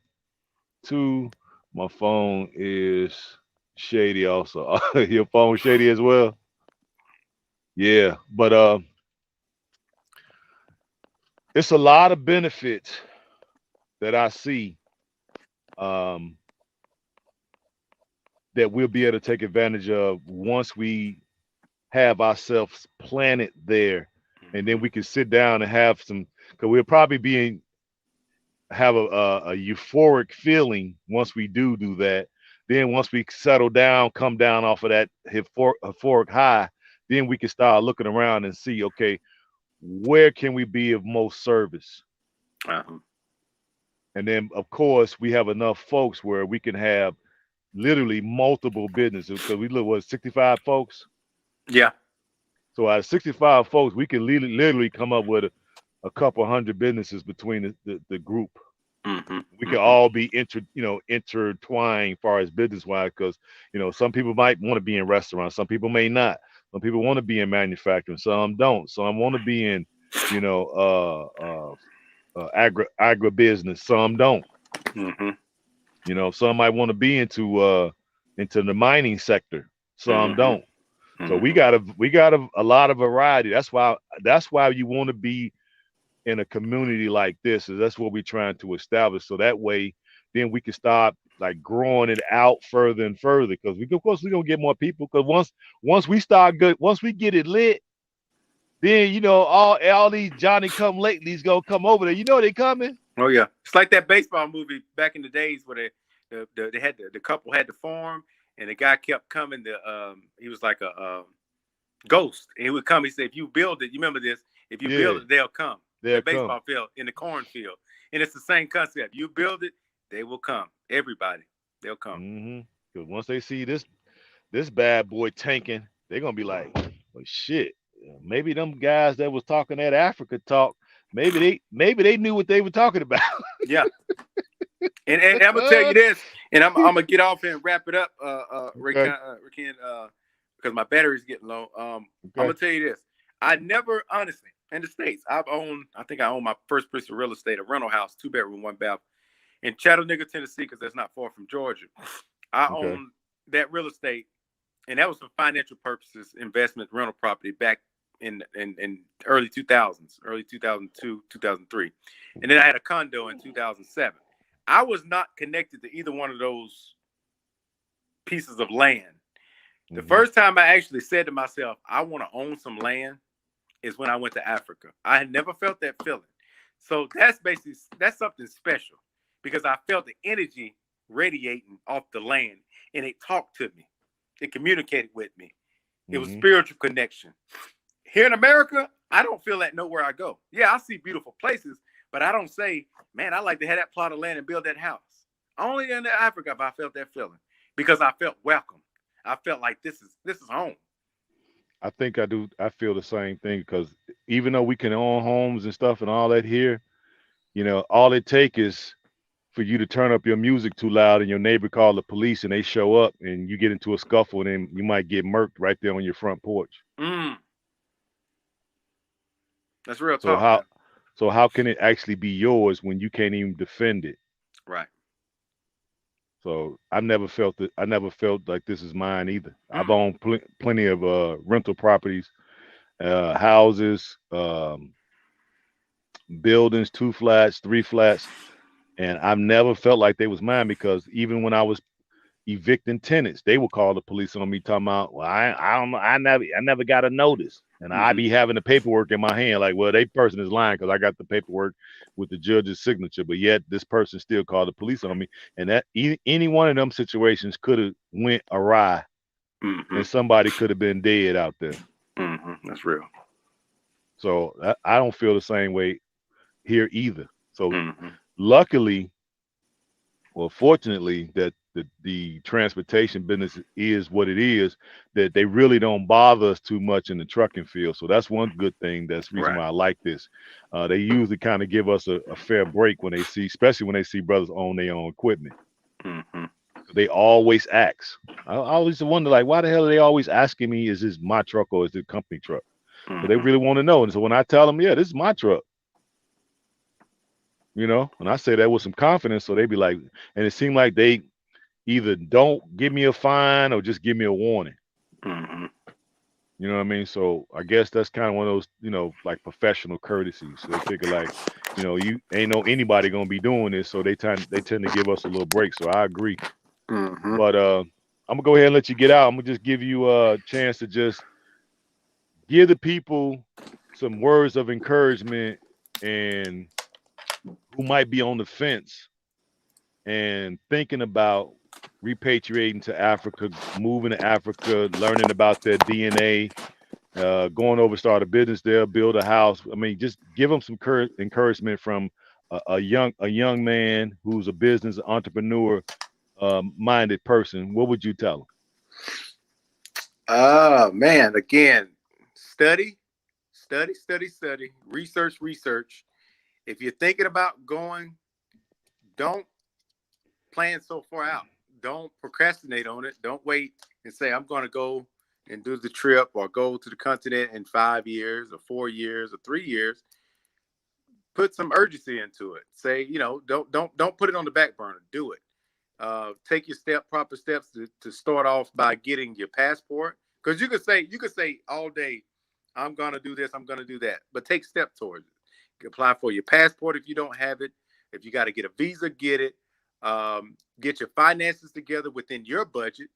My phone is shady. Also, your phone shady as well. Yeah, but it's a lot of benefits that I see um, that we'll be able to take advantage of once we have ourselves planted there, and then Mm-hmm. we can sit down and have some. Because we'll probably have a euphoric feeling once we do that. Then once we settle down, come down off of that euphoric high, then we can start looking around and see, okay, where can we be of most service? Uh-huh. And then, of course, we have enough folks where we can have literally multiple businesses because we look what 65 folks. Yeah. So out of 65 folks, we can literally come up with a couple hundred businesses between the group. Mm-hmm. We can Mm-hmm. all be intertwined as far as business wise because some people might want to be in restaurants, some people may not. Some people want to be in manufacturing, some don't. Some want to be in you know agribusiness, some don't. Mm-hmm. Some might want to be into the mining sector, some Mm-hmm. don't. So we Mm-hmm. got a lot of variety. That's why you want to be in a community like this. Is that's what we're trying to establish. So that way, then we can start like growing it out further and further. Because of course we're gonna get more people. Because once we get it lit, then all these Johnny come latelys gonna come over there. They coming. Oh yeah, it's like that baseball movie back in the days where they had the couple had to farm, and the guy kept coming. He was like a ghost, and he would come. He said, "If you build it, you remember this? If you build Yeah, it, they'll come." The they'll come. baseball field in the cornfield, and it's the same concept. You build it, they will come. Everybody, they'll come. Because once they see this bad boy tanking, they're gonna be like, well, shit. Maybe them guys that was talking that Africa talk, maybe they knew what they were talking about. Yeah, and I'm gonna tell you this, and I'm gonna get off here and wrap it up, Okay. because my battery's getting low. I'm Okay. gonna tell you this. I never, honestly, in the States, I think I own my first piece of real estate, a rental house, 2 bedroom, 1 bath, in Chattanooga, Tennessee, because that's not far from Georgia. I Okay. own that real estate, and that was for financial purposes, investment rental property back in early 2000s, early 2002, 2003. And then I had a condo in 2007. I was not connected to either one of those pieces of land. The Mm-hmm. first time I actually said to myself, I want to own some land is when I went to Africa. I had never felt that feeling. So that's something special because I felt the energy radiating off the land and it talked to me. It communicated with me. It was Mm-hmm. spiritual connection. Here in America, I don't feel that nowhere I go. Yeah, I see beautiful places, but I don't say, man, I like to have that plot of land and build that house. Only in Africa have I felt that feeling because I felt welcome. I felt like this is home. I think I do. I feel the same thing because even though we can own homes and stuff and all that here, all it take is for you to turn up your music too loud and your neighbor call the police and they show up and you get into a scuffle and then you might get murked right there on your front porch. Mm, that's real So talk, man. how can it actually be yours when you can't even defend it? Right. So I never felt like this is mine either. I've Mm, owned plenty of rental properties, houses, buildings, 2 flats, 3 flats, and I've never felt like they was mine because even when I was evicting tenants, they would call the police on me talking about, well, I don't know, I never got a notice. And I mm-hmm, be having the paperwork in my hand, like, well, they person is lying because I got the paperwork with the judge's signature, but yet this person still called the police on me. And that any one of them situations could have went awry mm-hmm, and somebody could have been dead out there. mm-hmm. That's real. So I don't feel the same way here either. So Mm-hmm. luckily, well, fortunately, that the transportation business is what it is, that they really don't bother us too much in the trucking field. So that's one good thing. That's the reason Right. why I like this. They usually kind of give us a fair break when they see, especially when they see brothers own their own equipment. Mm-hmm, They always ask. I always wonder, like, why the hell are they always asking me, is this my truck or is it company truck? But they mm-hmm, really want to know. And so when I tell them, yeah, this is my truck, and I say that with some confidence, so they be like, and it seemed like they either don't give me a fine or just give me a warning. mm-hmm. You know what I mean? So I guess that's kind of one of those, like professional courtesies. So they figure like, you ain't know anybody gonna be doing this, so they tend to give us a little break. So I agree. Mm-hmm. But I'm gonna go ahead and let you get out. I'm gonna just give you a chance to just give the people some words of encouragement and who might be on the fence and thinking about repatriating to Africa, moving to Africa, learning about their DNA, going over, start a business there, build a house. I mean, just give them some encouragement from a young man who's a business entrepreneur minded person, what would you tell Man, again, study, study, research. If you're thinking about going, don't plan so far out. Don't procrastinate on it. Don't wait and say, I'm going to go and do the trip or go to the continent in 5 years or 4 years or 3 years. Put some urgency into it. Say, don't put it on the back burner. Do it. Take your proper steps to start off by getting your passport. Because you could say all day, I'm gonna do this, I'm gonna do that, but take steps towards it. You can apply for your passport if you don't have it. If you got to get a visa, get it. Get your finances together within your budget.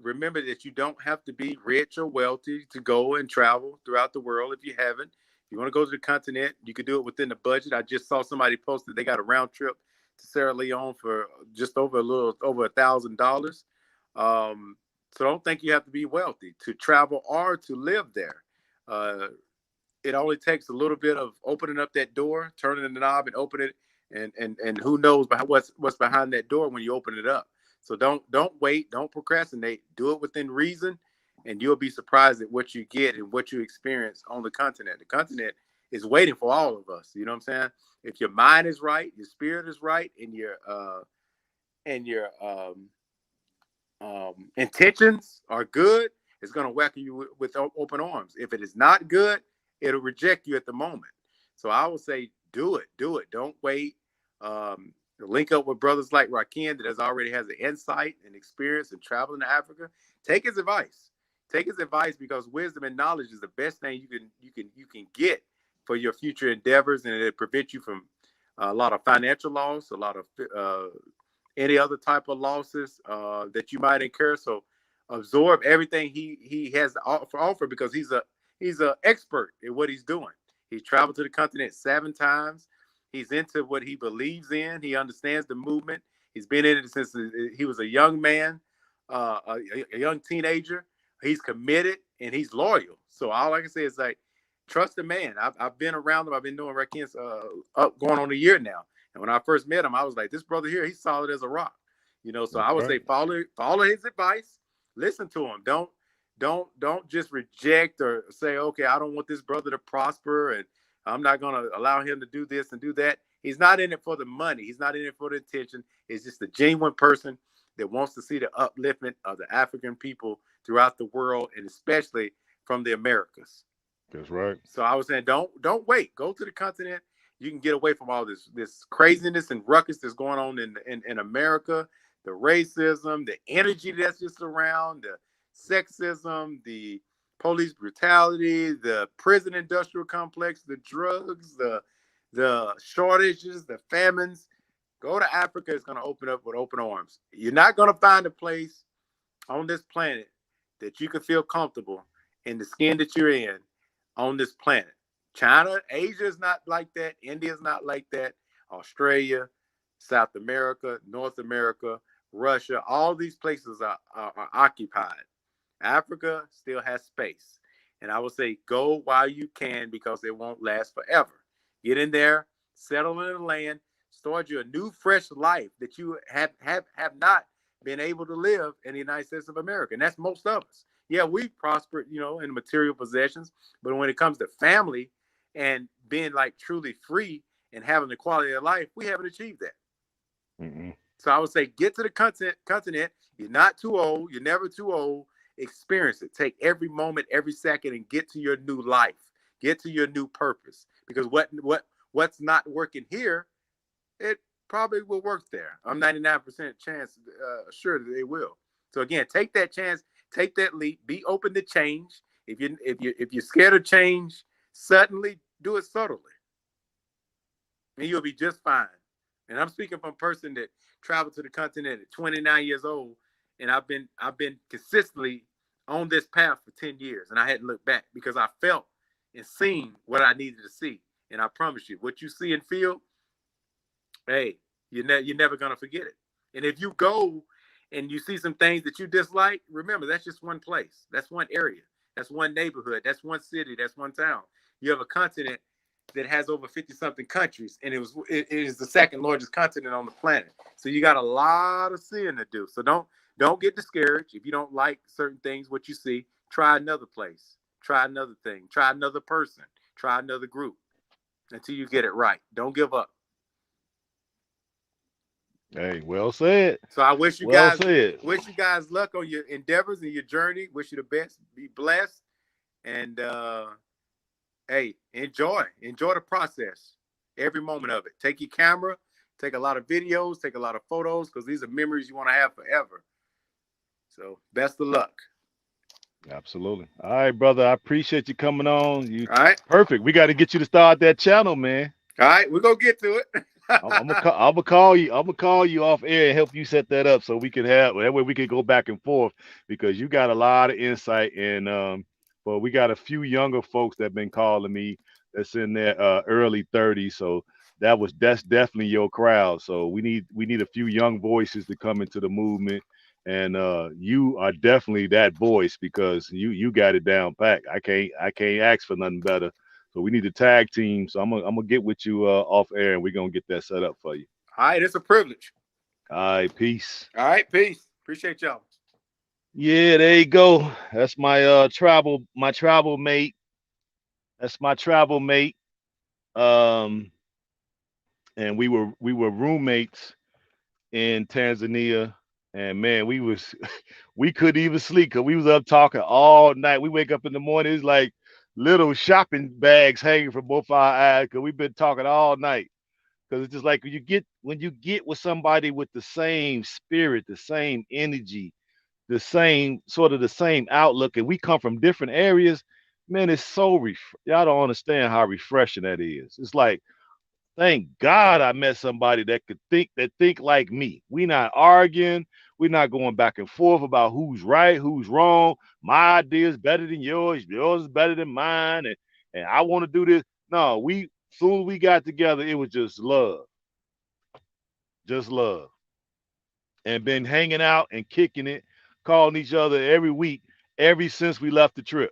Remember that you don't have to be rich or wealthy to go and travel throughout the world if you haven't. If you want to go to the continent, you can do it within the budget. I just saw somebody post that they got a round trip to Sierra Leone for just over a little over $1,000. So don't think you have to be wealthy to travel or to live there. Uh, it only takes a little bit of opening up that door, turning the knob, and open it, and who knows what's behind that door when you open it up. So don't wait, don't procrastinate. Do it within reason, and you'll be surprised at what you get and what you experience on the continent. The continent is waiting for all of us. You know what I'm saying? If your mind is right, your spirit is right, and your intentions are good, it's going to welcome you with open arms. If it is not good, it'll reject you at the moment. So I would say, do it, do it. Don't wait. Link up with brothers like Rakim already has the insight and experience in traveling to Africa. Take his advice. Take his advice because wisdom and knowledge is the best thing you can get for your future endeavors, and it prevents you from a lot of financial loss, a lot of any other type of losses that you might incur. So absorb everything he has to offer because he's a expert in what he's doing. He's traveled to the continent 7 times. He's into what he believes in. He understands the movement. He's been in it since he was a young man, a young teenager. He's committed and he's loyal. So all I can say is like, trust the man. I've been around him. I've been doing Rakim's up going on a year now. And when I first met him, I was like, this brother here, he's solid as a rock. So That's I would right. say follow his advice, listen to him. Don't just reject or say, okay, I don't want this brother to prosper and I'm not gonna allow him to do this and do that. He's not in it for the money, he's not in it for the attention. He's just a genuine person that wants to see the upliftment of the African people throughout the world and especially from the Americas. That's right. So I was saying, don't wait. Go to the continent. You can get away from all this craziness and ruckus that's going on in America, the racism, the energy that's just around, the sexism, the police brutality, the prison industrial complex, the drugs, the shortages, the famines. Go to Africa. It's going to open up with open arms. You're not going to find a place on this planet that you can feel comfortable in the skin that you're in on this planet. China, Asia is not like that. India is not like that. Australia, South America, North America, Russia, all these places are occupied. Africa still has space. And I would say go while you can because it won't last forever. Get in there, settle in the land, start you a new, fresh life that you have not been able to live in the United States of America. And that's most of us. Yeah, we've prospered, in material possessions, but when it comes to family and being like truly free and having the quality of life, we haven't achieved that. Mm-mm. So I would say get to the continent. You're not too old. You're never too old. Experience it. Take every moment, every second, and get to your new life. Get to your new purpose. Because what's not working here, it probably will work there. I'm 99% chance sure that it will. So again, take that chance, take that leap, be open to change. If you're scared of change, suddenly do it subtly, and you'll be just fine. And I'm speaking from a person that traveled to the continent at 29 years old, and I've been consistently on this path for 10 years, and I hadn't looked back because I felt and seen what I needed to see. And I promise you, what you see and feel, hey, you're never gonna forget it. And if you go and you see some things that you dislike, remember that's just one place, that's one area, that's one neighborhood, that's one city, that's one town. You have a continent that has over 50 something countries, and it is the second largest continent on the planet. So you got a lot of seeing to do. So don't get discouraged if you don't like certain things. What you see, try another place, try another thing, try another person, try another group until you get it right. Don't give up. Hey, well said. So I wish you Well guys said. luck on your endeavors and your journey. Wish you the best. Be blessed, and hey, enjoy the process, every moment of it. Take your camera, take a lot of videos, take a lot of photos, because these are memories you want to have forever. So best of luck. Absolutely. All right, brother. I appreciate you coming on. You All right, perfect. We got to get you to start that channel, man. all right, we're gonna get to it. I'm gonna call you. I'm gonna call you off air and help you set that up so we can have that way we can go back and forth because you got a lot of insight and but we got a few younger folks that been calling me that's in their early 30s. So that's definitely your crowd. So we need a few young voices to come into the movement. And you are definitely that voice because you got it down pat. I can't ask for nothing better. So we need a tag team. So I'm gonna get with you off air and we're gonna get that set up for you. All right, it's a privilege. All right, peace. All right, peace. Appreciate y'all. Yeah, there you go. That's my travel mate. That's my travel mate. Um, and we were roommates in Tanzania. And man, we couldn't even sleep because we was up talking all night. We wake up in the morning, it's like little shopping bags hanging from both our eyes because we've been talking all night. Because it's just like when you get with somebody with the same spirit, the same energy, the same outlook, and we come from different areas, man, it's so y'all don't understand how refreshing that is. It's like, thank God I met somebody that think like me. We not arguing, we're not going back and forth about who's right, who's wrong. My idea is better than yours is better than mine, and I want to do this. No, we soon as we got together, it was just love, and been hanging out and kicking it, calling each other every week, ever since we left the trip.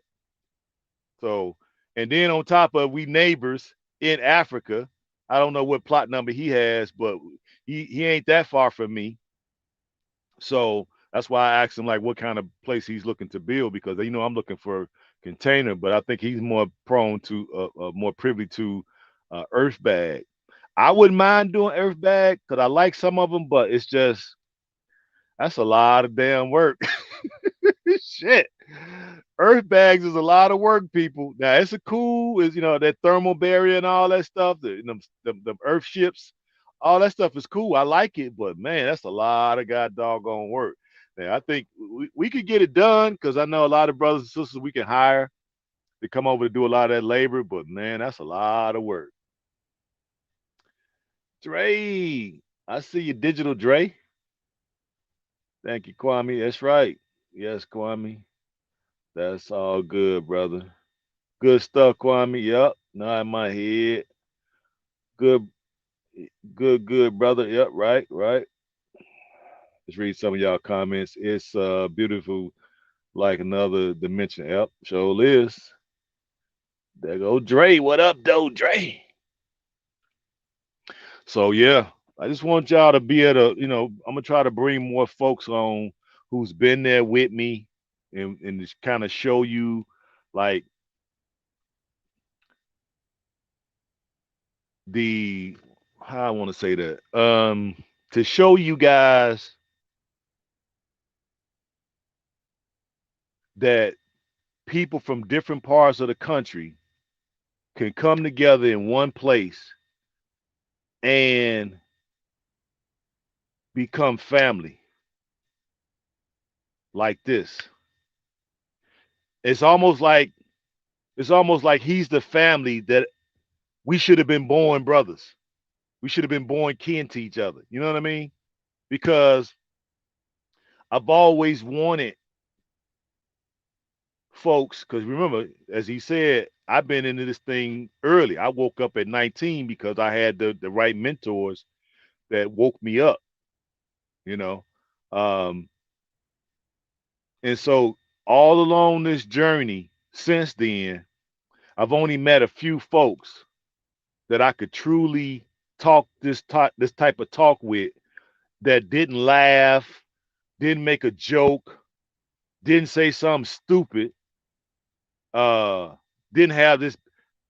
So, and then on top of we neighbors in Africa. I don't know what plot number he has, but he ain't that far from me. So that's why I asked him like what kind of place he's looking to build because I'm looking for a container, but I think he's more prone to more privy to earth bag. I wouldn't mind doing earth bag because I like some of them, but it's just that's a lot of damn work. Shit. Earth bags is a lot of work, people. Now it's a cool, is that thermal barrier and all that stuff. The earth ships, all that stuff is cool. I like it, but man, that's a lot of god doggone work. Now I think we could get it done because I know a lot of brothers and sisters we can hire to come over to do a lot of that labor, but man, that's a lot of work. Dre, I see you, digital Dre. Thank you, Kwame. That's right. Yes, Kwame. That's all good, brother. Good stuff, Kwame. Yep. Not in my head. Good, good, brother. Yep. Right, right. Let's read some of y'all comments. It's beautiful, like another dimension. Yep. Sure is. There go Dre. What up, though, Dre? So yeah, I just want y'all to be able to, I'm gonna try to bring more folks on who's been there with me and just kind of show you like the how I want to say that. To show you guys that people from different parts of the country can come together in one place and become family like this. It's almost like he's the family that we should have been born brothers. We should have been born kin to each other. You know what I mean? Because I've always wanted folks, because remember, as he said, I've been into this thing early. I woke up at 19 because I had the right mentors that woke me up, you know. Um, and so all along this journey since then, I've only met a few folks that I could truly talk this type of talk with that didn't laugh, didn't make a joke, didn't say something stupid, uh, didn't have this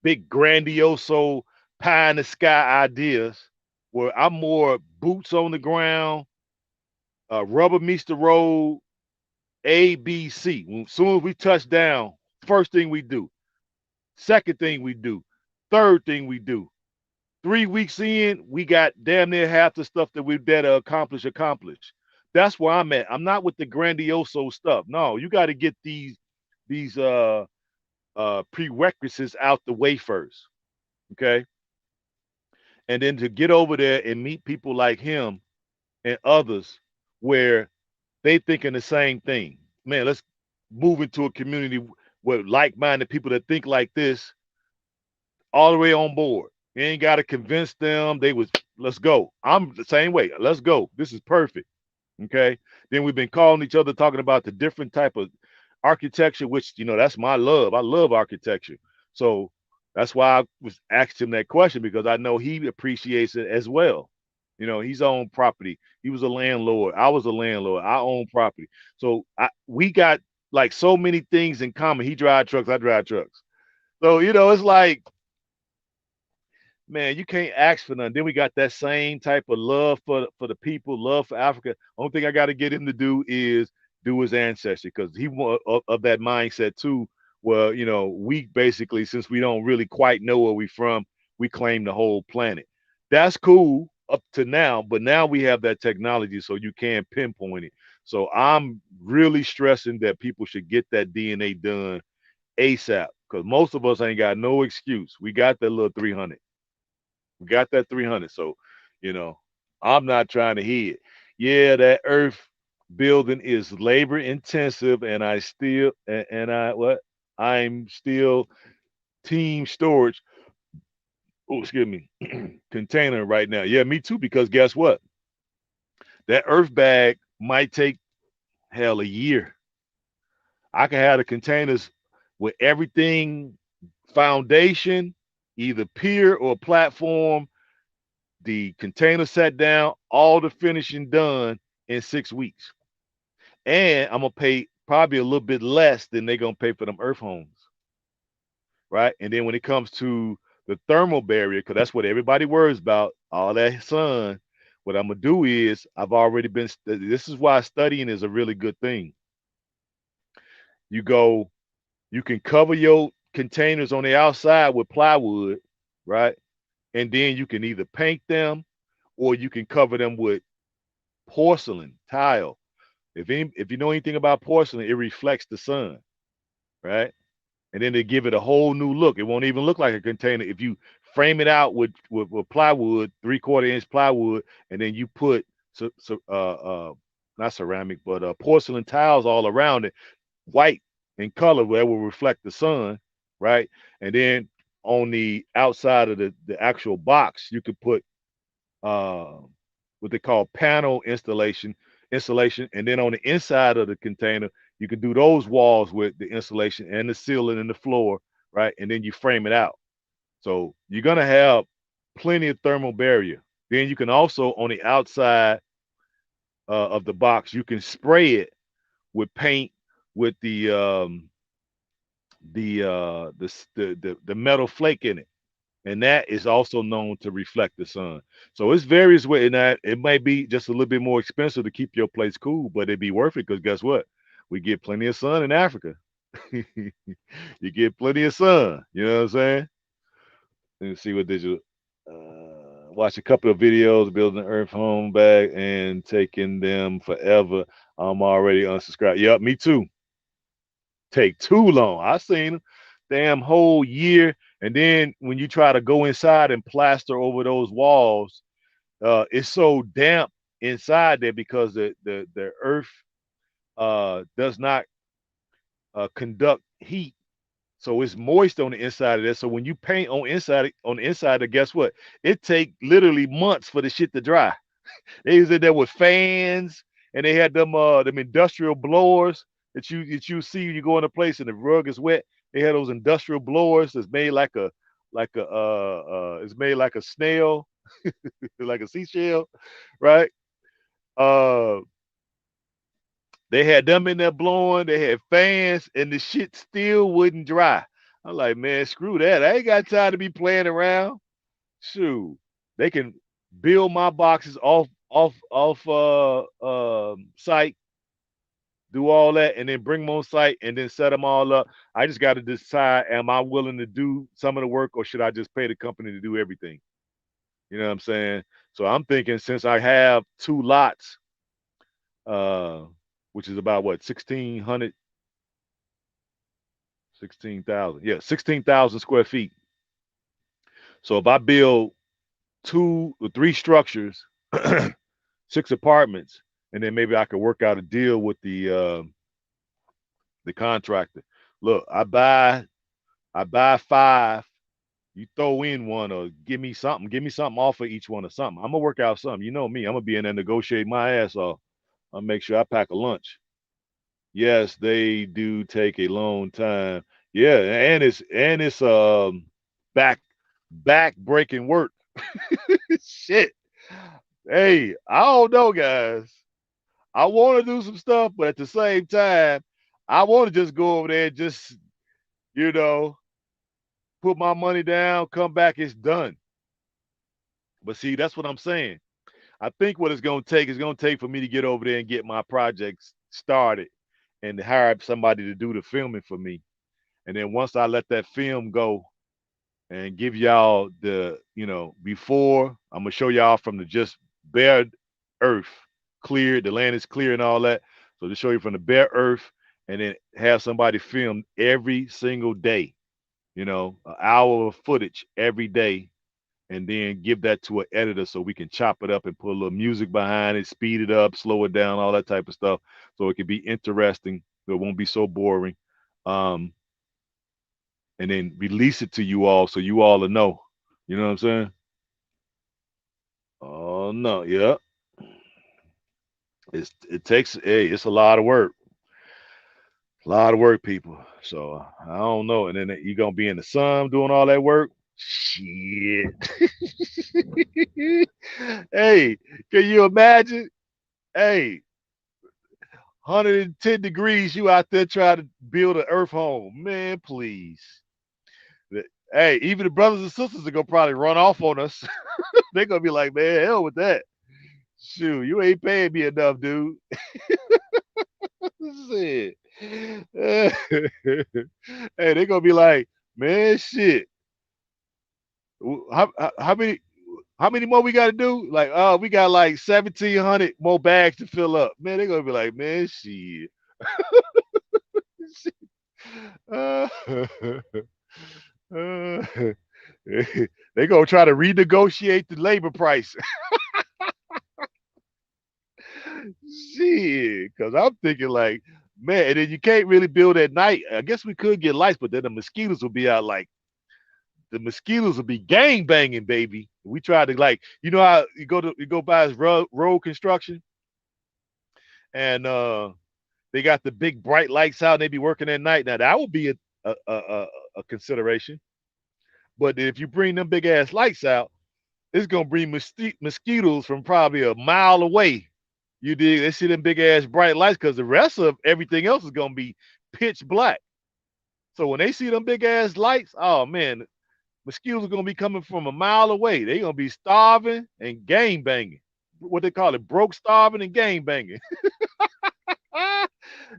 big grandioso pie in the sky ideas. Where I'm more boots on the ground, rubber meets the road, ABC. As soon as we touch down, first thing we do, second thing we do, third thing we do. 3 weeks in, we got damn near half the stuff that we better accomplish. That's where I'm at. I'm not with the grandioso stuff. No, you got to get these prerequisites out the way first. Okay. And then to get over there and meet people like him and others where they thinking the same thing. Man, let's move into a community with like-minded people that think like this all the way on board. You ain't got to convince them. Let's go. I'm the same way. Let's go. This is perfect. Okay. Then we've been calling each other, talking about the different type of architecture, which, that's my love. I love architecture. So that's why I was asking him that question, because I know he appreciates it as well. He's owned property. He was a landlord. I was a landlord. I own property. So we got like so many things in common. He drive trucks. I drive trucks. So, it's like, man, you can't ask for nothing. Then we got that same type of love for the people, love for Africa. Only thing I got to get him to do is do his ancestry, because he of that mindset too. Well, we basically, since we don't really quite know where we from, we claim the whole planet. That's cool up to now, but now we have that technology, so you can pinpoint it. So I'm really stressing that people should get that DNA done ASAP, because most of us ain't got no excuse. We got that little 300. We got that 300. So, you know, I'm not trying to hit. Yeah, that earth building is labor intensive, and I still, and I, what? I'm still team storage. Oh, excuse me, container right now. Yeah, me too, because guess what? That earth bag might take, hell, a year. I can have the containers with everything foundation, either pier or platform, the container set down, all the finishing done in 6 weeks. And I'm gonna pay probably a little bit less than they're gonna pay for them earth homes, right? And then when it comes to the thermal barrier, because that's what everybody worries about, all that sun. What I'm gonna do is I've already been. This is why studying is a really good thing. You go, you can cover your containers on the outside with plywood, right? And then you can either paint them or you can cover them with porcelain tile. If you know anything about porcelain, it reflects the sun, right? And then they give it a whole new look. It won't even look like a container if you frame it out with plywood, 3/4 inch plywood, and then you put not ceramic, but porcelain tiles all around it, white in color, where it will reflect the sun, right? And then on the outside of the actual box, you could put uh, what they call panel installation, and then on the inside of the container, you can do those walls with the insulation and the ceiling and the floor, right? And then you frame it out. So you're gonna have plenty of thermal barrier. Then you can also, on the outside of the box, you can spray it with paint with the metal flake in it, and that is also known to reflect the sun. So it's various ways, and that it might be just a little bit more expensive to keep your place cool, but it'd be worth it, because guess what? We get plenty of sun in Africa. You get plenty of sun. You know what I'm saying? Let me see what digital. Watch a couple of videos building an Earth home bag and taking them forever. I'm already unsubscribed. Yep, me too. Take too long. I seen them damn whole year, and then when you try to go inside and plaster over those walls, it's so damp inside there because the earth does not conduct heat, so it's moist on the inside of there. So when you paint on the inside, of, guess what? It take literally months for the shit to dry. They was in there with fans, and they had them industrial blowers that you see when you go in a place and the rug is wet. They had those industrial blowers that's made like like a it's made like a snail, like a seashell, right? Uh, they had them in there blowing. They had fans, and the shit still wouldn't dry. I'm like, man, screw that. I ain't got time to be playing around. Shoot, they can build my boxes off site, do all that, and then bring them on site, and then set them all up. I just got to decide: am I willing to do some of the work, or should I just pay the company to do everything? You know what I'm saying? So I'm thinking since I have two lots, uh, which is about what 1,600, 16,000, yeah, 16,000 square feet. So if I build two or three structures, six apartments, and then maybe I could work out a deal with the contractor. Look, I buy five. You throw in one or give me something off of each one or something. I'm gonna work out something. You know me, I'm gonna be in there negotiate my ass off. I'll make sure I pack a lunch. Yes, they do take a long time. Yeah, and it's back back breaking work. Shit. Hey, I don't know, guys. I want to do some stuff, but at the same time, I want to just go over there and just, you know, put my money down, come back, it's done. But see, that's what I'm saying. I think what it's going to take is going to take for me to get over there and get my projects started and hire somebody to do the filming for me. And then once I let that film go and give y'all the, before, I'm going to show y'all from the just bare earth, cleared, the land is clear and all that. So to show you from the bare earth and then have somebody film every single day, an hour of footage every day, and then give that to an editor so we can chop it up and put a little music behind it, speed it up, slow it down, all that type of stuff, so it can be interesting. So it won't be so boring. Um, and then release it to you all so you all will know. You know what I'm saying? Oh no, yeah. It takes it's a lot of work. A lot of work, people. So I don't know. And then you gonna be in the sun doing all that work. Shit. Hey, can you imagine? Hey, 110 degrees, you out there trying to build an earth home. Man, please. Hey, even the brothers and sisters are gonna probably run off on us. They're gonna be like, man, hell with that. Shoot, you ain't paying me enough, dude. Shit. Hey, they're gonna be like, man, shit. How many more we got to do? Like, oh, we got like 1,700 more bags to fill up. Man, they're gonna be like, man, shit. Uh, they gonna try to renegotiate the labor price. Shit, because I'm thinking like, man, and then you can't really build at night. I guess we could get lights, but then the mosquitoes will be out. Like the mosquitoes will be gang banging, baby. We tried to like, how you go by his road construction, and they got the big bright lights out. And they be working at night. Now that would be a consideration. But if you bring them big ass lights out, it's gonna bring mosquitoes from probably a mile away. You dig? They see them big ass bright lights because the rest of everything else is gonna be pitch black. So when they see them big ass lights, oh man, mosquitoes are gonna be coming from a mile away. They're gonna be starving and gang banging. What they call it, broke starving and gang banging.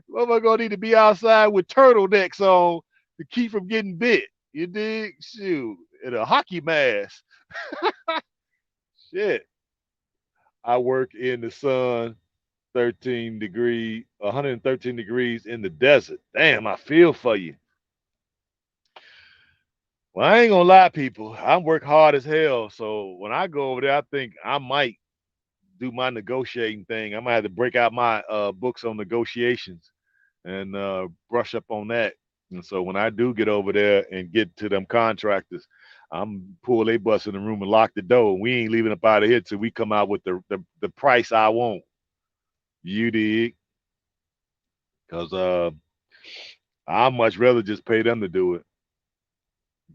What am I gonna need to be outside with turtlenecks on to keep from getting bit? You dig? Shoot, in a hockey mask. Shit. I work in the sun, 13 degrees, 113 degrees in the desert. Damn, I feel for you. Well, I ain't gonna lie, people. I work hard as hell. So when I go over there, I think I might do my negotiating thing. I might have to break out my books on negotiations and brush up on that. And so when I do get over there and get to them contractors, I'm pull they bus in the room and lock the door. We ain't leaving up out of here till we come out with the price I want. You dig? Because I much rather just pay them to do it.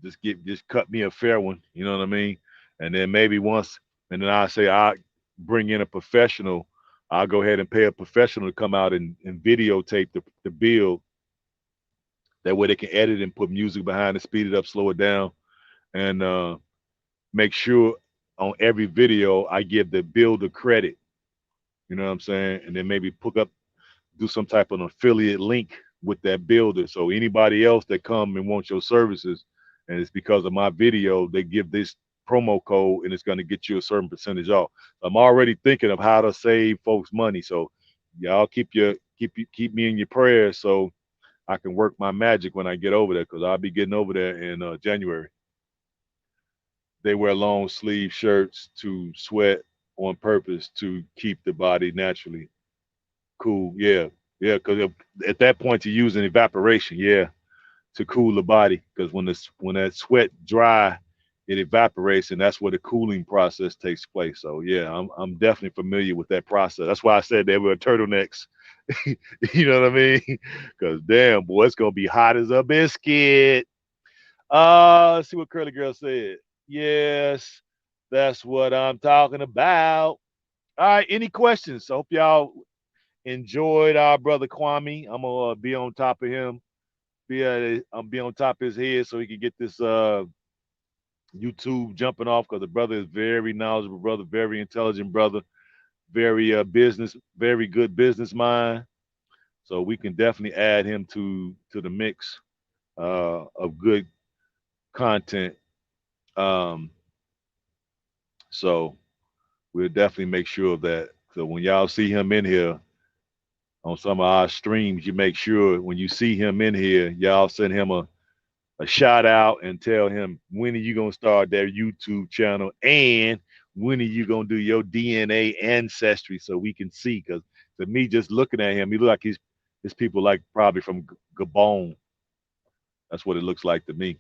Just cut me a fair one. You know what I mean? And then maybe once, and then I say I bring in a professional. I'll go ahead and pay a professional to come out and videotape the build. That way they can edit and put music behind it, speed it up, slow it down, and make sure on every video I give the builder credit. You know what I'm saying? And then maybe do some type of affiliate link with that builder. So anybody else that come and wants your services, and it's because of my video, they give this promo code and it's going to get you a certain percentage off. I'm already thinking of how to save folks money. So y'all keep me in your prayers so I can work my magic when I get over there because I'll be getting over there in January. They wear long sleeve shirts to sweat on purpose to keep the body naturally cool. Yeah, yeah. Because at that point you're using evaporation. Yeah, to cool the body. Because when that sweat dry, it evaporates, and that's where the cooling process takes place. So yeah, I'm definitely familiar with that process. That's why I said they were turtlenecks. You know what I mean? Because damn, boy, it's gonna be hot as a biscuit. Let's see what Curly Girl said. Yes, that's what I'm talking about. All right, any questions? I hope y'all enjoyed our brother Kwame. I'm gonna be on top of him. I'm be on top of his head so he can get this YouTube jumping off because the brother is very knowledgeable brother, very intelligent brother, very very good business mind. So we can definitely add him to the mix of good content. Um, so we'll definitely make sure of that. So when y'all see him in here on some of our streams, you make sure when you see him in here, y'all send him a shout out and tell him when are you gonna start that YouTube channel and when are you gonna do your DNA ancestry so we can see? Because to me, just looking at him, he look like his people like probably from Gabon. That's what it looks like to me,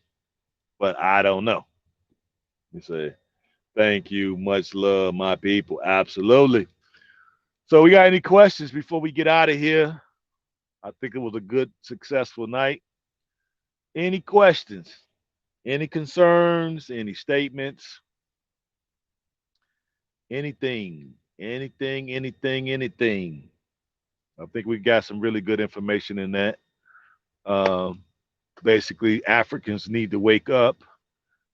but I don't know. You say thank you, much love, my people. Absolutely. So we got any questions before we get out of here? I think it was a good, successful night. Any questions? Any concerns? Any statements? Anything. I think we got some really good information in that. Um, Basically, Africans need to wake up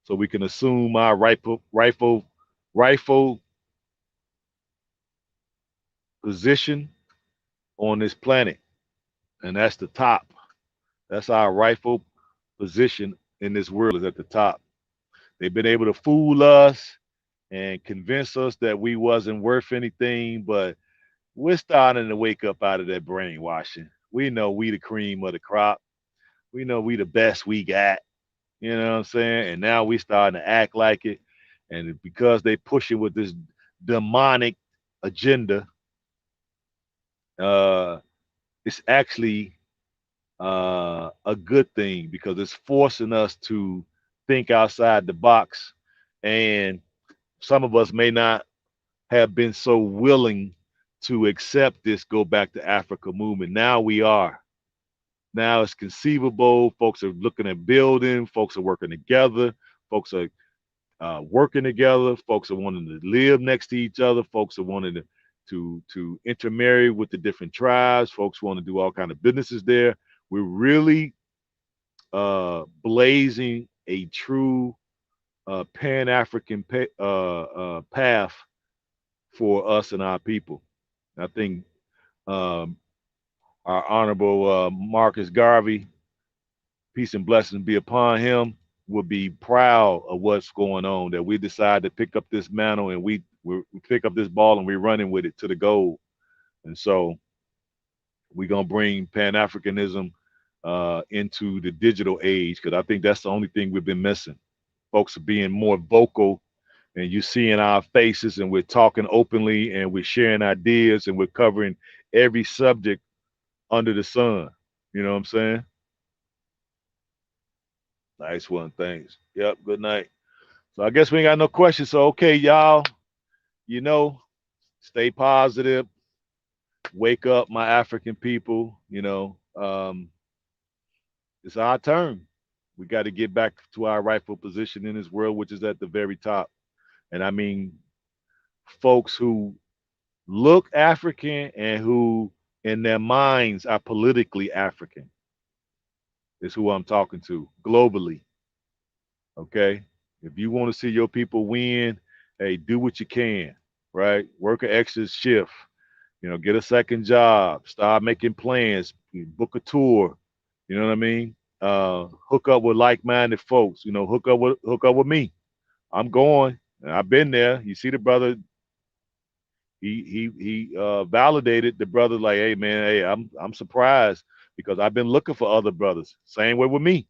so we can assume our rifle position on this planet, and that's the top. That's our rightful position in this world is at the top. They've been able to fool us and convince us that we wasn't worth anything, but we're starting to wake up out of that brainwashing. We know we the cream of the crop. We know we the best we got. You know what I'm saying? And now we starting to act like it. And because they push it with this demonic agenda, uh, it's actually a good thing because it's forcing us to think outside the box. And some of us may not have been so willing to accept this go back to Africa movement. Now we are. Now it's conceivable. Folks are looking at building. Folks are working together. Folks are working together. Folks are wanting to live next to each other. Folks are wanting to intermarry with the different tribes. Folks want to do all kind of businesses there. We're really blazing a true Pan African path for us and our people. I think um, our honorable Marcus Garvey, peace and blessings be upon him, will be proud of what's going on. That we decide to pick up this mantle and we pick up this ball and we're running with it to the goal. And so we're gonna bring Pan Africanism into the digital age because I think that's the only thing we've been missing. Folks are being more vocal and you see in our faces and we're talking openly and we're sharing ideas and we're covering every subject under the sun. You know what I'm saying? Nice one. Thanks. Yep. Good night. So I guess we ain't got no questions. So okay, y'all, you know, stay positive. Wake up, my African people. It's our turn. We got to get back to our rightful position in this world, which is at the very top. And I mean, folks who look African and who, in their minds, are politically African is who I'm talking to globally. Okay. If you want to see your people win, hey, do what you can, right? Work an extra shift, get a second job, start making plans, book a tour, you know what I mean? Hook up with like-minded folks, hook up with me. I'm going. I've been there. You see the brother, he validated the brother like, hey man, hey, I'm surprised because I've been looking for other brothers. Same way with me.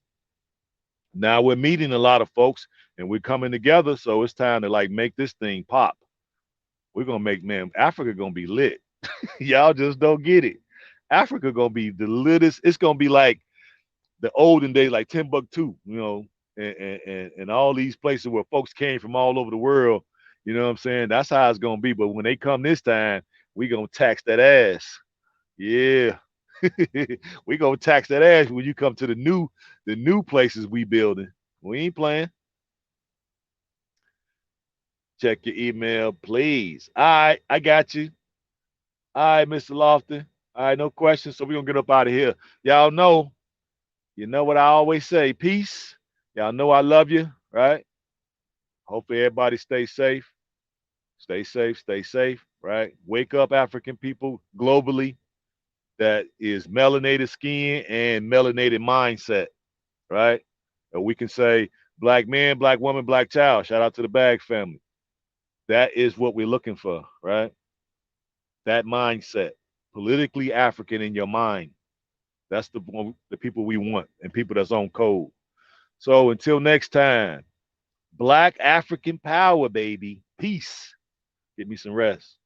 Now we're meeting a lot of folks and we're coming together, so it's time to like make this thing pop. We're gonna make, man, Africa gonna be lit. Y'all just don't get it. Africa gonna be the litest. It's gonna be like the olden days, like Timbuktu, and all these places where folks came from all over the world. You know what I'm saying? That's how it's gonna be. But when they come this time, we gonna tax that ass. Yeah. We gonna tax that ass when you come to the new places we building. We ain't playing. Check your email, please. All right, I got you. All right, Mr. Lofton. All right, no questions. So we're gonna get up out of here. Y'all know, you know what I always say. Peace. Y'all know I love you, right? Hopefully everybody stay safe. Stay safe, stay safe, right? Wake up, African people globally that is melanated skin and melanated mindset, right? And we can say black man, black woman, black child. Shout out to the Bag family. That is what we're looking for, right? That mindset, politically African in your mind. That's the people we want and people that's on code. So until next time, Black African power, baby. Peace. Get me some rest.